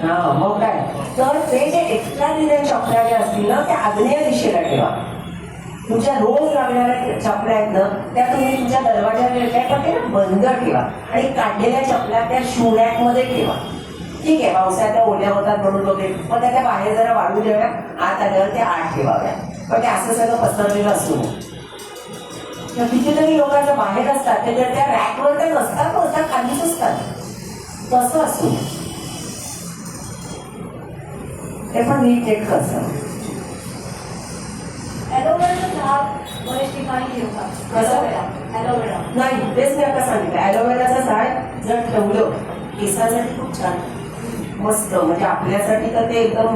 हा मग काय, तर ते जे एक्स्ट्रा दिलेल्या चपल्या ज्या असतील ना त्या आग्नेय दिशेला ठेवा. तुमच्या रोज लागणाऱ्या चपल्या आहेत ना त्या तुम्ही तुमच्या दरवाजाला पण ते बंद ठेवा आणि काढलेल्या चपल्या त्या शू रॅक मध्ये ठेवा. ठीक आहे, पावसाळ्यात त्या ओल्या होतात म्हणून वगैरे, पण त्या बाहेर जरा वाळू द्याव्या, आत आल्यावर त्या आत ठेवाव्या. पण ते असं सगळं पसरलेलं असू नये. कितीतरी लोकांच्या बाहेर असतात ते तर त्या रॅकवर त्या नसतात, त्या खालीच असतात. तसं असू नये, ते पण नीट नेटकं असावं. ॲलोवेराचं झाड बरेच ठिकाणी ठेवतात. ॲलोवेरा नाही, तेच मी आता सांगितलं. ॲलोवेराचं झाड जर ठेवलं केसासाठी खूप छान, मस्त, म्हणजे आपल्यासाठी तर ते एकदम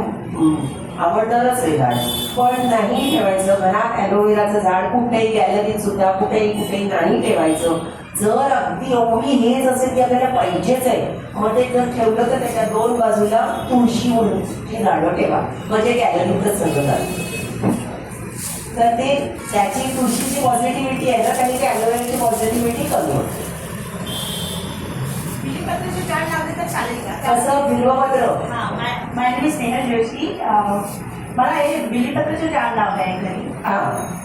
आवडणारच आहे झाड. पण नाही ठेवायचं घरात ॲलोवेराचं झाड, कुठेही गॅलरीत सुद्धा कुठेही नाही ठेवायचं. जर अगदी एवढी हेच असेल की आपल्याला पाहिजेच आहे, मग ते जर ठेवलं तर त्याच्या दोन बाजूला तुळशी म्हणून ती झाडं ठेवा, म्हणजे गॅलरीतच सगळं झालं. तर ते त्याची तुळशीची पॉझिटिव्हिटी आहे ना, त्याने ते ॲलोवेराची पॉझिटिव्हिटी कमी होते. बिलीपत्राचे झाड लावले तर चालेल का? कसं बिल्वपत्र? माय नेम इज स्नेहल जोशी. मला हे बिलीपत्राचे झाड लावले आहे घरी.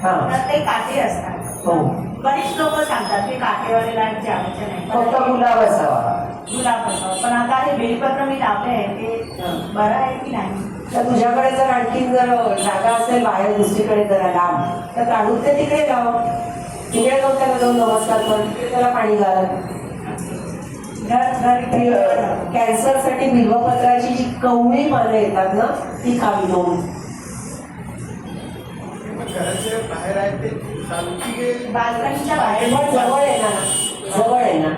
तर ते काटे असतात. हो, बरेच लोक सांगतात ते काटेवाले झाड झाडाचे नाही, फक्त गुलाब असावा. गुलाब असावं. पण आता हे बिलीपत्र मी लावले आहे ते बरं आहे की नाही? तर तुझ्याकडे जर आणखीन जर जागा असेल बाहेर दुसरीकडे जरा लांब, तर काढून ते तिकडे लाव. तिकडे जाऊन त्याला जाऊन नमस्कार कर, त्याला पाणी घाल. कॅन्सरसाठी बिल्वपत्राची जी कवळी पानं येतात ना ती खावी दोन. बाल्कनीच्या बाहेर पण जवळ आहे ना, जवळ आहे ना,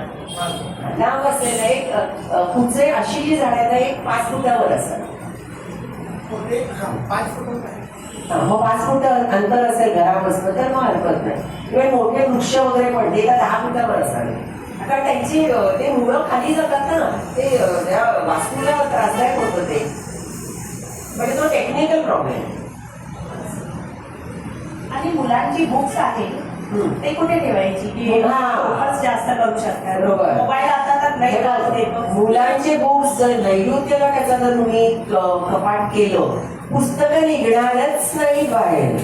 लांब असेल ना. एक कुठचे अशी जी झाड आहेत ना एक 5 फुटावर असतात. मग 5 फूट अंतर असेल घरापासून तर मग हरकत नाही. किंवा मोठे वृक्ष वगैरे पडले तर 10 फुटावर असावे, कारण त्यांची ते मुळं खाली जातात ना, ते त्या वास्तूला त्रासदायक होतं ते. म्हणजे तो टेक्निकल प्रॉब्लेम. आणि मुलांची बुक्स आहे ते कुठे ठेवायची की फोकस जास्त करू शकतात? बरोबर. मोबाईल आता नाही लागते. मुलांचे बुक्स जर नैऋत्यला त्याचा जर तुम्ही कपाट केलं, पुस्तकं निघणारच नाही बाहेर.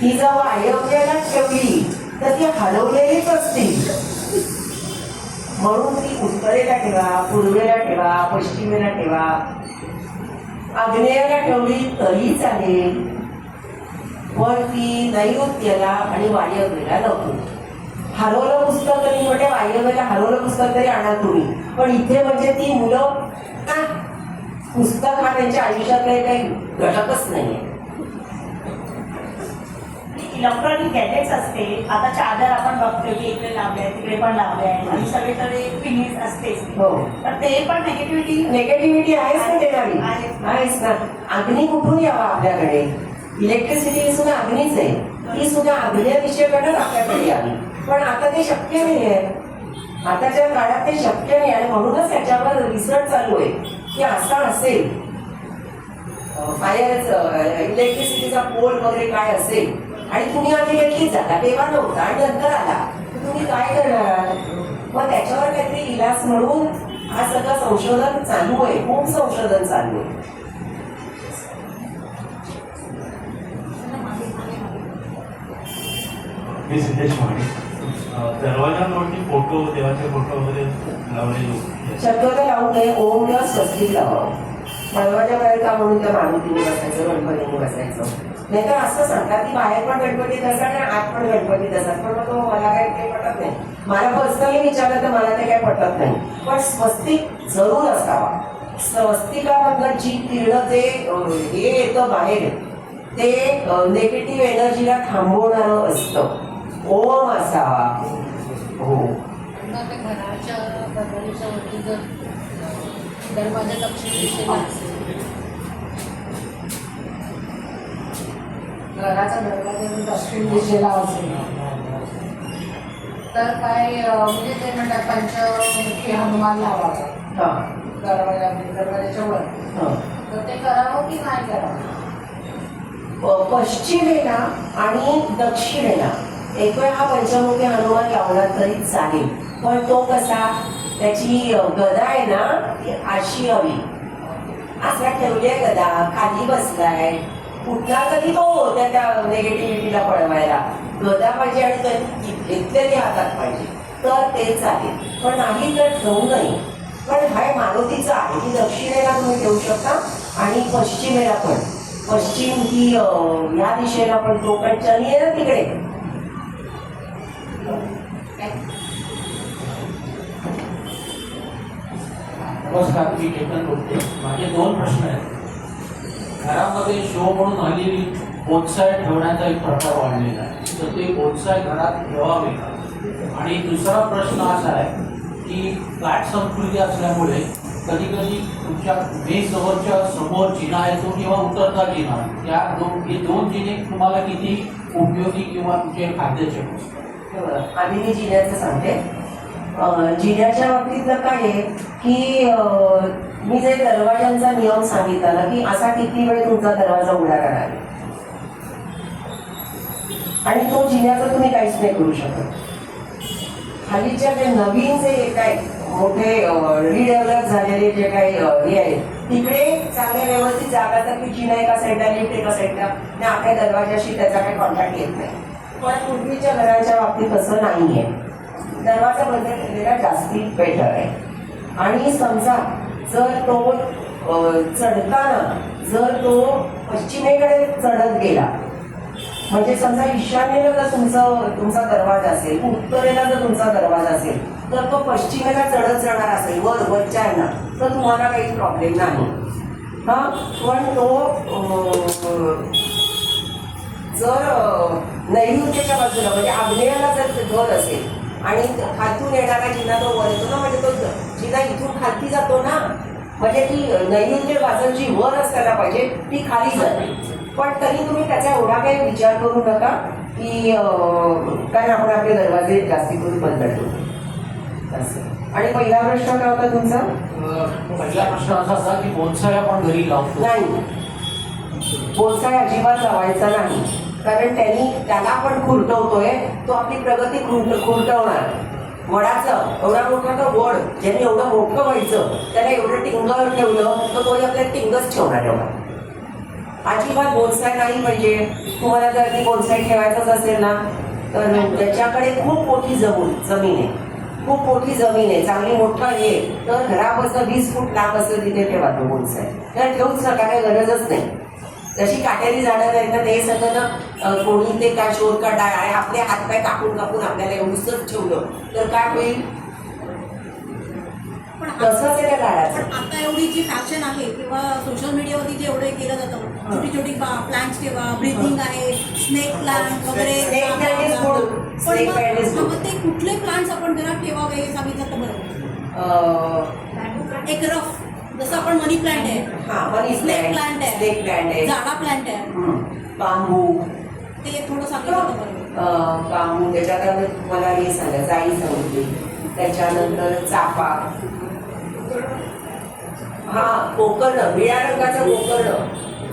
ती जर वायव्याला ठेवली तर ती हलवलेलीच असतील. म्हणून ती उत्तरेला ठेवा, पूर्वेला ठेवा, पश्चिमेला ठेवा, आग्नेयाला ठेवली तरी चालेल, पण ती नैऋत्यला आणि वायव्येला नको. हरवलं पुस्तक तरी म्हणजे वायव्येला हरवलं पुस्तक तरी आणा तुम्ही, पण इथे म्हणजे ती मुलं पुस्तक हा त्यांच्या आयुष्यात काही घटकच नाहीये. इलेक्ट्रॉनिक गॅजेट्स असते. आता चादर आपण बघतो की इकडे लावले आहे, तिकडे पण लावले आहे आणि सगळीकडे फिनिश असतेच. हो, तर ते पण निगेटिव्हिटी आहेच ना देणारी, आहेच ना. अग्नी कुठून यावा आपल्याकडे? इलेक्ट्रिसिटी सुद्धा अग्नीच आहे. ती सुद्धा अग्नी विषयाकडून आपल्याकडे यावी, पण आता ते शक्य नाही आहे. आताच्या काळात ते शक्य नाही आणि म्हणूनच त्याच्यावर रिसर्च चालू आहे की असा असेल फायर इलेक्ट्रिसिटीचा पोल वगैरे काय असेल आणि तुम्ही आधी घेतलीच झाला, तेव्हा नव्हता आणि नंतर आला, तर तुम्ही काय करणार? मग त्याच्यावर काहीतरी इलाज म्हणून हा सगळं संशोधन चालू आहे, खूप संशोधन चालू आहे. मी सिद्धेश माने. दरवाजांवरती फोटो, देवाचे फोटो वगैरे लावलेले शक्यतो लावू नये. ओम किंवा स्वस्तिक लावावं. दरवाजा बाहेर का म्हणून त्या मारुतीने बसायचं, गणपतीने बसायचं. नाहीतर असं सांगतात की बाहेर पण गणपतीत असतात आणि आत पण गणपतीत असतात, पण मग तो मला काही पटत नाही. मला पर्सनली विचारलं तर मला ते काही पटत नाही. पण स्वस्तिक जरूर असावा. स्वस्तिकामधलं जी किरण ते हे येतं बाहेर ते निगेटिव्ह एनर्जीला थांबवणारं असतं. ओम असावा. हो, घराच्या दरवाजाच्या वरती जर दरवाजा दक्षिण दिशेला असेल, घराचा दरवाजा जर दक्षिण दिशेला असेल तर काय म्हणजे ते म्हणतात पंचमुखी हनुमान लावावा दरवाजाच्या वर. तर ते करावं की नाही करावं? पश्चिमेला आणि दक्षिणेला एक वेळ हा पंचमुखी हनुमान लावला तरी चालेल, पण तो कसा, त्याची गदा आहे ना ती अशी हवी, असा ठेवले गदा, खाली बसलाय, कुठला तरी तो त्या नेगेटिव्हिटीला पळवायला गदा पाहिजे आणि तरी घेतलेली हातात पाहिजे तर ते चालेल. पण नाही तर ठेवू नये. पण हा मारुतीचा आहे की दक्षिणेला तुम्ही ठेवू शकता आणि पश्चिमेला पण. पश्चिम ही या दिशेला पण कोकणच्यानी आहे ना तिकडे. नमस्कार, मी केतन बोलते. माझे 2 प्रश्न आहेत. घरामध्ये शो म्हणून हल्ली बोनसाय ठेवण्याचा एक प्रकार वाढलेला आहे, तर ते बोनसाय घरात ठेवावे का? आणि दुसरा प्रश्न असा आहे की फ्लॅट संस्कृती असल्यामुळे कधी कधी तुमच्या मेस जवळच्या समोर जिना येतो किंवा उतरता जिना, हे दोन जिने तुम्हाला किती उपयोगी किंवा तुमचे फायद्याचे असतात? आधी मी जिन्याचं सांगते. जिन्याच्या बाबतीतलं काय आहे की मी जे दरवाजांचा नियम सांगितला ना की असा किती वेळ तुमचा दरवाजा उघडा करावा आणि तो जिन्याचा तुम्ही काहीच नाही करू शकत. खालीच्या जे नवीन जे काय मोठे रिडेव्हलप झालेले जे काही हे आहेत तिकडे चांगल्या व्यवस्थित जागा तर की जिना एका साईडला लिफ्ट एका साईडला आणि आपल्या दरवाजाशी त्याचा काही कॉन्टॅक्ट येत नाही. पण पूर्वीच्या घराच्या बाबतीत तसं नाही आहे. दरवाजा बंद केलेला जास्ती बेटर आहे. आणि समजा जर तो चढताना जर तो पश्चिमेकडे चढत गेला म्हणजे समजा ईशान्येला जर तुमचा दरवाजा असेल, उत्तरेला जर तुमचा दरवाजा असेल तर तो पश्चिमेला चढत जाणार असेल वरच्या आहे ना तर तुम्हाला काही प्रॉब्लेम नाही. हा पण तो जर नैऋत्येच्या बाजूला म्हणजे आग्नेयाला जर घर असेल आणि खालतून येणारा जिना तो वर येतो ना म्हणजे तो जिना इथून खालती जातो ना म्हणजे ती नैऋत्य बाजू जी वर असायला पाहिजे ती खाली जाते. पण तरी तुम्ही त्याचा एवढा काही विचार करू नका की कारण आपण आपले दरवाजे जास्ती करून बंद ठेवतो असं. आणि पहिला प्रश्न काय होता तुमचा? पहिला प्रश्न असा होता की बोनसाय आपण घरी लावतो. नाही, बोनसाय अजिबात लावायचा नाही कारण त्याला आपण खुरटवतोय, तो आपली प्रगती खुरटवणार. वडाचं एवढा मोठा तो वड ज्यांनी एवढं मोठं व्हायचं त्याला एवढं टिंगर ठेवलं तर तो आपल्याला टिंगच ठेवणार एवढा. अजिबात बोनसाय नाही पाहिजे. तुम्हाला जर ती बोनसाय ठेवायचंच असेल ना तर त्याच्याकडे खूप मोठी जमीन आहे, खूप मोठी जमीन आहे, चांगली मोठं आहे तर घरापासून 20 फूट लांब असेल तिथे ठेवा तो बोनसाय. त्याला ठेवूच नका, काही गरजच नाही. जशी काटेरी झाडं आहेत ना ते सगळं ना कोणी ते काय शोध काढाय आणि आपले हातपाय कापून आपल्याला एवढंच ठेवलं तर काय होईल? तसंच आहे त्या झाडाचं. पण आता एवढी जी फॅशन आहे किंवा सोशल मीडियावरती जे एवढे केलं जातं छोटी छोटी प्लांट्स ठेवा, ब्रीथिंग आहे, स्नेक प्लांट वगैरे, मग ते कुठले प्लांट्स आपण घरात ठेवावे हे सांगितलं तर बरं. एक रफ जसं आपण मनी प्लांट आहे, स्नेक प्लांट आहे, झाडा प्लांट आहे, बांबू ते थोडं सांगितलं तर बरं. बांबू त्याच्यात तुम्हाला हे सांगा जाई सांगितली, त्याच्यानंतर चाफा, हा कोकर्ण, निळ्या रंगाचं कोकर्ण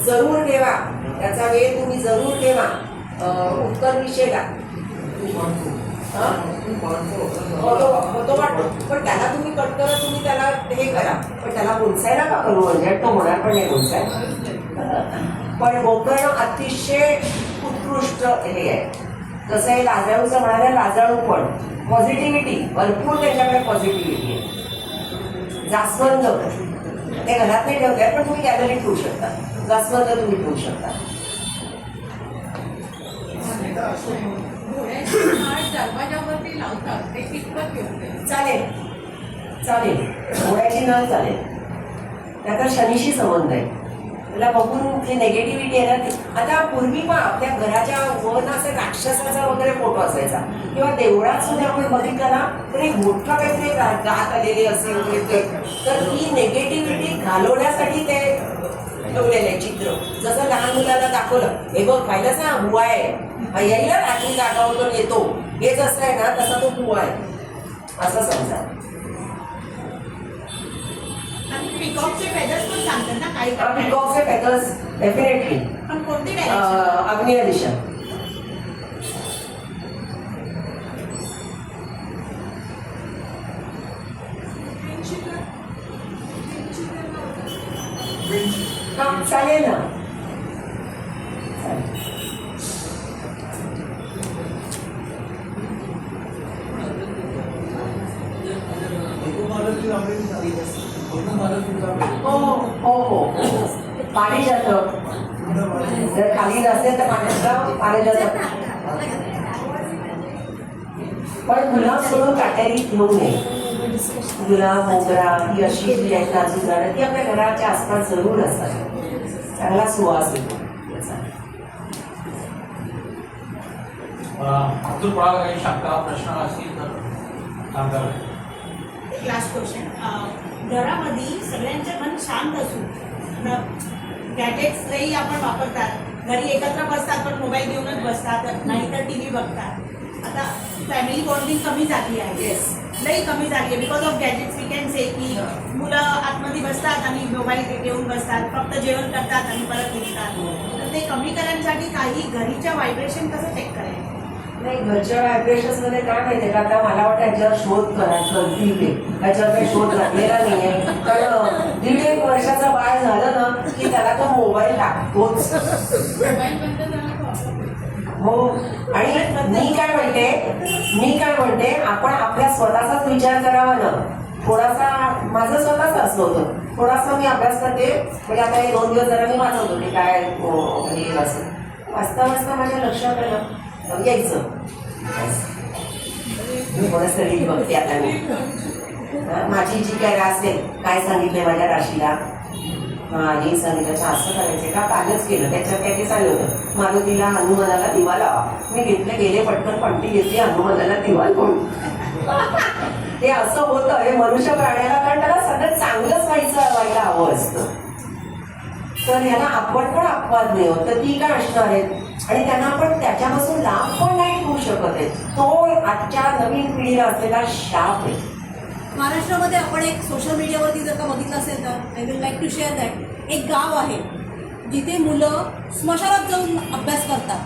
जरूर ठेवा. त्याचा वेळ तुम्ही जरूर ठेवा उत्तर दिशेला. होतो वाटतो पण त्याला तुम्ही कट करत तुम्ही त्याला हे करा पण त्याला बोनसाय नका करू म्हणजे तो होणार पण नाही बोनसाय. पण कोकर्ण अतिशय उत्कृष्ट हे आहे. जसं हे लाजाळूचं म्हणाले लाजाळू पण पॉझिटिव्हिटी भरपूर त्याच्याकडे पॉझिटिव्हिटी आहे. जास्वंद ते घरात नाही ठेवताय पण तुम्ही गॅलरीत ठेवू शकता. जास्वंद तुम्ही ठेवू शकता. दरवाजावरती लावतात ते कितपत योग्य? चालेल चालेल, घोड्याची नळ चालेल. त्याचा शनीशी संबंध आहे. त्याला बघून जे नेगेटिव्हिटी आहे ना आता पूर्वी पण आपल्या घराच्या वर ना असं राक्षसाचा वगैरे फोटो असायचा किंवा देवळात सुद्धा आपण बघितलं ना तर एक मोठं काहीतरी गात आलेली असेल तर ती नेगेटिव्हिटी घालवण्यासाठी ते ठेवलेलं चित्र. जसं लहान मुलाला दाखवलं हे बघ पाहिलंच ना बुवा आहे यायला रात्री जागावरून येतो हे जसं आहे ना तसा तो बुवा आहे असं समजा. पिकॉकचे फेदर्स पण सांगतात ना काही? पिकॉकचे फेदर्स डेफिनेटली. पण कोणती आग्नेय दिशा. चालेल ना. हो हो हो पाणी जातं. जर खाली नसेल तर पाणी जातं. पण गुलाब सोडून काटेरी घेऊ नये. गुलाब मोगरा ही अशी जी आहेत नाजूक झाडं ती आपल्या घराच्या आसपास जरूर असतात. चांगला सुवास येतो. अजून कोणाला काही शंका प्रश्न असतील तर सांगावे. लास्ट क्वेश्चन, घरामध्ये सगळ्यांचे मन शांत असून गॅजेट्स लई आपण वापरतात, घरी एकत्र बसतात पण मोबाईल घेऊनच बसतात, नाहीतर टीव्ही बघतात. आता फॅमिली बॉन्डिंग कमी झाली आहे, लई कमी झाली आहे because of gadgets. We can say की मुलं आतमध्ये बसतात आणि मोबाईल घेऊन बसतात, फक्त जेवण करतात आणि परत निघतात. तर ते कमी करण्यासाठी काही घरीच्या व्हायब्रेशन कसं चेक करायचं? नाही, घरच्या व्हायब्रेशन्स मध्ये काय माहितीये का, आता मला वाटतं याच्यावर शोध करायचं याच्यावर काही शोध लागलेला नाहीये. कारण 1.5 वर्षाचा बाळ झालं ना की त्याला तो मोबाईल लागतोच. हो. आणि मी काय म्हणते आपण आपल्या स्वतःचाच विचार करावा ना. थोडासा माझं स्वतःच असं होतं, थोडासा मी अभ्यास करते. म्हणजे आता हे 2 दिवस जरा मी वाचत होते काय म्हणजे असं वाचता माझ्या लक्षात आलं यायचं. थोडंसं रील बघते आता मी. माझी जी काय रास आहे, काय सांगितलंय माझ्या राशीला, हे सांगितलं असं करायचं का, कालच केलं. त्याच्यात काय ते चालू होतं, मारुतीला हनुमानाला दिवा लावा. मी घेतले गेले पटकन पंटी घेतली, हनुमानाला दिवा लावून. ते असं होतं हे मनुष्य प्राण्याला, कारण त्याला सगळं चांगलंच व्हायला हवं असतं. तर ह्याला आपण पण अपवाद नाही होत, तर ती काय असणार आहेत. आणि त्यांना आपण त्याच्यापासून लाभ पण नाही घेऊ शकत आहे. तो आजच्या नवीन पिढीला असलेला शाप आहे. महाराष्ट्रामध्ये आपण एक सोशल मीडियावरती जर का बघितलं असेल तर I will like to share that. एक गाव आहे जिथे मुलं स्मशानात जाऊन अभ्यास करतात.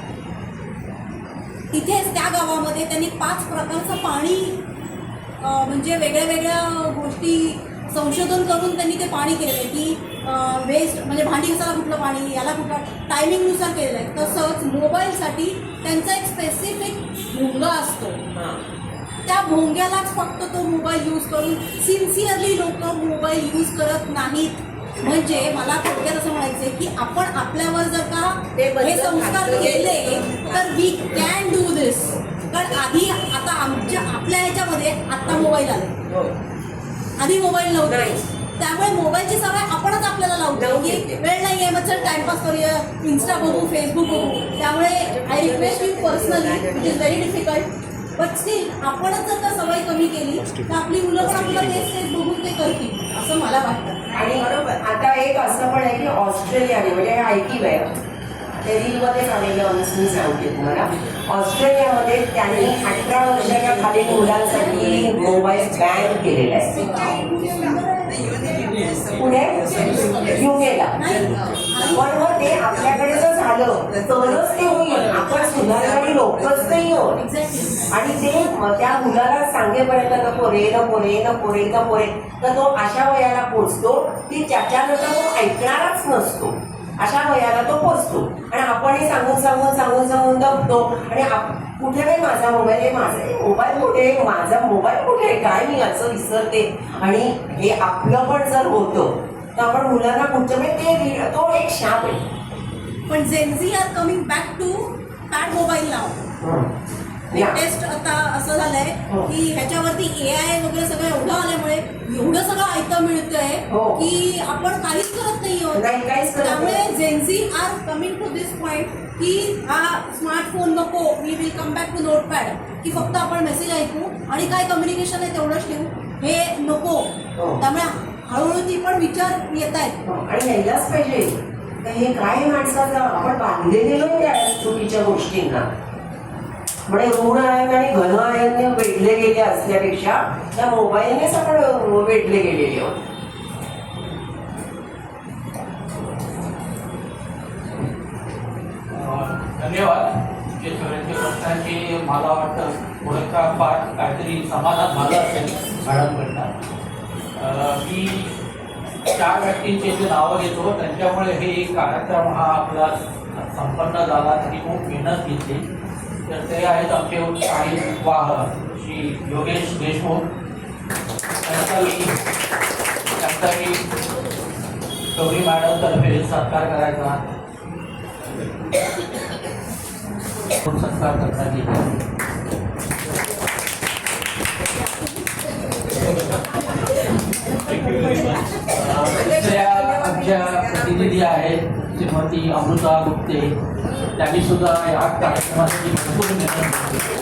तिथेच त्या गावामध्ये त्यांनी 5 प्रकारचं पाणी म्हणजे वेगळ्या वेगळ्या गोष्टी संशोधन करून त्यांनी ते पाणी केलेलं आहे की वेस्ट म्हणजे भांडी घासायला कुठलं पाणी, याला कुठलं टायमिंगनुसार केलेलं आहे. तसंच मोबाईलसाठी त्यांचा एक स्पेसिफिक भोंगा असतो. त्या भोंग्यालाच फक्त तो मोबाईल यूज करून सिन्सिअरली लोक मोबाईल यूज करत नाहीत. म्हणजे मला थोडक्यात असं म्हणायचं आहे की आपण आपल्यावर जर का हे संस्कार केले तर वी कॅन डू दिस. कारण आधी आता आपल्या ह्याच्यामध्ये आत्ता मोबाईल आले, आधी मोबाईल नव्हते. त्यामुळे मोबाईलची सवय आपणच आपल्याला लावतो की वेळ नाही आहे मग चल टाइमपास करूया, इन्स्टा बघू, फेसबुक बघू. त्यामुळे I request you personally, it is very difficult, but still आपणच जर का सवय कमी केली तर आपली मुलं पण आपल्याला तेच बघून ते करतील असं मला वाटतं. आणि बरोबर आता एक असं पण आहे की ऑस्ट्रेलियाने, म्हणजे हे ऐकिव आहे ते रीलमध्ये आलेलं मी सांगते तुम्हाला. ऑस्ट्रेलियामध्ये त्यांनी 18 वर्षाच्या खालील मुलांसाठी मोबाईल बॅन केलेला आहे. पुढे युकेला. पण मग ते आपल्याकडे जर झालं तरच ते होईल. आपण सुधारणारी लोकच नाही होत. आणि ते त्या मुलाला सांगेपर्यंत नको रे नको रे नको रे नको रे, तर तो अशा वयाला पोचतो की त्याच्यानंतर तो ऐकणारच नसतो. अशा वयाला तो पोचतो. आणि आपणही सांगून दबतो. आणि कुठे नाही माझा मोबाईल आहे, माझा मोबाईल कुठे, माझा मोबाईल कुठे, काय मी असं विसरते. आणि हे आपलं पण जर होतं तर आपण मुलांना कुठचं म्हणजे ते तो एक शाप आहे. पण Gen Z are coming back to pad mobile नाव. लेटेस्ट आता असं झालंय की ह्याच्यावरती AI वगैरे सगळं एवढं आल्यामुळे एवढं सगळं ऐकतं मिळतंय की आपण काहीच करत नाही आहोत. त्यामुळे Gen Z are coming to this point की हा स्मार्टफोन नको, we will come back to notepad, की फक्त आपण मेसेज ऐकू आणि काय कम्युनिकेशन आहे तेवढंच ठेवू, हे नको. त्यामुळे हळूहळू ती पण विचार येत आहेत. आणि यायलाच पाहिजे. हे काय माणसाचं आपण बांधले गेलो त्या चुकीच्या गोष्टींना. म्हणजे ऋण आयन आणि घन आयनने वेढले गेले असल्यापेक्षा त्या मोबाईलनेच आपण वेढले गेलेले आहोत. धन्यवाद. सगळ्यांच्या प्रश्नांची मला वाटतं थोडंफार फार काहीतरी समाधान झालं असेल मॅडमकडनं. मी 4 व्यक्तींची जे नावं घेतो त्यांच्यामुळे हे कार्यक्रम हा आपला संपन्न झाला. त्यांनी खूप मेहनत घेतली. तर ते आहेत आमचे काही वाहक श्री योगेश देशमुख. त्यांचा मी गौरी मॅडमतर्फे सत्कार करायचा सत्कार करण्यात येईल. दुसऱ्या आमच्या प्रतिनिधी आहेत श्रीमती अमृता गुप्ते. त्यांनी सुद्धा या कार्यक्रमासाठी भरपूर मेहनत घेतली.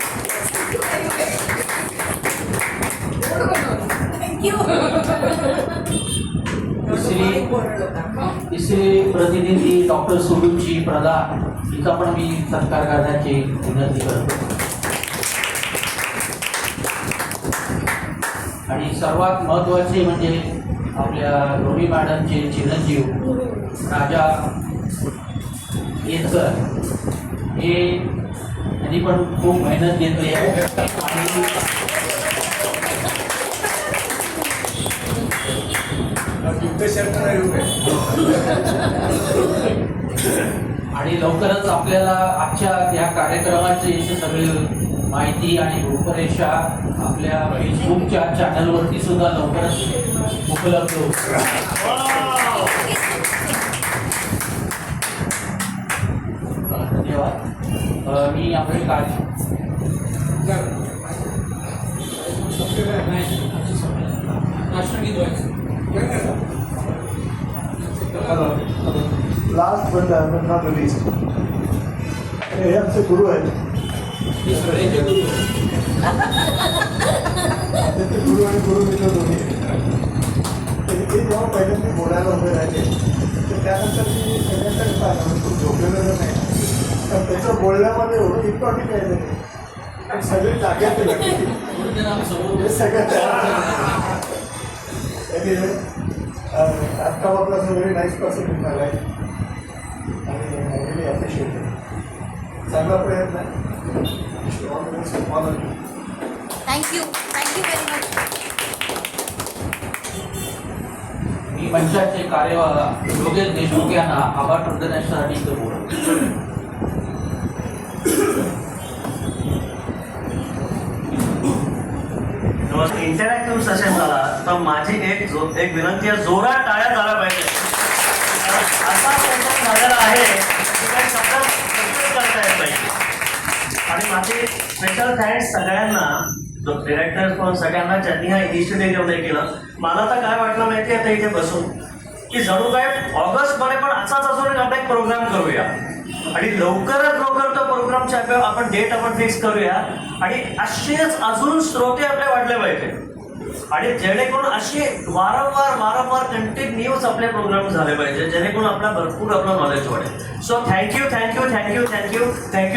तिसरी प्रतिनिधी डॉक्टर सुरुची प्रधान, हिचा पण मी सत्कार करण्याची विनंती करतो. आणि सर्वात महत्त्वाचे म्हणजे आपल्या गौरी मॅडमचे चिरंजीव राजा येतकर. यांनी पण खूप मेहनत घेतली आहे आणि लवकरच आपल्याला आजच्या या कार्यक्रमाची सगळी माहिती आणि रूपरेषा आपल्या फेसबुकच्या चॅनलवरती सुद्धा लवकरच उपलब्ध होईल. धन्यवाद. मी आपले लास्ट बट नॉट लिस्ट हे आमचे गुरु आहेत. त्यांचे गुरु आणि गुरुमित्र दोन्ही. ते जेव्हा पहिल्यांदा बोलायला उभे राहिले तर त्यानंतर मी सगळ्यांकडे पाहिलं खूप झोपलेलं नाही. तर त्याचं बोलण्यामध्ये एवढं इम्पॉर्टंट आहे आणि सगळे जाग्यात हे सगळं आता आपला very nice person in my life आणि आय रिअली अप्रिशिएट इट. चांगला प्रयत्न आहे. Thank you very much. मी मंचाचे कार्यवाह योगेश देशमुख यांना आभार प्रदर्शनासाठी बोलतो. इंटरॅक्टिव्ह सेशन झाला तर माझी एक विनंती आहे, जोरात टाळ्या झाल्या पाहिजे. असा सेशन झालेला आहे की काही शब्दात करता येत नाही. आणि माझे स्पेशल थँक्स सगळ्यांना, डिरेक्टर्स पण सगळ्यांना ज्यांनी हा इनिशिएटिव्ह जेवढे केलं. मला तर काय वाटलं माहिती आहे आता इथे बसून की जणू काय ऑगस्टमध्ये पण असाच अजून आपण एक प्रोग्राम करूया आणि लवकरात लवकर तो प्रोग्रामच्या आपण डेट आपण फिक्स करूया आणि असेच अजून श्रोते आपले वाढले पाहिजे आणि जेणेकरून असे वारंवार कंटिन्यूस आपले प्रोग्राम झाले पाहिजे जेणेकरून आपला भरपूर आपलं नॉलेज वाढेल. So thank you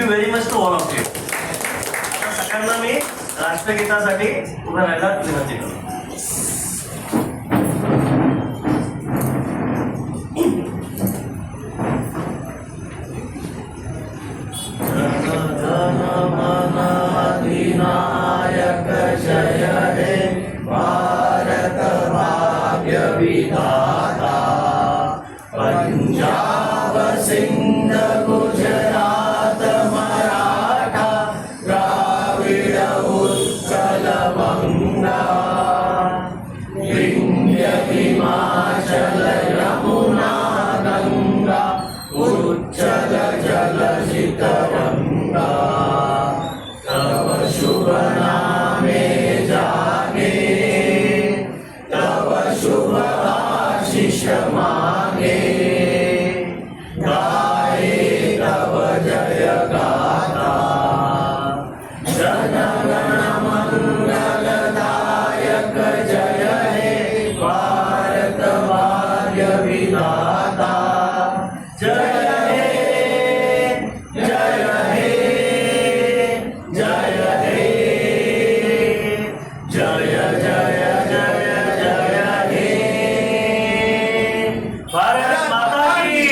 very much to all of you. आता सगळ्यांना मी राष्ट्रगीतासाठी उभं राहायला विनंती करतो. अधिनायक जय हे भारत भाग्य विधाता. पंजाब सिंध गुजरात मराठा द्राविड उत्कल बंगा. विंध्य हिमाचल यमुना गंगा उच्चल जलधि तरंगा. तव शुभ नामे जागे तव शुभ आशीष मागे. गाये तव जय गाथा. जन गण मंगलदायक जय हे भारत भाग्य विधाता. जय भारत माता की